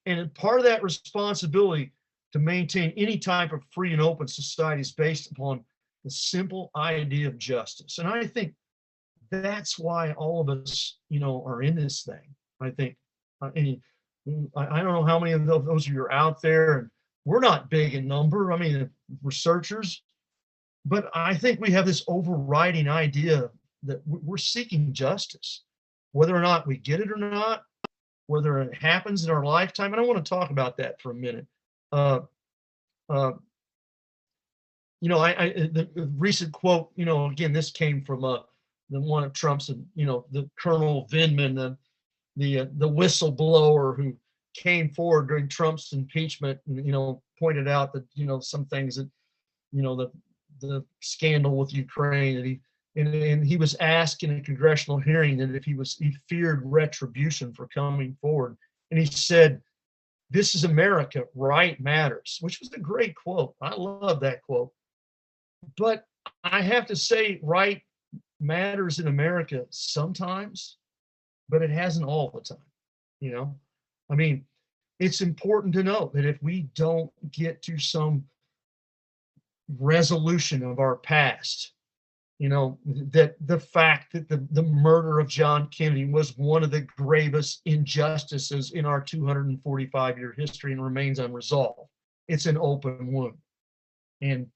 And part of that responsibility to maintain any type of free and open society is based upon the simple idea of justice. And I think that's why all of us, are in this thing. I think, I don't know how many of those of you are out there, and we're not big in number. I mean, researchers, but I think we have this overriding idea that we're seeking justice, whether or not we get it or not, whether it happens in our lifetime. And I want to talk about that for a minute. The recent quote, again, this came from the one of Trump's, the Colonel Vindman, the whistleblower who came forward during Trump's impeachment and, pointed out that, some things that, the scandal with Ukraine, and he was asked in a congressional hearing that if he feared retribution for coming forward. And he said, "This is America, right matters," which was a great quote. I love that quote. But I have to say, right matters in America sometimes, but it hasn't all the time. I mean, it's important to know that if we don't get to some resolution of our past, that the fact that the murder of John Kennedy was one of the gravest injustices in our 245-year history and remains unresolved. It's an open wound. And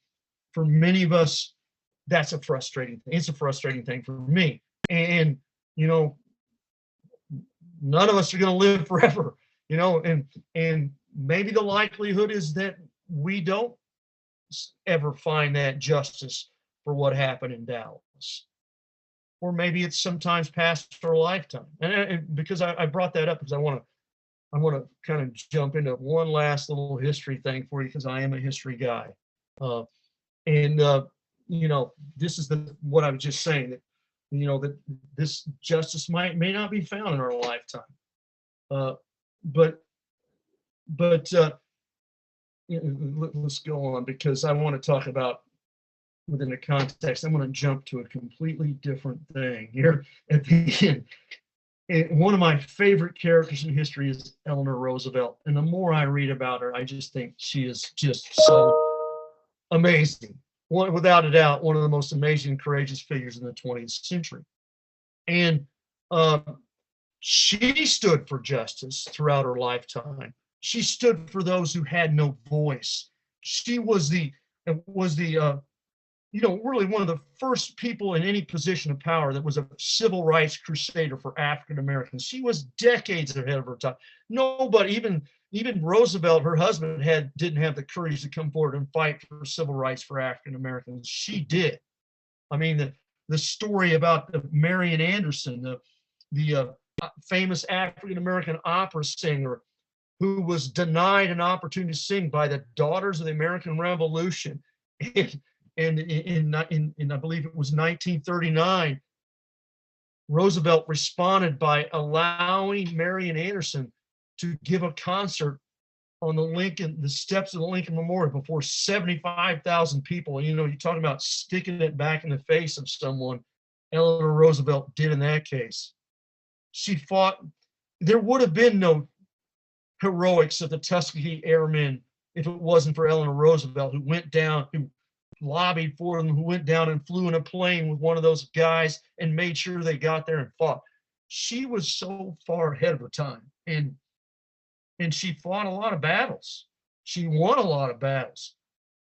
for many of us, that's a frustrating thing. It's a frustrating thing for me. And, none of us are going to live forever, and maybe the likelihood is that we don't ever find that justice for what happened in Dallas. Or maybe it's sometimes past our lifetime. And because I brought that up because I want to kind of jump into one last little history thing for you, because I am a history guy. This is what I was just saying, that that this justice may not be found in our lifetime. But let's go on, because I want to talk about within the context. I'm going to jump to a completely different thing here at the end. And one of my favorite characters in history is Eleanor Roosevelt. And the more I read about her, I just think she is just so amazing. Without a doubt, one of the most amazing, courageous figures in the 20th century. And she stood for justice throughout her lifetime. She stood for those who had no voice. She was really one of the first people in any position of power that was a civil rights crusader for African Americans. She was decades ahead of her time. Nobody, even Roosevelt, her husband, didn't have the courage to come forward and fight for civil rights for African Americans. She did. I mean, the story about Marian Anderson, the famous African American opera singer who was denied an opportunity to sing by the Daughters of the American Revolution, and in I believe it was 1939, Roosevelt responded by allowing Marian Anderson to give a concert on the steps of the Lincoln Memorial before 75,000 people. And, you're talking about sticking it back in the face of someone. Eleanor Roosevelt did in that case. She fought. There would have been no heroics of the Tuskegee Airmen if it wasn't for Eleanor Roosevelt, who went down, who lobbied for them, who went down and flew in a plane with one of those guys and made sure they got there and fought. She was so far ahead of her time, and she fought a lot of battles. She won a lot of battles.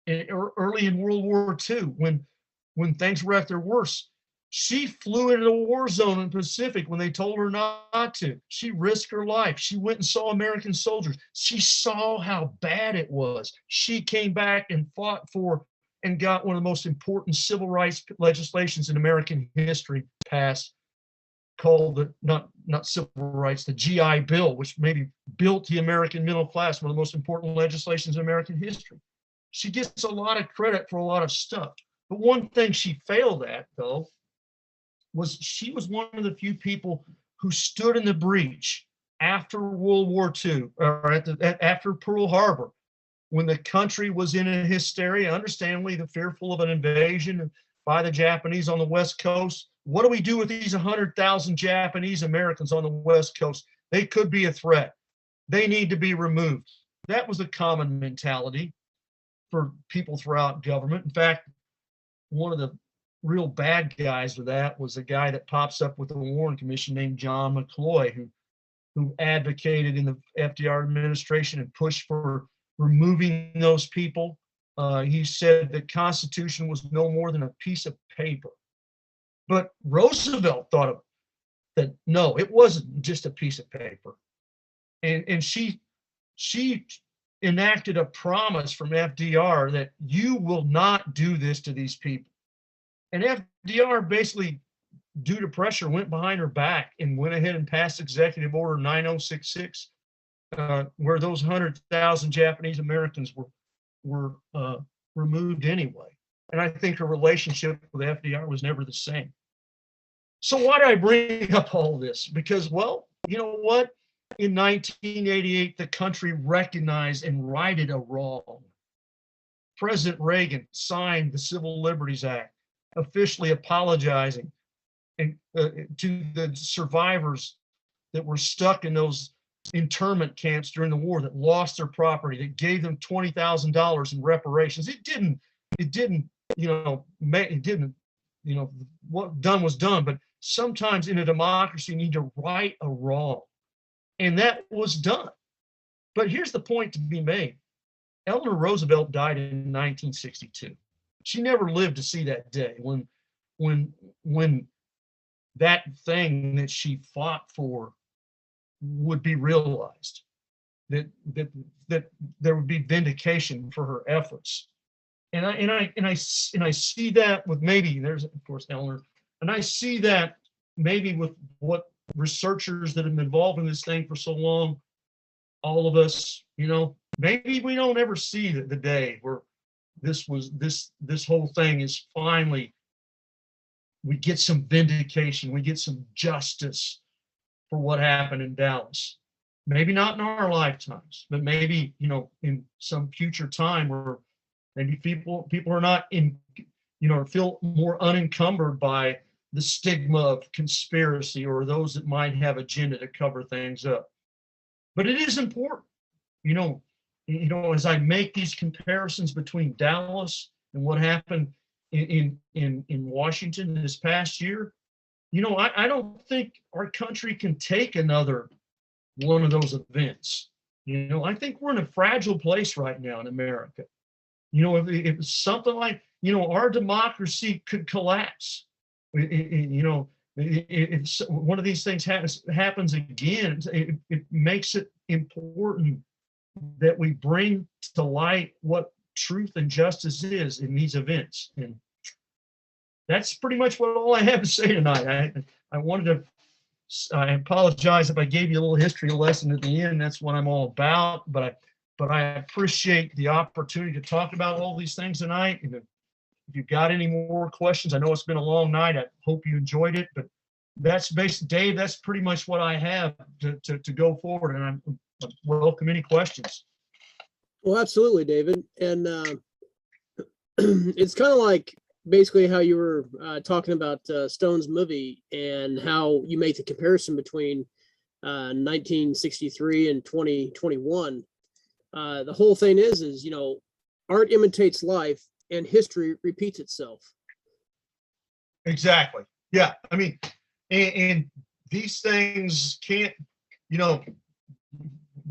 Early in World War II, when things were at their worst, she flew into the war zone in the Pacific when they told her not to. She risked her life. She went and saw American soldiers. She saw how bad it was. She came back and fought for and got one of the most important civil rights legislations in American history passed, called the not civil rights, the GI Bill, which maybe built the American middle class, one of the most important legislations in American history. She gets a lot of credit for a lot of stuff. But one thing she failed at, though, was she was one of the few people who stood in the breach after World War II, or after Pearl Harbor, when the country was in a hysteria, understandably, fearful of an invasion by the Japanese on the West Coast. What do we do with these 100,000 Japanese Americans on the West Coast? They could be a threat. They need to be removed. That was a common mentality for people throughout government. In fact, one of the real bad guys with that was a guy that pops up with the Warren Commission named John McCloy, who advocated in the FDR administration and pushed for removing those people. He said the Constitution was no more than a piece of paper. But Roosevelt thought that no, it wasn't just a piece of paper. And she enacted a promise from FDR that you will not do this to these people. And FDR basically, due to pressure, went behind her back and went ahead and passed Executive Order 9066, where those 100,000 Japanese Americans were removed anyway. And I think her relationship with FDR was never the same. So why do I bring up all this? Because, well, you know what? In 1988, the country recognized and righted a wrong. President Reagan signed the Civil Liberties Act, officially apologizing and to the survivors that were stuck in those internment camps during the war, that lost their property, that gave them $20,000 in reparations. It didn't, what done was done, but sometimes in a democracy you need to right a wrong. And that was done. But here's the point to be made. Eleanor Roosevelt died in 1962. She never lived to see that day when that thing that she fought for would be realized, that there would be vindication for her efforts. And I see that with, maybe there's of course Eleanor, and I see that maybe with what researchers that have been involved in this thing for so long, all of us, maybe we don't ever see the day where this whole thing is finally, we get some vindication, we get some justice for what happened in Dallas. Maybe not in our lifetimes, but maybe, in some future time where maybe people are not feel more unencumbered by the stigma of conspiracy or those that might have agenda to cover things up. But it is important, as I make these comparisons between Dallas and what happened in Washington this past year, I don't think our country can take another one of those events. I think we're in a fragile place right now in America. If it's something like, our democracy could collapse. If one of these things happens again, it makes it important that we bring to light what truth and justice is in these events. And that's pretty much all I have to say tonight. I apologize if I gave you a little history lesson at the end. That's what I'm all about. But I appreciate the opportunity to talk about all these things tonight. And if you've got any more questions, I know it's been a long night. I hope you enjoyed it. But that's Dave, that's pretty much what I have to go forward. And I welcome any questions. Well, absolutely, David. And it's kind of like basically how you were talking about Stone's movie and how you make the comparison between 1963 and 2021. The whole thing is, you know, art imitates life and history repeats itself. Exactly. Yeah. I mean, and these things can't, you know,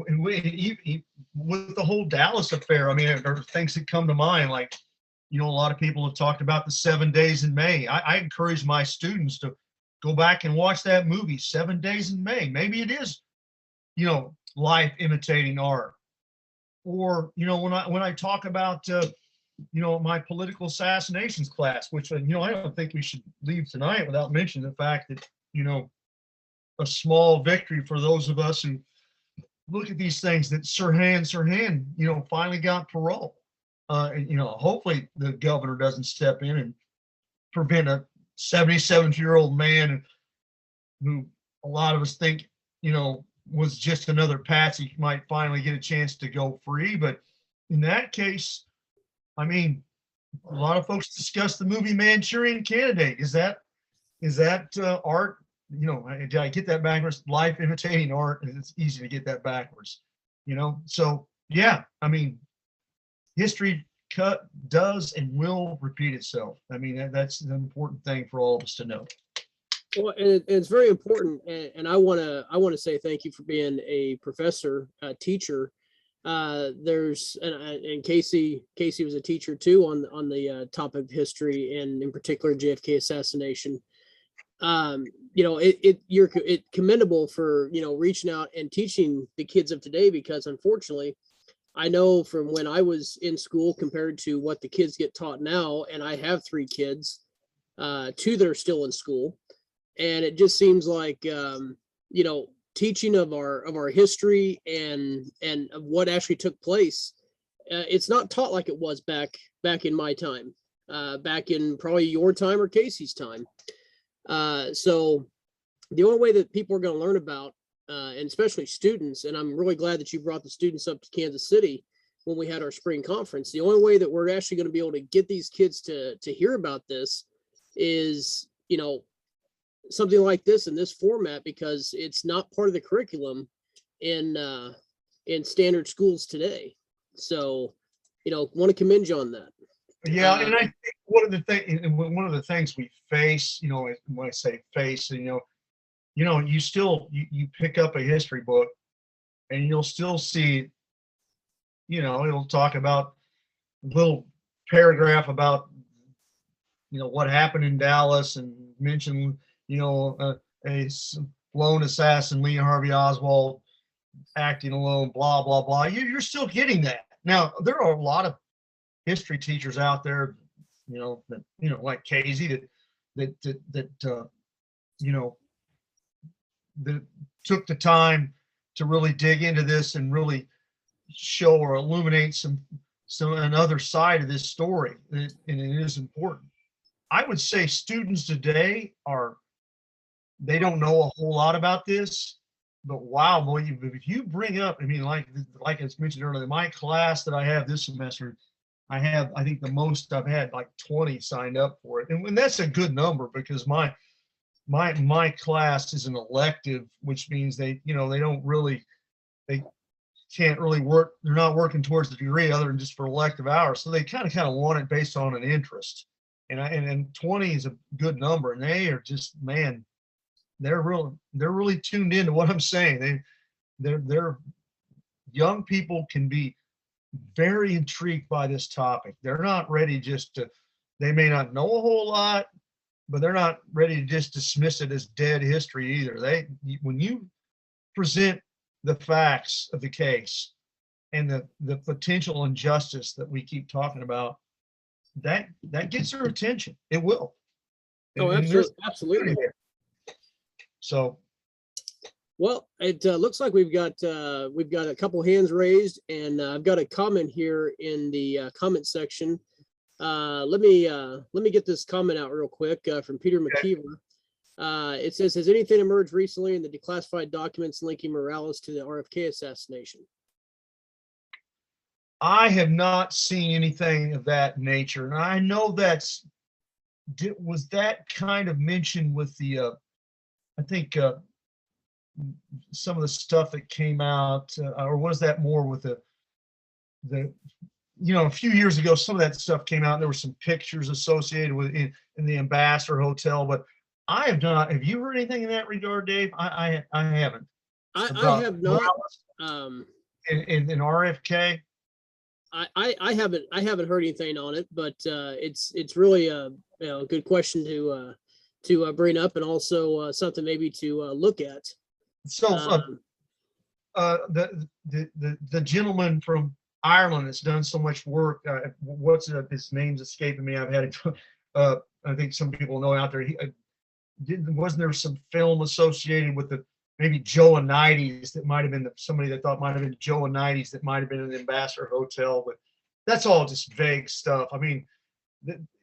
with the whole Dallas affair, I mean, there are things that come to mind, like, you know, a lot of people have talked about the 7 Days in May. I encourage my students to go back and watch that movie, 7 Days in May. Maybe it is, you know, life imitating art. Or, you know, when I talk about, you know, my political assassinations class, which, you know, I don't think we should leave tonight without mentioning the fact that, you know, a small victory for those of us who look at these things, that Sirhan, you know, finally got parole. And, you know, hopefully the governor doesn't step in and prevent a 77-year-old man who a lot of us think, you know, was just another patsy, might finally get a chance to go free. But in that case, I mean, a lot of folks discuss the movie Manchurian Candidate. Is that art? You know, did I get that backwards? Life imitating art. It's easy to get that backwards, you know? So yeah, I mean, history does and will repeat itself. I mean, that's an important thing for all of us to know. Well, and it's very important, and I want to say thank you for being a professor, a teacher. There's and Casey was a teacher too on the topic of history, and in particular JFK assassination. You know, you're commendable for, you know, reaching out and teaching the kids of today, because unfortunately, I know from when I was in school compared to what the kids get taught now, and I have 3 kids, 2 that are still in school. And it just seems like, you know, teaching of our history and of what actually took place, it's not taught like it was back in my time, back in probably your time or Casey's time. So the only way that people are going to learn about, and especially students, and I'm really glad that you brought the students up to Kansas City when we had our spring conference. The only way that we're actually going to be able to get these kids to hear about this is, you know, something like this in this format, because it's not part of the curriculum in standard schools today. So, you know, want to commend you on that. Yeah, and I think one of the things we face, you know, when I say face, you know, you pick up a history book and you'll still see, you know, it'll talk about a little paragraph about, you know, what happened in Dallas, and mention, you know, a lone assassin, Lee Harvey Oswald, acting alone, blah, blah, blah. You're still getting that. Now, there are a lot of history teachers out there, you know, that, you know, like Casey, that you know, that took the time to really dig into this and really show or illuminate some another side of this story, and it is important. I would say students today they don't know a whole lot about this, but wow, boy, if you bring up, I mean, like I mentioned earlier, my class that I have this semester, I think the most I've had, like 20 signed up for it, and that's a good number, because my class is an elective, which means they can't really work. They're not working towards the degree other than just for elective hours, so they kind of want it based on an interest. And 20 is a good number, and they are just, man, they're really tuned into what I'm saying. They're young people can be very intrigued by this topic. They're not ready they may not know a whole lot, but they're not ready to just dismiss it as dead history either. When you present the facts of the case and the potential injustice that we keep talking about, that gets their attention. It will. Oh, absolutely. So, well, it looks like we've got a couple hands raised, and I've got a comment here in the comment section. Let me get this comment out real quick from Peter McKeever. It says, has anything emerged recently in the declassified documents linking Morales to the RFK assassination? I have not seen anything of that nature, and I know that's was that kind of mentioned with the, I think, some of the stuff that came out, or was that more with the a few years ago, some of that stuff came out and there were some pictures associated with in the Ambassador Hotel, but I have not. Have you heard anything in that regard, Dave? I haven't. I have not. In RFK. I haven't heard anything on it, but it's really a good question to bring up, and also something maybe to look at. So the gentleman from Ireland that's done so much work. What's his name's escaping me. I've had it. I think some people know out there. Wasn't there some film associated with maybe Joanides that might have been somebody that thought might have been Joanides that might have been in the Ambassador Hotel, but that's all just vague stuff. I mean,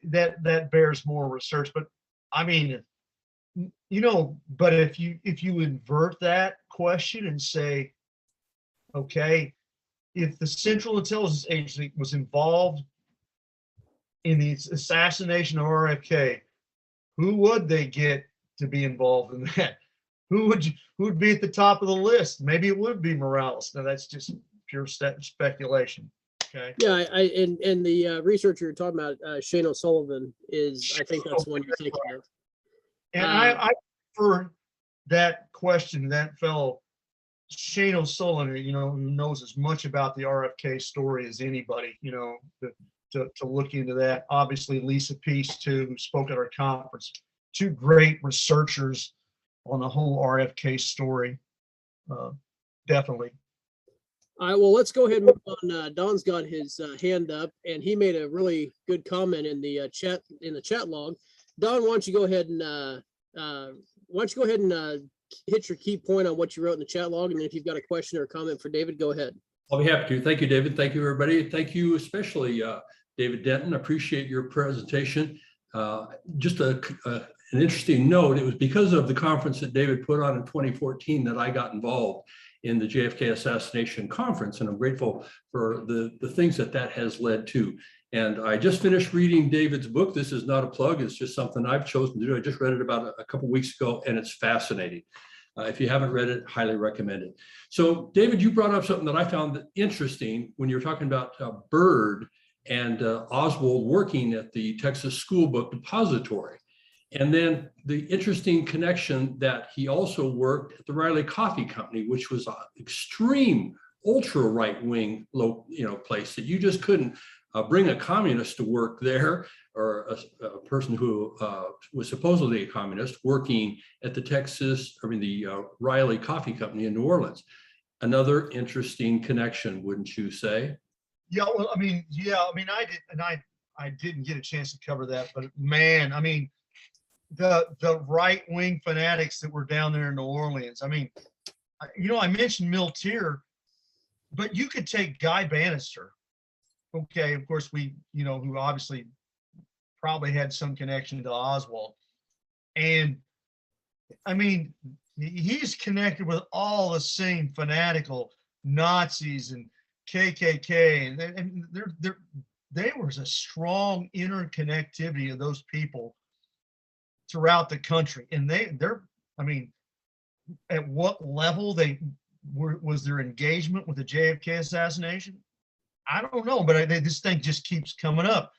that bears more research. But I mean, but if you invert that question and say, okay, if the Central Intelligence Agency was involved in the assassination of RFK, who would they get to be involved in that? Who would be at the top of the list? Maybe it would be Morales. Now that's just pure speculation. Okay. Yeah, and the researcher you're talking about, Shane O'Sullivan, I think that's the one you're thinking of. And I prefer that question, that fellow, Shane O'Sullivan, who knows as much about the RFK story as anybody, to look into that. Obviously, Lisa Peace, too, who spoke at our conference. Two great researchers on the whole RFK story. Definitely. All right, well, let's go ahead and move on. Don's got his hand up, and he made a really good comment in the chat log. Don, why don't you go ahead and hit your key point on what you wrote in the chat log, and then if you've got a question or a comment for David, go ahead. I'll be happy to. Thank you, David. Thank you, everybody. Thank you, especially David Denton. Appreciate your presentation. Just an interesting note, it was because of the conference that David put on in 2014 that I got involved in the JFK assassination conference, and I'm grateful for the things that has led to. And I just finished reading David's book. This is not a plug, it's just something I've chosen to do. I just read it about a couple of weeks ago, and it's fascinating. If you haven't read it, highly recommend it. So David, you brought up something that I found interesting when you were talking about Byrd and Oswald working at the Texas School Book Depository. And then the interesting connection that he also worked at the Riley Coffee Company, which was an extreme ultra right-wing place that you just couldn't bring a communist to work there, or a person who was supposedly a communist working at the Riley Coffee Company in New Orleans. Another interesting connection, wouldn't you say? Yeah, well, I didn't get a chance to cover that, but man, I mean, the right-wing fanatics that were down there in New Orleans. I mean, I mentioned Miltier, but you could take Guy Bannister. Okay, of course, who obviously probably had some connection to Oswald. And I mean, he's connected with all the same fanatical Nazis and KKK, and there was a strong interconnectivity of those people throughout the country. And they're at what level was their engagement with the JFK assassination? I don't know, but this thing just keeps coming up.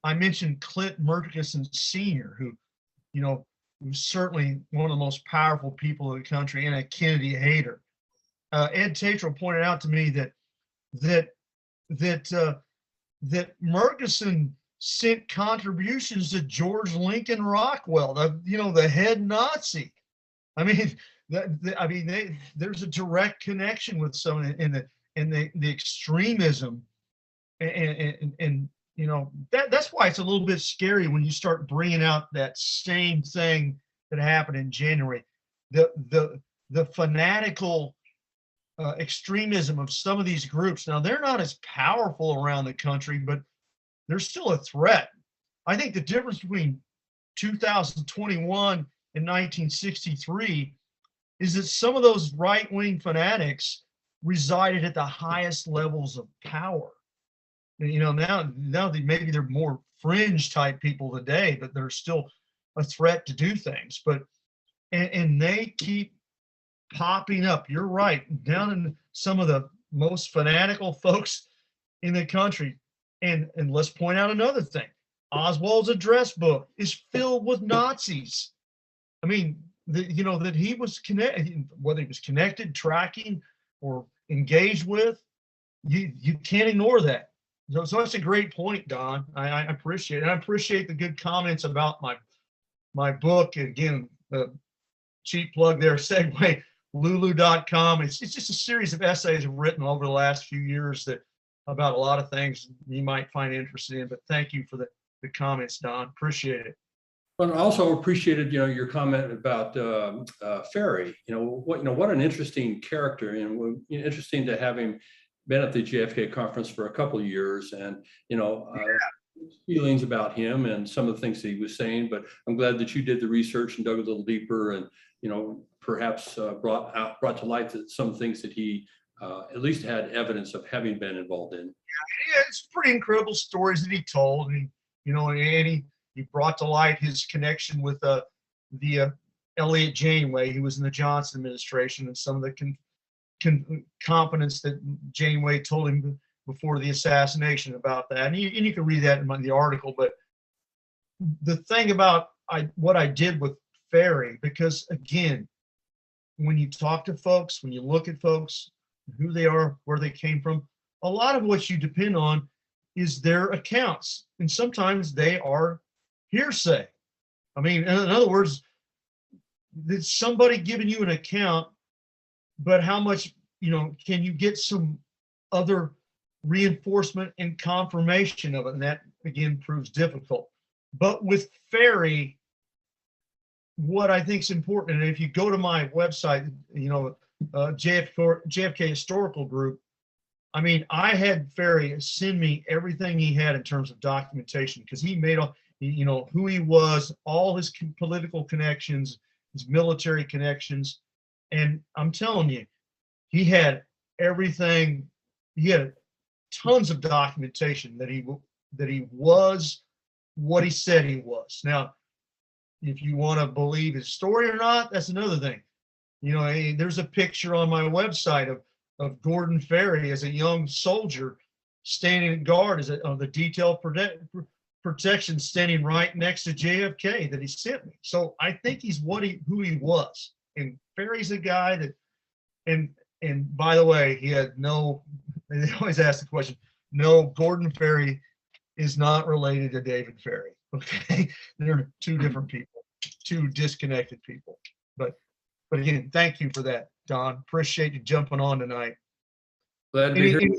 I mentioned Clint Murchison Sr., who, was certainly one of the most powerful people in the country and a Kennedy hater. Ed Tatro pointed out to me that Murchison sent contributions to George Lincoln Rockwell, the head Nazi. I mean, there's a direct connection with some in the extremism, and that's why it's a little bit scary when you start bringing out that same thing that happened in January, the fanatical extremism of some of these groups. Now, they're not as powerful around the country, but they're still a threat. I think the difference between 2021 and 1963 is that some of those right-wing fanatics resided at the highest levels of power. now maybe they're more fringe type people today, but they're still a threat to do things. But and they keep popping up. You're right, down in some of the most fanatical folks in the country. And let's point out another thing. Oswald's address book is filled with Nazis. I mean, that he was connected, whether he was connected, tracking, or engaged with, you can't ignore that. So that's a great point, Don. I appreciate it. And I appreciate the good comments about my book. Again, the cheap plug there, segue, lulu.com. It's just a series of essays I've written over the last few years about a lot of things you might find interesting in. But thank you for the comments, Don. Appreciate it. But also appreciated, your comment about Ferry. What an interesting character, and interesting to have him been at the JFK conference for a couple of years, and feelings about him and some of the things that he was saying. But I'm glad that you did the research and dug a little deeper, and perhaps brought to light that some things that he at least had evidence of having been involved in. Yeah, it's pretty incredible stories that he told, and he brought to light his connection with the Elliott Janeway. He was in the Johnson administration, and some of the confidence that Janeway told him before the assassination about that. And you can read that in the article. But the thing about what I did with Ferry, because again, when you talk to folks, when you look at folks, who they are, where they came from, a lot of what you depend on is their accounts. And sometimes they are hearsay. I mean, in other words, it's somebody giving you an account, but how much, can you get some other reinforcement and confirmation of it? And that, again, proves difficult. But with Ferry, what I think is important, and if you go to my website, JFK Historical Group, I mean, I had Ferry send me everything he had in terms of documentation, because he made who he was, all his political connections, his military connections. And I'm telling you, he had everything. He had tons of documentation that he was what he said he was. Now, if you want to believe his story or not, that's another thing. There's a picture on my website of Gordon Ferry as a young soldier standing guard on the detailed protection, standing right next to JFK that he sent me. So I think he's who he was. And Ferry's a guy that, and by the way, they always ask the question, no, Gordon Ferry is not related to David Ferry. Okay. They're two different people, two disconnected people. But again, thank you for that, Don. Appreciate you jumping on tonight. Glad to be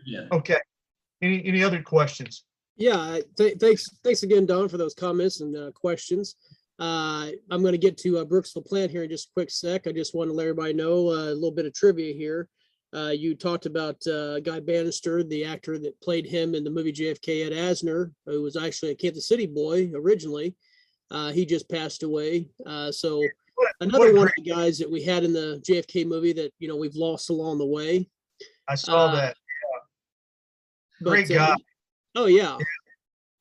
here. Okay. Any other questions? Yeah, thanks again, Don, for those comments and questions. I'm going to get to Brooks LaPlante here in just a quick sec. I just want to let everybody know a little bit of trivia here. You talked about Guy Bannister, the actor that played him in the movie JFK, Ed Asner, who was actually a Kansas City boy originally. He just passed away. So another one of the guys that we had in the JFK movie that we've lost along the way. I saw that. Yeah. Great guy. Oh yeah.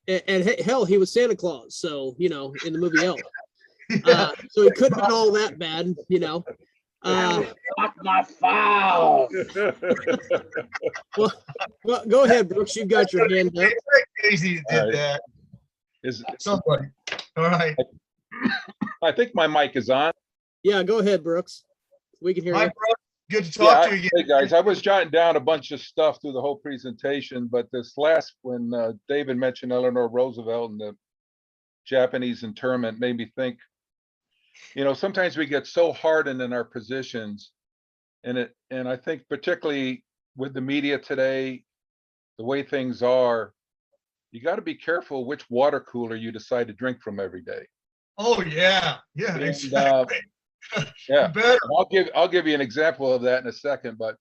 And hell, he was Santa Claus. So, in the movie Elf. So he couldn't have been all that bad, Fuck my foul. well, go ahead, Brooks. You've got your hand up. Casey did that. Is somebody? All right. I think my mic is on. Yeah, go ahead, Brooks. We can hear Hi, you. Brooks. Good to talk to you. Hey guys, I was jotting down a bunch of stuff through the whole presentation, but this last, when David mentioned Eleanor Roosevelt and the Japanese internment, made me think, sometimes we get so hardened in our positions, and I think particularly with the media today, the way things are, you got to be careful which water cooler you decide to drink from every day. Oh yeah, yeah, And, exactly. yeah, Better. I'll give you an example of that in a second. But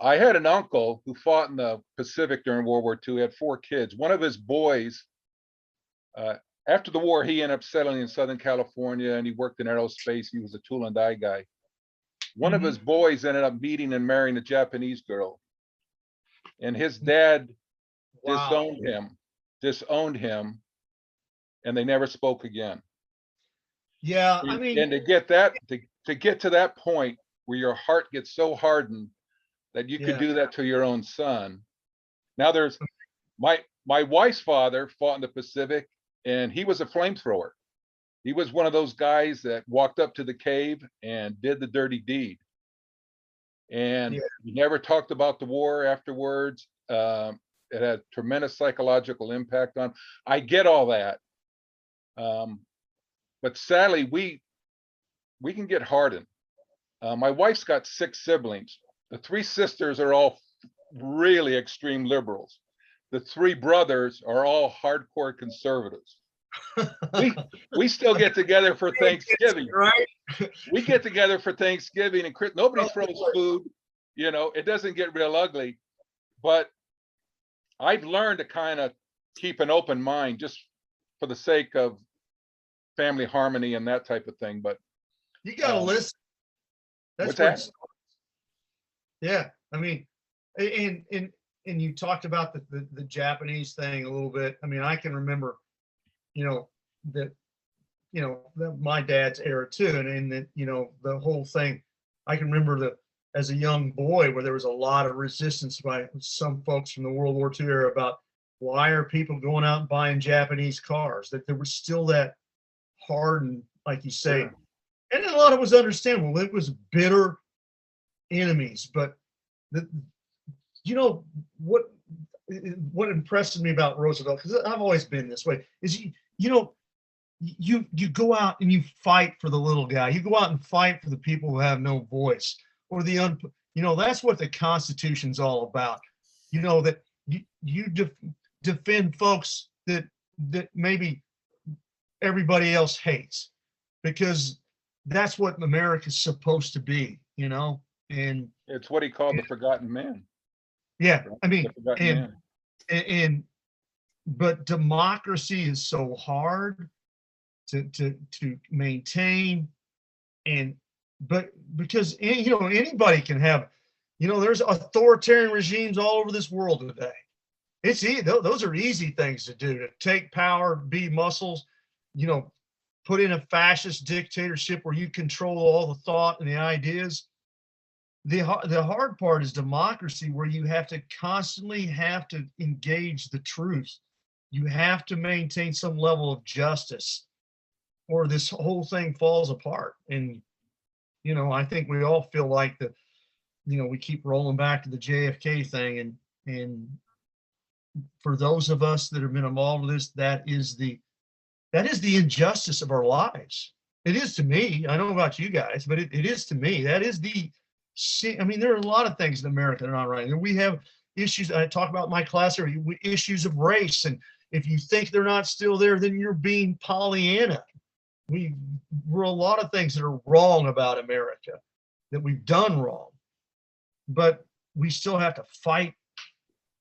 I had an uncle who fought in the Pacific during World War II. He had 4 kids. One of his boys, after the war, he ended up settling in Southern California, and he worked in aerospace. He was a tool and die guy. One of his boys ended up meeting and marrying a Japanese girl, and his dad Wow. disowned him, and they never spoke again. Yeah, I And mean, to get that, to get to that point where your heart gets so hardened that you could yeah, do that to your own son. Now there's my wife's father fought in the Pacific, and he was a flamethrower. He was one of those guys that walked up to the cave and did the dirty deed. And yeah, he never talked about the war afterwards. It had tremendous psychological impact on. I get all that, but sadly, we can get hardened. My wife's got 6 siblings. The 3 sisters are all really extreme liberals. The 3 brothers are all hardcore conservatives. We still get together for Thanksgiving. right? We get together for Thanksgiving and nobody Oh, throws boy. food. You know, it doesn't get real ugly. But I've learned to kind of keep an open mind just for the sake of family harmony and that type of thing. But You gotta listen. That's what's where that? it's, yeah, I mean, and you talked about the Japanese thing a little bit. I mean, I can remember, you know, that, you know, my dad's era too, and that, you know, the whole thing. I can remember as a young boy where there was a lot of resistance by some folks from the World War II era about why are people going out and buying Japanese cars? That there was still that hardened, like you say, Sure. and a lot of it was understandable. It was bitter enemies, but the, you know what impresses me about Roosevelt, because I've always been this way, is you know, you go out and you fight for the little guy. You go out and fight for the people who have no voice, or you know, that's what the Constitution's all about. You know, that you defend folks that maybe everybody else hates, because that's what America's supposed to be, you know. And It's what he called the forgotten man. yeah, I mean, The forgotten man. and but democracy is so hard to maintain, and but because you know, anybody can have, you know, there's authoritarian regimes all over this world today. It's those are easy things to do, to take power, be muscles, you know, put in a fascist dictatorship where you control all the thought and the ideas. The hard part is democracy, where you have to constantly have to engage the truth. You have to maintain some level of justice, or this whole thing falls apart. And, you know, I think we all feel like you know, we keep rolling back to the JFK thing, and for those of us that have been involved with this, that is the injustice of our lives. It is to me. I don't know about you guys, but it is to me. That is I mean, there are a lot of things in America that are not right. And we have issues. I talk about in my class, or issues of race. And if you think they're not still there, then you're being Pollyanna. We're a lot of things that are wrong about America, that we've done wrong, but we still have to fight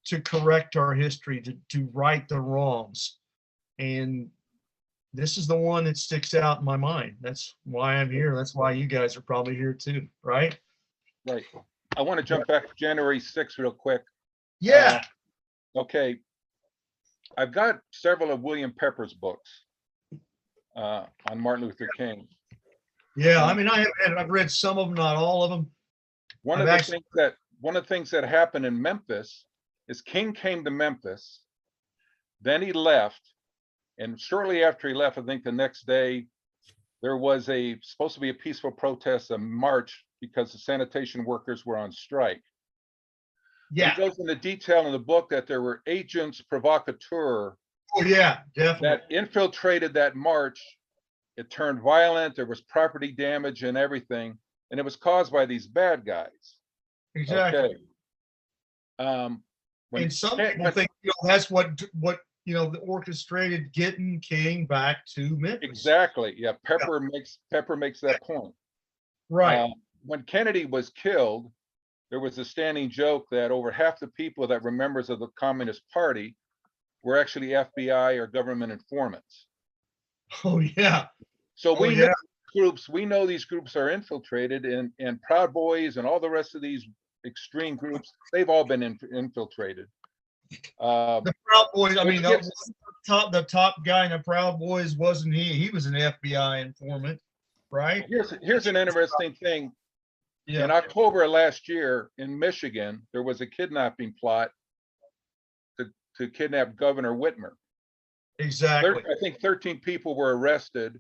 to correct our history, to right the wrongs. And this is the one that sticks out in my mind. That's why I'm here. That's why you guys are probably here too, right? Right. I want to jump back to January 6th real quick. Yeah. Okay. I've got several of William Pepper's books on Martin Luther King. Yeah. I mean, I've read some of them, not all of them. One of the things that happened in Memphis is King came to Memphis, then he left, and shortly after he left, I think the next day, there was supposed to be a peaceful protest, a march, because the sanitation workers were on strike. Yeah. He goes into detail in the book that there were agents provocateur Oh yeah, definitely. that infiltrated that march. It turned violent. There was property damage and everything, and it was caused by these bad guys. Exactly. Okay. And some people think, you know, that's what you know, the orchestrated getting King back to Memphis. Exactly. Yeah. Pepper makes that point. Right. When Kennedy was killed, there was a standing joke that over half the people that were members of the Communist Party were actually FBI or government informants. Oh yeah. So we know these groups are infiltrated, and Proud Boys and all the rest of these extreme groups, they've all been infiltrated. The Proud Boys, I which mean, gives- the top guy in the Proud Boys wasn't he? He was an FBI informant, right? Here's an interesting thing. In Yeah, October of last year in Michigan, there was a kidnapping plot to kidnap Governor Whitmer. exactly. I think 13 people were arrested.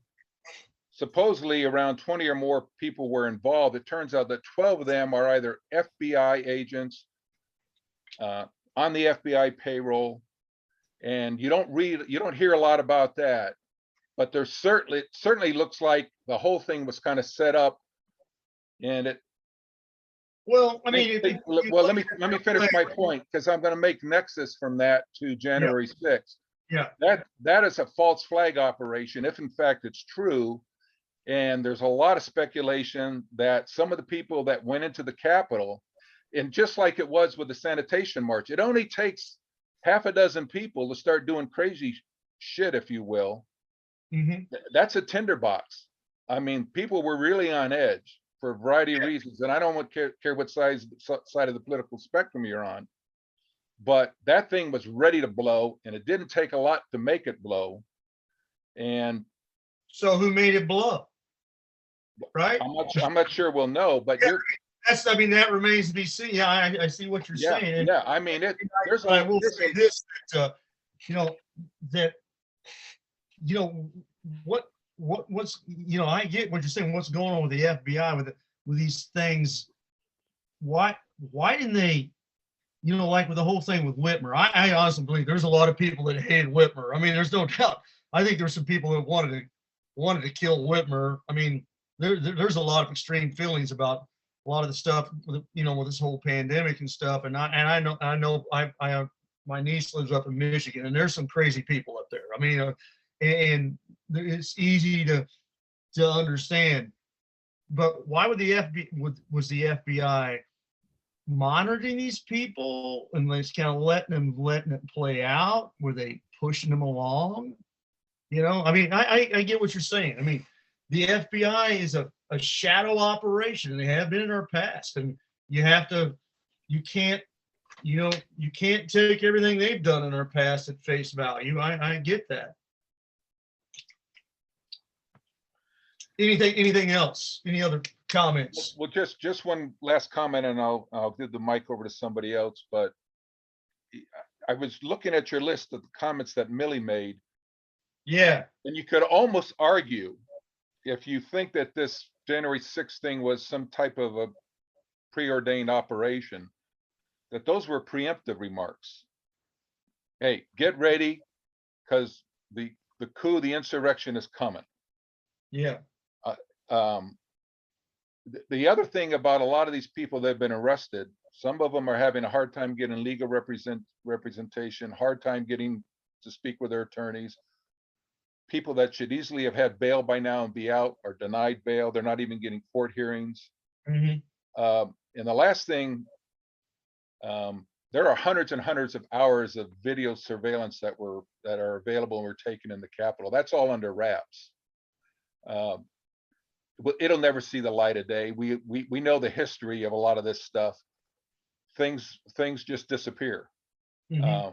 Supposedly around 20 or more people were involved. It turns out that 12 of them are either FBI agents on the FBI payroll. And you don't hear a lot about that, but there's it certainly looks like the whole thing was kind of set up. And it, Well, I mean, well, let me finish my point, because I'm going to make nexus from that to January 6th. Yeah, That is a false flag operation, if in fact it's true. And there's a lot of speculation that some of the people that went into the Capitol, and just like it was with the sanitation march, it only takes half a dozen people to start doing crazy shit, if you will. That's a tinderbox. I mean, people were really on edge for a variety of reasons, and I don't care what side of the political spectrum you're on. But that thing was ready to blow, and it didn't take a lot to make it blow. And so who made it blow? Right? I'm not sure we'll know, but Yeah, I mean, that remains to be seen. Yeah, I see what you're saying. Yeah, I mean, I will say this, that, what's, I get what you're saying, what's going on with the FBI with these things. Why didn't they, like with the whole thing with Whitmer? I honestly believe there's a lot of people that hated Whitmer. I mean, there's no doubt. I think there's some people that wanted to kill Whitmer. I mean, there's a lot of extreme feelings about a lot of the stuff with this whole pandemic and stuff. And I know my niece lives up in Michigan, and there's some crazy people up there. I mean, and it's easy to understand. But why would was the FBI monitoring these people and just kind of letting it play out? Were they pushing them along? I mean, I get what you're saying. I mean, the FBI is a shadow operation, and they have been in our past, and you can't take everything they've done in our past at face value. I get that. Anything else? Any other comments? Well, just one last comment, and I'll give the mic over to somebody else. But I was looking at your list of the comments that Millie made. Yeah. And you could almost argue, if you think that this January 6th thing was some type of a preordained operation, that those were preemptive remarks. Hey, get ready, because the coup, the insurrection is coming. Yeah. The other thing about a lot of these people that have been arrested, some of them are having a hard time getting legal representation, hard time getting to speak with their attorneys. People that should easily have had bail by now and be out are denied bail. They're not even getting court hearings. And the last thing, there are hundreds and hundreds of hours of video surveillance that are available and were taken in the Capitol. That's all under wraps. It'll never see the light of day. We know the history of a lot of this stuff. Things just disappear.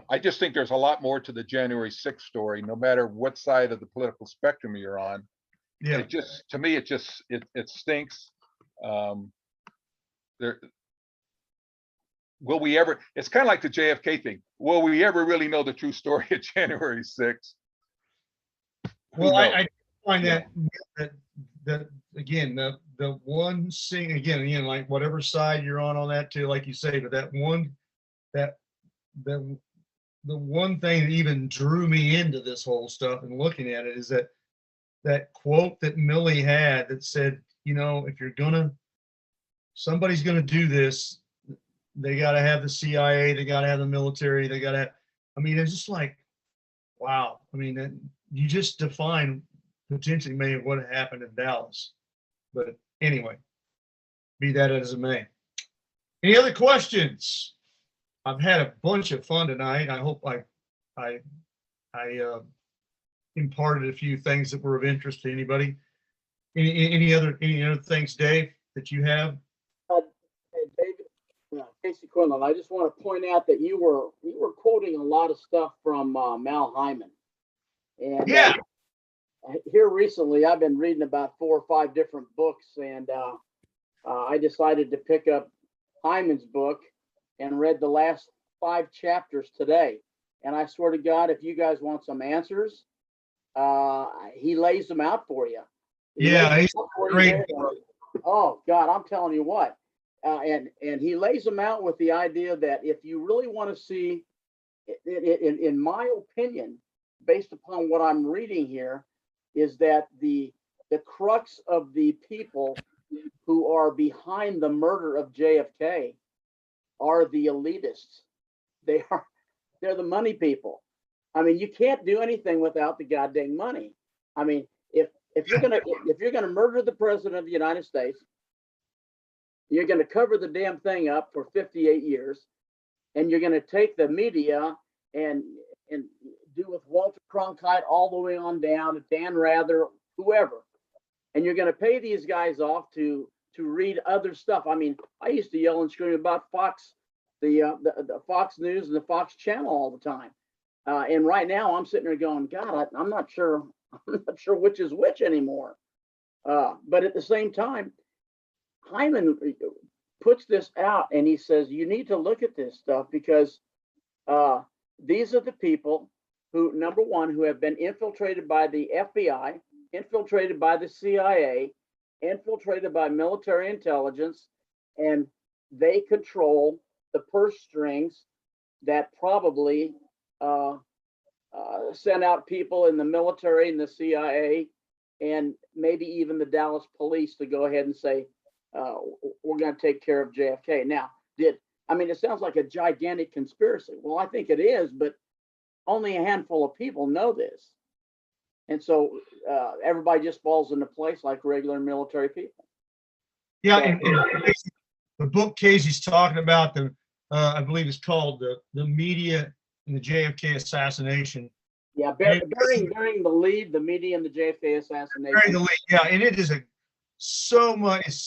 I just think there's a lot more to the January 6th story, no matter what side of the political spectrum you're on. Yeah. To me, it stinks. Will we ever? It's kind of like the JFK thing. Will we ever really know the true story of January 6th? Well, I find that again, the one thing again, like whatever side you're on that too, like you say, but the one thing that even drew me into this whole stuff and looking at it is that quote that Millie had that said, if somebody's gonna do this, they got to have the CIA, they got to have the military, they got to have, I mean, it's just like, wow. I mean, you just define potentially maybe what happened in Dallas. But anyway, be that as it may. Any other questions? I've had a bunch of fun tonight. I hope I imparted a few things that were of interest to anybody. Any other things, Dave, that you have? David, in Casey Quinlan, I just want to point out that you were quoting a lot of stuff from Mal Hyman. And Yeah. Here recently, I've been reading about 4 or 5 different books, and I decided to pick up Hyman's book and read the last 5 chapters today. And I swear to God, if you guys want some answers, he lays them out for you. Yeah, he's great. Oh God, I'm telling you what. And he lays them out with the idea that if you really want to see, in my opinion, based upon what I'm reading here, is that the crux of the people who are behind the murder of JFK are the elitists. They're the money people. I mean, you can't do anything without the goddamn money. I mean, if you're gonna murder the president of the United States, you're gonna cover the damn thing up for 58 years, and you're gonna take the media and do with Walter Cronkite all the way on down to Dan Rather, whoever, and you're gonna pay these guys off to read other stuff. I mean, I used to yell and scream about Fox, the Fox News and the Fox Channel all the time. And right now I'm sitting there going, God, I'm not sure which is which anymore. But at the same time, Hyman puts this out and he says, you need to look at this stuff because these are the people who, number one, who have been infiltrated by the FBI, infiltrated by the CIA, infiltrated by military intelligence, and they control the purse strings that probably sent out people in the military and the CIA and maybe even the Dallas police to go ahead and say, we're going to take care of JFK. Now, it sounds like a gigantic conspiracy. Well, I think it is, but only a handful of people know this. And so everybody just falls into place like regular military people. Yeah, So, and the book Casey's talking about, I believe it's called the media and the JFK assassination. yeah, bearing the lead, the media and the JFK assassination. Bearing the lead, yeah, and it is it's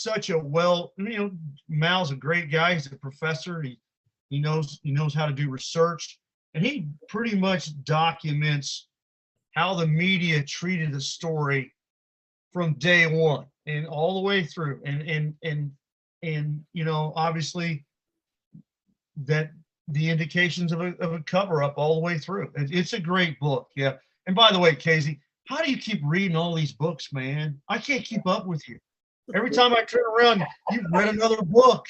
such a Mal's a great guy. He's a professor. He knows how to do research, and he pretty much documents how the media treated the story from day one and all the way through, and obviously that the indications of a cover up all the way through. It's a great book. Yeah. And by the way, Casey, how do you keep reading all these books, man? I can't keep up with you. Every time I turn around, you've read another book,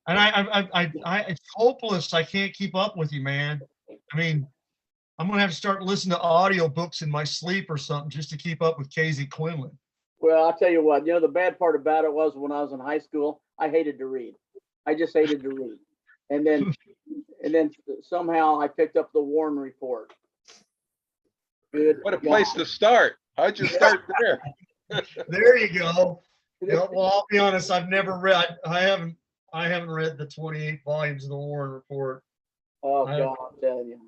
and I it's hopeless. I can't keep up with you, man. I mean, I'm gonna have to start listening to audio books in my sleep or something just to keep up with Casey Quinlan. Well, I'll tell you what, the bad part about it was when I was in high school, I hated to read. I just hated to read. And then somehow I picked up the Warren Report. Good What a God. place to start. How'd you start there? There you go. Well, I'll be honest. I've never read. I haven't read the 28 volumes of the Warren Report. Oh God, I'm telling you.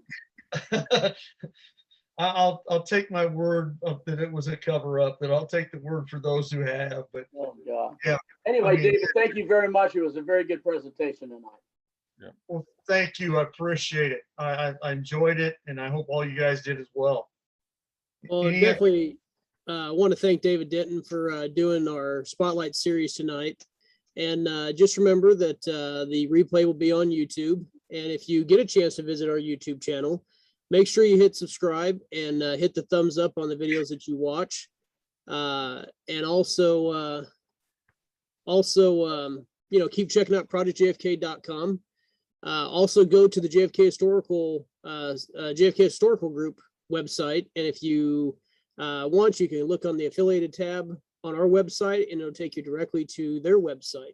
I'll take my word up that it was a cover up. That I'll take the word for those who have. But Oh God. yeah. Anyway, David, thank you very much. It was a very good presentation tonight. Well, thank you. I appreciate it. I enjoyed it, and I hope all you guys did as well. Well, definitely want to thank David Denton for doing our Spotlight series tonight. And just remember that the replay will be on YouTube. And if you get a chance to visit our YouTube channel, make sure you hit subscribe and hit the thumbs up on the videos that you watch. And also, keep checking out projectjfk.com. Also go to the JFK Historical Group website. And if you want, you can look on the affiliated tab on our website and it'll take you directly to their website.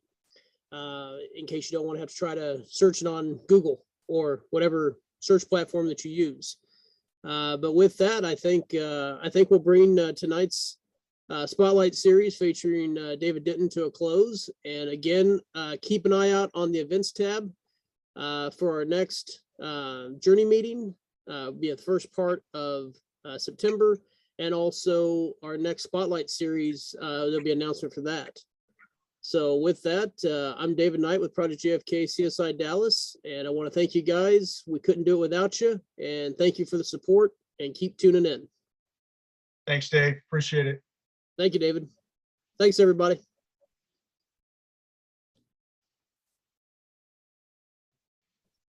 In case you don't want to have to try to search it on Google or whatever search platform that you use. But with that, I think we'll bring tonight's Spotlight series featuring David Denton to a close. And again, keep an eye out on the events tab for our next journey meeting. Be the first part of September, and also our next Spotlight series. There'll be an announcement for that. So with that, I'm David Knight with Project JFK CSI Dallas, and I want to thank you guys. We couldn't do it without you, and thank you for the support, and keep tuning in. Thanks, Dave. Appreciate it. Thank you, David. Thanks, everybody.